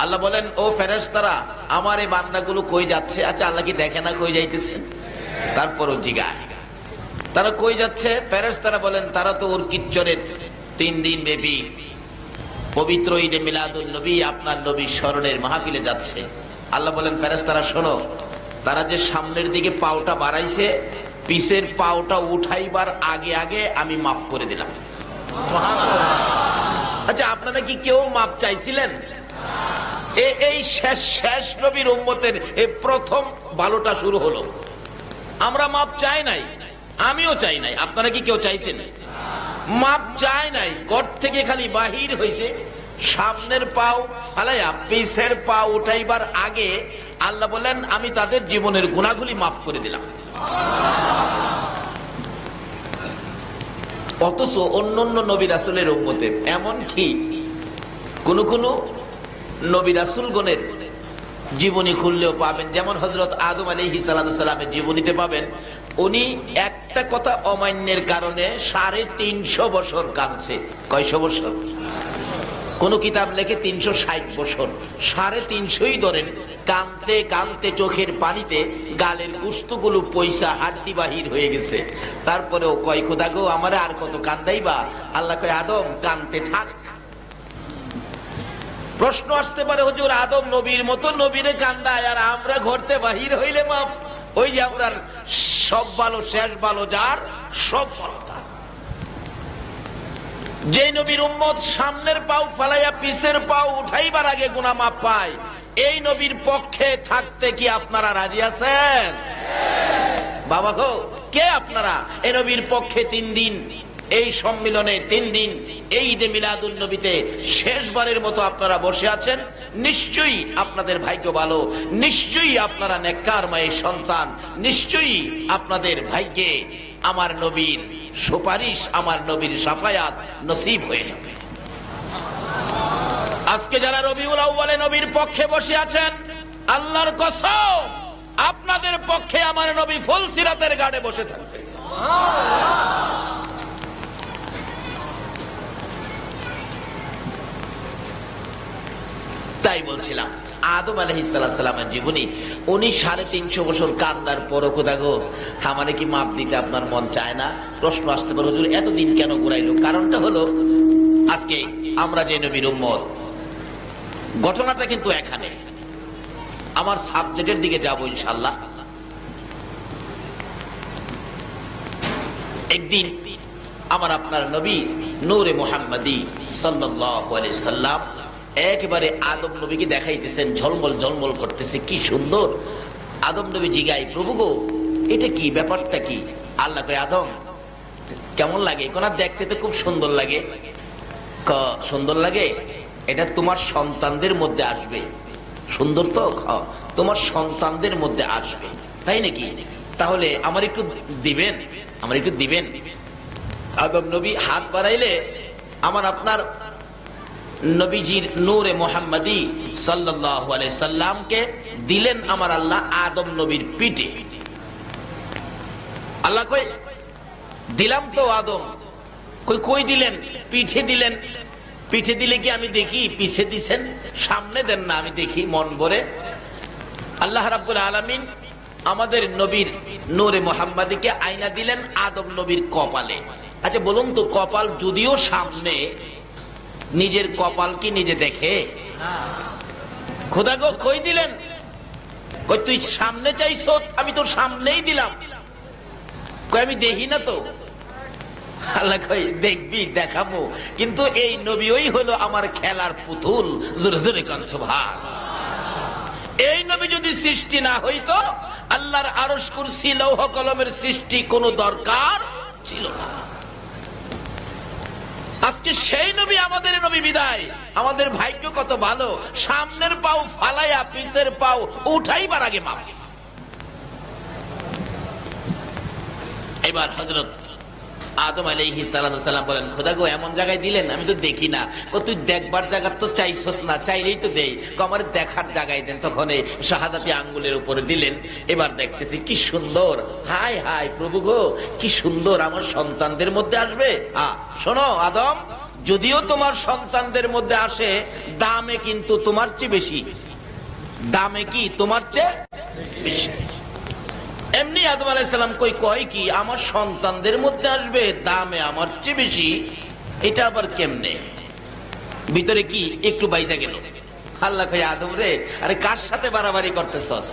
আল্লাহ বলেন ও ফেরেশতারা আমার এই বান্দাগুলো কই যাচ্ছে? আচ্ছা আল্লাহ কি দেখে না কই যাইতেছেন? তারপরও জিগায় তারা কই যাচ্ছে। ফেরেশতারা বলেন তারা তো উরকির চরের 3 দিন ব্যাপী পবিত্র ঈদে মিলাদুন নবী আপনার নবী স্মরণের মাহফিলে যাচ্ছে। আল্লাহ বলেন ফেরেশতারা শোনো, তারা যে সামনের দিকে পাওটা বাড়াইছে, পিছের পাওটা উঠাইবার আগে আগে আমি মাফ করে দিলাম। আচ্ছা আপনারা কি কেউ মাপ চাইছিলেন? এই শেষ নবীর উম্মতের এই প্রথম ভালোটা শুরু হলো। আমরা মাপ চাই নাই, আমিও চাই নাই। আপনারা কি কেউ চাইছেন? মাপ চাই নাই, ঘর থেকে খালি বাহির হইছে, সামনের পাও ফালাইয়া পিছের পা উঠাইবার আগে আল্লাহ বলেন আমি তাদের জীবনের গুনাহগুলি মাফ করে দিলাম। অথচ অন্যান্য নবী রাসূলের উম্মতের এমন কি কোন কোন নবী রাসূলগণের জীবনী খুললেও পাবেন, যেমন হযরত আদম আলাইহিস সালামের জীবনীতে পাবেন উনি একটা কথা অমান্যের কারণে 350 বছর কাঁদছে। কয়শো বছর? কোন কিতাব লেখে 360 বছর, 350ই ধরেন। কানতে কানতে চোখের পানিতে গালের গুস্তগুলো পয়সা হাড্ডি বাহির হয়ে গেছে। তারপরেও কয় খোদা গো আমারে আর কত কান্দাইবা? আল্লাহ কয় আদম কানতে থাক। প্রশ্ন আসতে পারে হুজুর আদম নবীর মতো নবীরে কান্দায় আর আমরা ঘরতে বাহির হইলে মাফ? ওই যে আমরা সব ভালো শেষ ভালো যার, সব ভালো তার। যে নবীর উম্মত সামনের পাও ফালাইয়া পিছের পাও উঠাইবার আগে গুনাহ মাফ পায়, এই নবীর পক্ষে থাকতে কি আপনারা রাজি আছেন? বাবা গো কে আপনারা এই নবীর পক্ষে 3 দিন এই সম্মিলনে 3 দিন এই ঈদে মিলাদুন নবীতে শেষবারের মতো আপনারা বসে আছেন? নিশ্চয়ই আপনাদের ভাগ্য ভালো, নিশ্চয়ই আপনারা নেককার মায়ের সন্তান, নিশ্চয়ই আপনাদের ভাগ্যে আমার নবীর সুপারিশ, আমার নবীর শাফায়াত নসিব হয়ে যাবে। আজকে যারা রবিউল আউয়ালে নবীর পক্ষে বসে আছেন, আল্লাহর কসম আপনাদের পক্ষে আমার নবী ফুলসিরাতের ঘাটে বসে থাকবে। তাই বলছিলাম আদম আলাইহিস সালামের জীবনী, উনি 350 বছর কান্দার পরও খোদা গো আমারে কি মাপ দিতে আপনার মন চায় না? প্রশ্ন আসতে পারে, হুজুর এতদিন কেন ঘুরাইলো? কারণটা হলো আজকে আমরা যে নবীর উম্মত, ঘটনাটা কিন্তু এখানে। আমার সাবজেক্টের দিকে যাব ইনশাআল্লাহ। একদিন আমার আপনার নবী নূরে মুহাম্মাদি সাল্লাল্লাহু আলাইহি সাল্লাম একেবারে আদম নবীকে দেখাইতেছেন, ঝলমল ঝলমল করতেছে, কি সুন্দর। আদম নবী জিগাই, প্রভু গো এটা কি, ব্যাপারটা কি? আল্লাহ কয়, আদম কেমন লাগে? কোনা দেখতে তো খুব সুন্দর লাগে। সুন্দর লাগে, এটা তোমার সন্তানদের মধ্যে আসবে। সুন্দর তো, তোমার সন্তানদের মধ্যে আসবে, তাই নাকি? তাহলে আমার একটু দিবেন, আমার একটু দিবেন। আদম নবী হাত বাড়াইলে আমার আপনার নবীজির নূরে মুহাম্মাদি সাল্লাল্লাহু আলাইহি সাল্লামকে দিলেন আমার আল্লাহ আদম নবীর পিঠে। আল্লাহ কই দিলাম তো আদম, কই দিলেন? পিঠে দিলেন। পিঠে দিলে কি আমি দেখি? পিছে দিছেন, সামনে দেন না আমি দেখি মন ভরে। আল্লাহ রাব্বুল আলামিন আমাদের নবীর নূরে মুহাম্মাদিকে আয়না দিলেন আদম নবীর কপালে। আচ্ছা বলুন তো, কপাল যদিও সামনে, নিজের কপাল কি নিজে দেখে? খোদা গো কই দিলেন? কই তুই সামনে চাইছো, আমি তোর সামনেই দিলাম। কই আমি দেখি না তো। আল্লাহ কই দেখবি, দেখাবো, কিন্তু এই নবী ওই হলো আমার খেলার পুতুল। জোরে জোরে কান সুবহানাল্লাহ। এই নবী যদি সৃষ্টি না হইতো, আল্লাহর আরশ কুরসি লৌহ কলমের সৃষ্টি কোনো দরকার ছিল না। আজকে সেই নবী আমাদের নবী বিদায়। আমাদের ভাগ্য কত ভালো, সামনের পাও ফালাইয়া পিছের পাও উঠাইবার আগে মাপ। এবার হযরত আদম আলাইহিস সালাম বলেন, খোদা গো এমন জায়গায় দিলেন আমি তো দেখি না। তুই দেখবার জায়গা তো চাইছস না, চাইলেই তো দেই। আমার দেখার জায়গায় দেন। তখন এই শাহাদাতি আঙ্গুলের উপরে দিলেন। এবার দেখতেছি কি সুন্দর। হাই হাই প্রভু গো কি সুন্দর, আমার সন্তানদের মধ্যে আসবে। শোনো আদম, যদিও তোমার সন্তানদের মধ্যে আসে, দামে কিন্তু তোমার চেয়ে বেশি। দামে কি তোমার চেয়ে বেশি। এমনি আদম আলাইহিস সালাম কয় কি আমার সন্তানদের মধ্যে আসবে, দামে আমার চেয়ে বেশি। এটা আবার কেমনে? ভিতরে কি একটু বাইজা গেল। আল্লাহ কয়, আদম রে, আরে কার সাথে বাড়াবাড়ি করতেছস?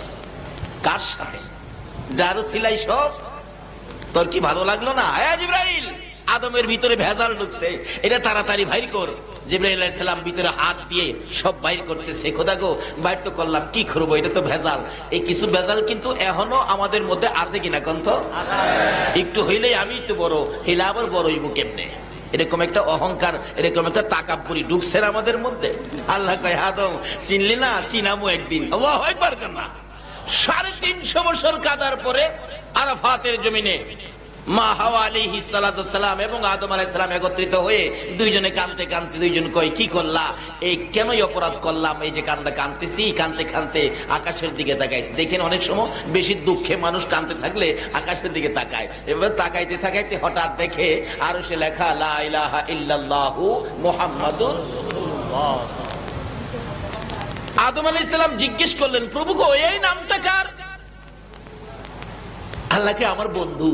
কার সাথে? যারও সিলাই সব, তোর কি ভালো লাগলো না? জিবরাইল, আদমের ভিতরে ভেজাল ঢুকছে, এটা তাড়াতাড়ি বাইর কর। জিবরাইল আলাইহিস সালাম ভিতরে হাত দিয়ে সব বাইর করতেছে। খোদা গো বাইর তো করলাম, কি করবো, এটা তো ভেজাল। এই কিছু ভেজাল কিন্তু এখনো আমাদের মধ্যে আছে কিনা কন্ত? একটু হইলেই আমি তো বড়, হইলে আবার বড় হইব কেমনে? এরকম একটা অহংকার, এরকম একটা তাকাব্বুরি ঢুকছে আমাদের মধ্যে। আল্লাহ কয়, আদম চিনলি না? চিনামো একদিন। আল্লাহু আকবার না। 350 বছর কাদার পরে আরাফাতের জমিনে মা হাওয়া আলাইহিস সালাতু সালাম এবং আদম আলাইহিস সালাম একত্রিত হয়ে দুইজনে কাঁদতে কাঁদতে দুইজন কয়, কি করলা? এই কেনই অপরাধ করলাম? এই যে কাঁদতেছি, কাঁদতে কাঁদতে আকাশের দিকে তাকাই। দেখেন অনেক সময় বেশি দুঃখে মানুষ কাঁদতে থাকলে আকাশের দিকে তাকায়। এবার তাকাইতে তাকাইতে হঠাৎ দেখে আরশে লেখা লা ইলাহা ইল্লাল্লাহু মুহাম্মাদুর রাসূলুল্লাহ। আদম আলাইহিস সালাম জিজ্ঞেস করলেন, প্রভু গো এই নামটা কার? আল্লাহকে আমার বন্ধু।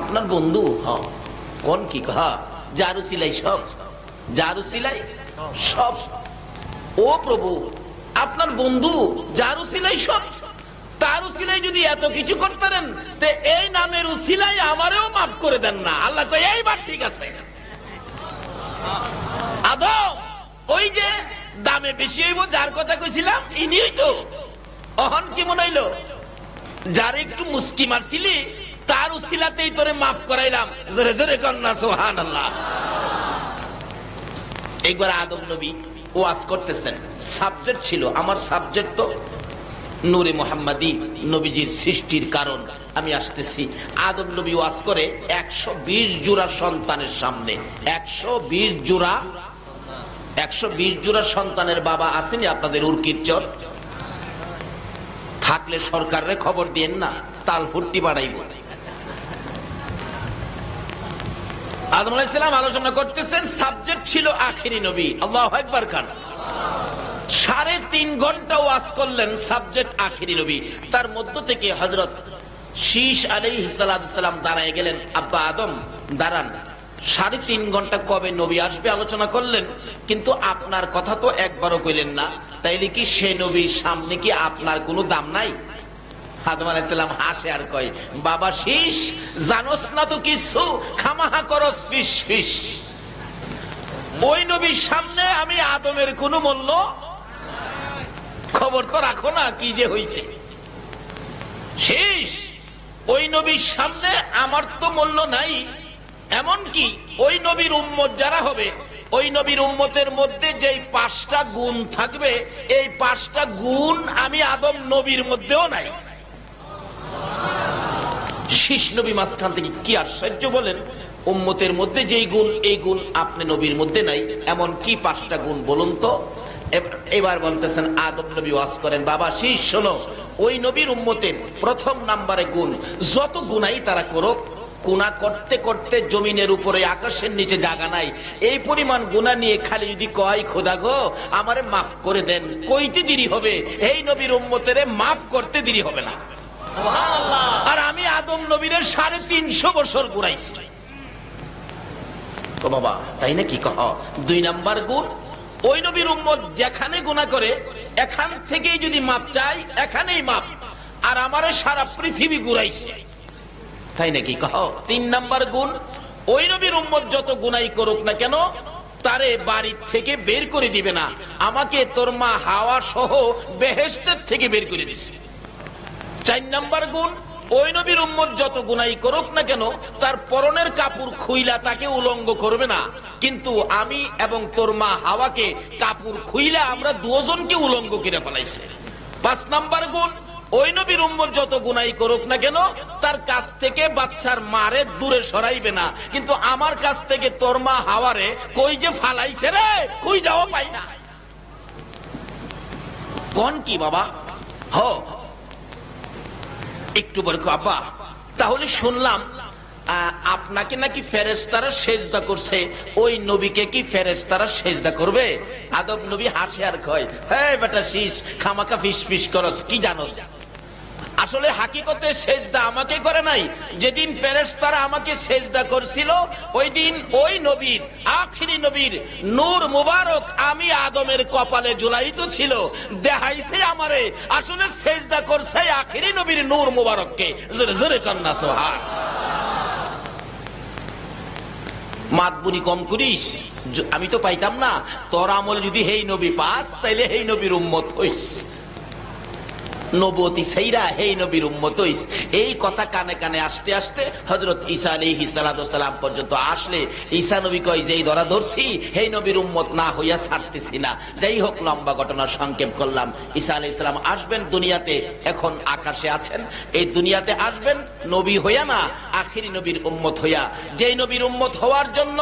আপনার বন্ধু? হ্যাঁ। কোন কি? জারু সিলাই সব, জারু সিলাই সব। ও প্রভু আপনার বন্ধু জারু সিলাই সব। তার উসিলাই যদি এত কিছু করতেন, তে এই নামের উসিলাই আমারেও মাফ করে দেন না। আল্লাহ কয়, এইবার ঠিক আছে। আদম ওই যে দামে বেশি হইব যার কথা কইছিলাম, ইনিই তো। অহন কি মনে হইলো? যার একটু মুস্কি মারছিলি তার উসিলাতেই তোরে মাফ করাইলাম। জোরে জোরে কন্যা সুবহানাল্লাহ। একবার আদম নবী ওয়াজ করতেছেন, সাবজেক্ট ছিল, আমার সাবজেক্ট তো নূরে মুহাম্মাদি, নবীজির সৃষ্টির কারণ। আমি আসতেছি। আদম নবী ওয়াজ করে 120 জোড়া সন্তানের সামনে। 120 জোড়া সন্তানের বাবা আসেনি আপনাদের উর্কির চর? থাকলে সরকারের খবর দিয়েন না, তাল ফুর্তি বাড়াইব। আদম আলাইহিস সালাম আলোচনা করতেছেন, সাবজেক্ট ছিল আখিরি নবী। আল্লাহু আকবার খান। 3.5 ঘন্টা ওয়াজ করলেন, সাবজেক্ট আখিরি নবী। তার মধ্য থেকে হযরত শীশ আলাইহিস সালাম দাঁড়ায় গেলেন, আব্বা আদম দাঁড়ান, 3.5 ঘন্টা কবে নবী আসবে আলোচনা করলেন, কিন্তু আপনার কথা তো একবারও কইলেন না। তাইলে কি সে নবীর সামনে কি আপনার কোনো দাম নাই? আদম আলাইহিস সালাম হাসে আর কয়, বাবা শীশ, জানোস না তো কিছু, খামাহা করস ফিস ফিস। ওই নবীর সামনে আমি আদমের কোনো মূল্য, খবর তো রাখো না কি যে হইছে। শীষ, ওই নবীর সামনে আমার তো মূল্য নাই। এমন কি ওই নবীর উম্মত যারা হবে, ওই নবীর উম্মতের মধ্যে যেই 5টা গুণ থাকবে, এই 5টা গুণ আমি আদম নবীর মধ্যেও নাই। শীষ নবী মাঝখান থেকে কি আশ্চর্য বলেন, উম্মতের মধ্যে যেই গুণ, এই গুণ আপনি নবীর মধ্যে নাই, এমন কি 5টা গুণ বলুন তো। এবার বলতেছেন, আদম নবী ওয়াজ করেন, বাবা শীষ শোনো, ওই নবীর উম্মতের প্রথম নম্বরে গুণ, যত গুনাই তারা করুক, গুনাহ করতে করতে জমিনের উপরে আকাশের নিচে জায়গা নাই, এই পরিমাণ গুনাহ নিয়ে খালি যদি কয়, খোদা গো আমারে মাফ করে দেন, কইতে দেরি হবে, এই নবীর উম্মতেরে মাফ করতে দেরি হবে না। সুবহানাল্লাহ। আর আমি আদম নবীরে 350 বছর গুনাইছি। ও বাবা, তাই নাকি? কহ। 2 নাম্বার গুণ, ওই নবীর উম্মত যেখানে গুনাহ করে এখান থেকেই যদি মাপ চাই, এখানেই মাপ, আর আমারে সারা পৃথিবী ঘুরাইছে। তাই নাকি? কহ। 3 নাম্বার গুণ, ওই নবীর উম্মত যত গুনাই করুক না কেন, তারে বাড়ি থেকে বের করে দিবে না, আমাকে তোর মা হাওয়া সহ বেহেশতের থেকে বের করে দিছে। 4 নাম্বার গুণ, ওই নবীর উম্মত যত গুনাই করুক না কেন, তার পরনের কাপড় খুইলা তাকে উলঙ্গ করবে না, কিন্তু আমি এবং তোর মা হাওয়াকে কাপড় খুইলা আমরা দুজনকে উলঙ্গ করে ফেলাইছে। 5 নাম্বার গুণ, ওই নবীর উম্মত যত গুনাই করুক না কেন, তার কাছ থেকে বাচ্চার মারে দূরে সরাইবে না, কিন্তু আমার কাছ থেকে তোর মা হাওয়ারে কই যে ফালাইছে রে, কই যাওয়া পাই না। কোন কি বাবা? হ, একটু বড় আব্বা, তাহলে শুনলাম আপনাকে নাকি ফেরেশতারা সেজদা করছে, ওই নবীকে কি ফেরেশতারা সেজদা করবে? আদম নবী হাসে আর কয়, হে বেটা শীষ, খামাকা ফিস ফিস করস, কি জানোস? আসলে হাকিকতে সেজদা আমাকে করে নাই। যেদিন ফেরেশতারা আমাকে সেজদা করছিল, ওই দিন ওই নবীর, আখিরি নবীর নূর মুবারক আমি আদমের কপালে ঝুলাইতো ছিল, দেখাইছে আমারে। আসলে সেজদা করছে আখিরি নবীর নূর মুবারককে। জোরে জোরে কন্না সুবহান। মাতবুরি কম করিস, আমি তো পাইতাম না। তোর আমল যদি হেই নবী পাস, তাইলে হেই নবীর উম্মত হইস, নবতী সাইরা হেই নবীর উম্মত হইস। এই কথা কানে কানে আসতে আসতে হযরত ঈসা আলাইহিস সালাম পর্যন্ত আসলে ঈসা নবী কয়, যেই ধরা ধরছি হেই নবীর উম্মত না হইয়া ছাড়তেছি না। যাই হোক, লম্বা ঘটনা সংক্ষেপ করলাম। ঈসা আলাইহিস সালাম আসবেন দুনিয়াতে, এখন আকাশে আছেন। এই দুনিয়াতে আসবেন নবী হইয়া না, আখিরি নবীর উম্মত হইয়া। যেই নবীর উম্মত হওয়ার জন্য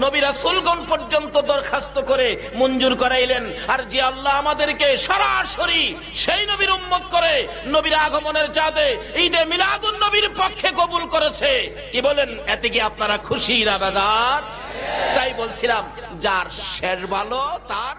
নবী রাসূলগণ পর্যন্ত দরখাস্ত করে মঞ্জুর করাইলেন, আর যে আল্লাহ আমাদেরকে সরাসরি সেই নবীর উম্মত করে নবীর আগমনের চাঁদে ঈদে মিলাদুন নবীর পক্ষে কবুল করেছে, কি বলেন? এতে কি আপনারা খুশি না বেজার? তাই বলছিলাম, যার শেষ ভালো তার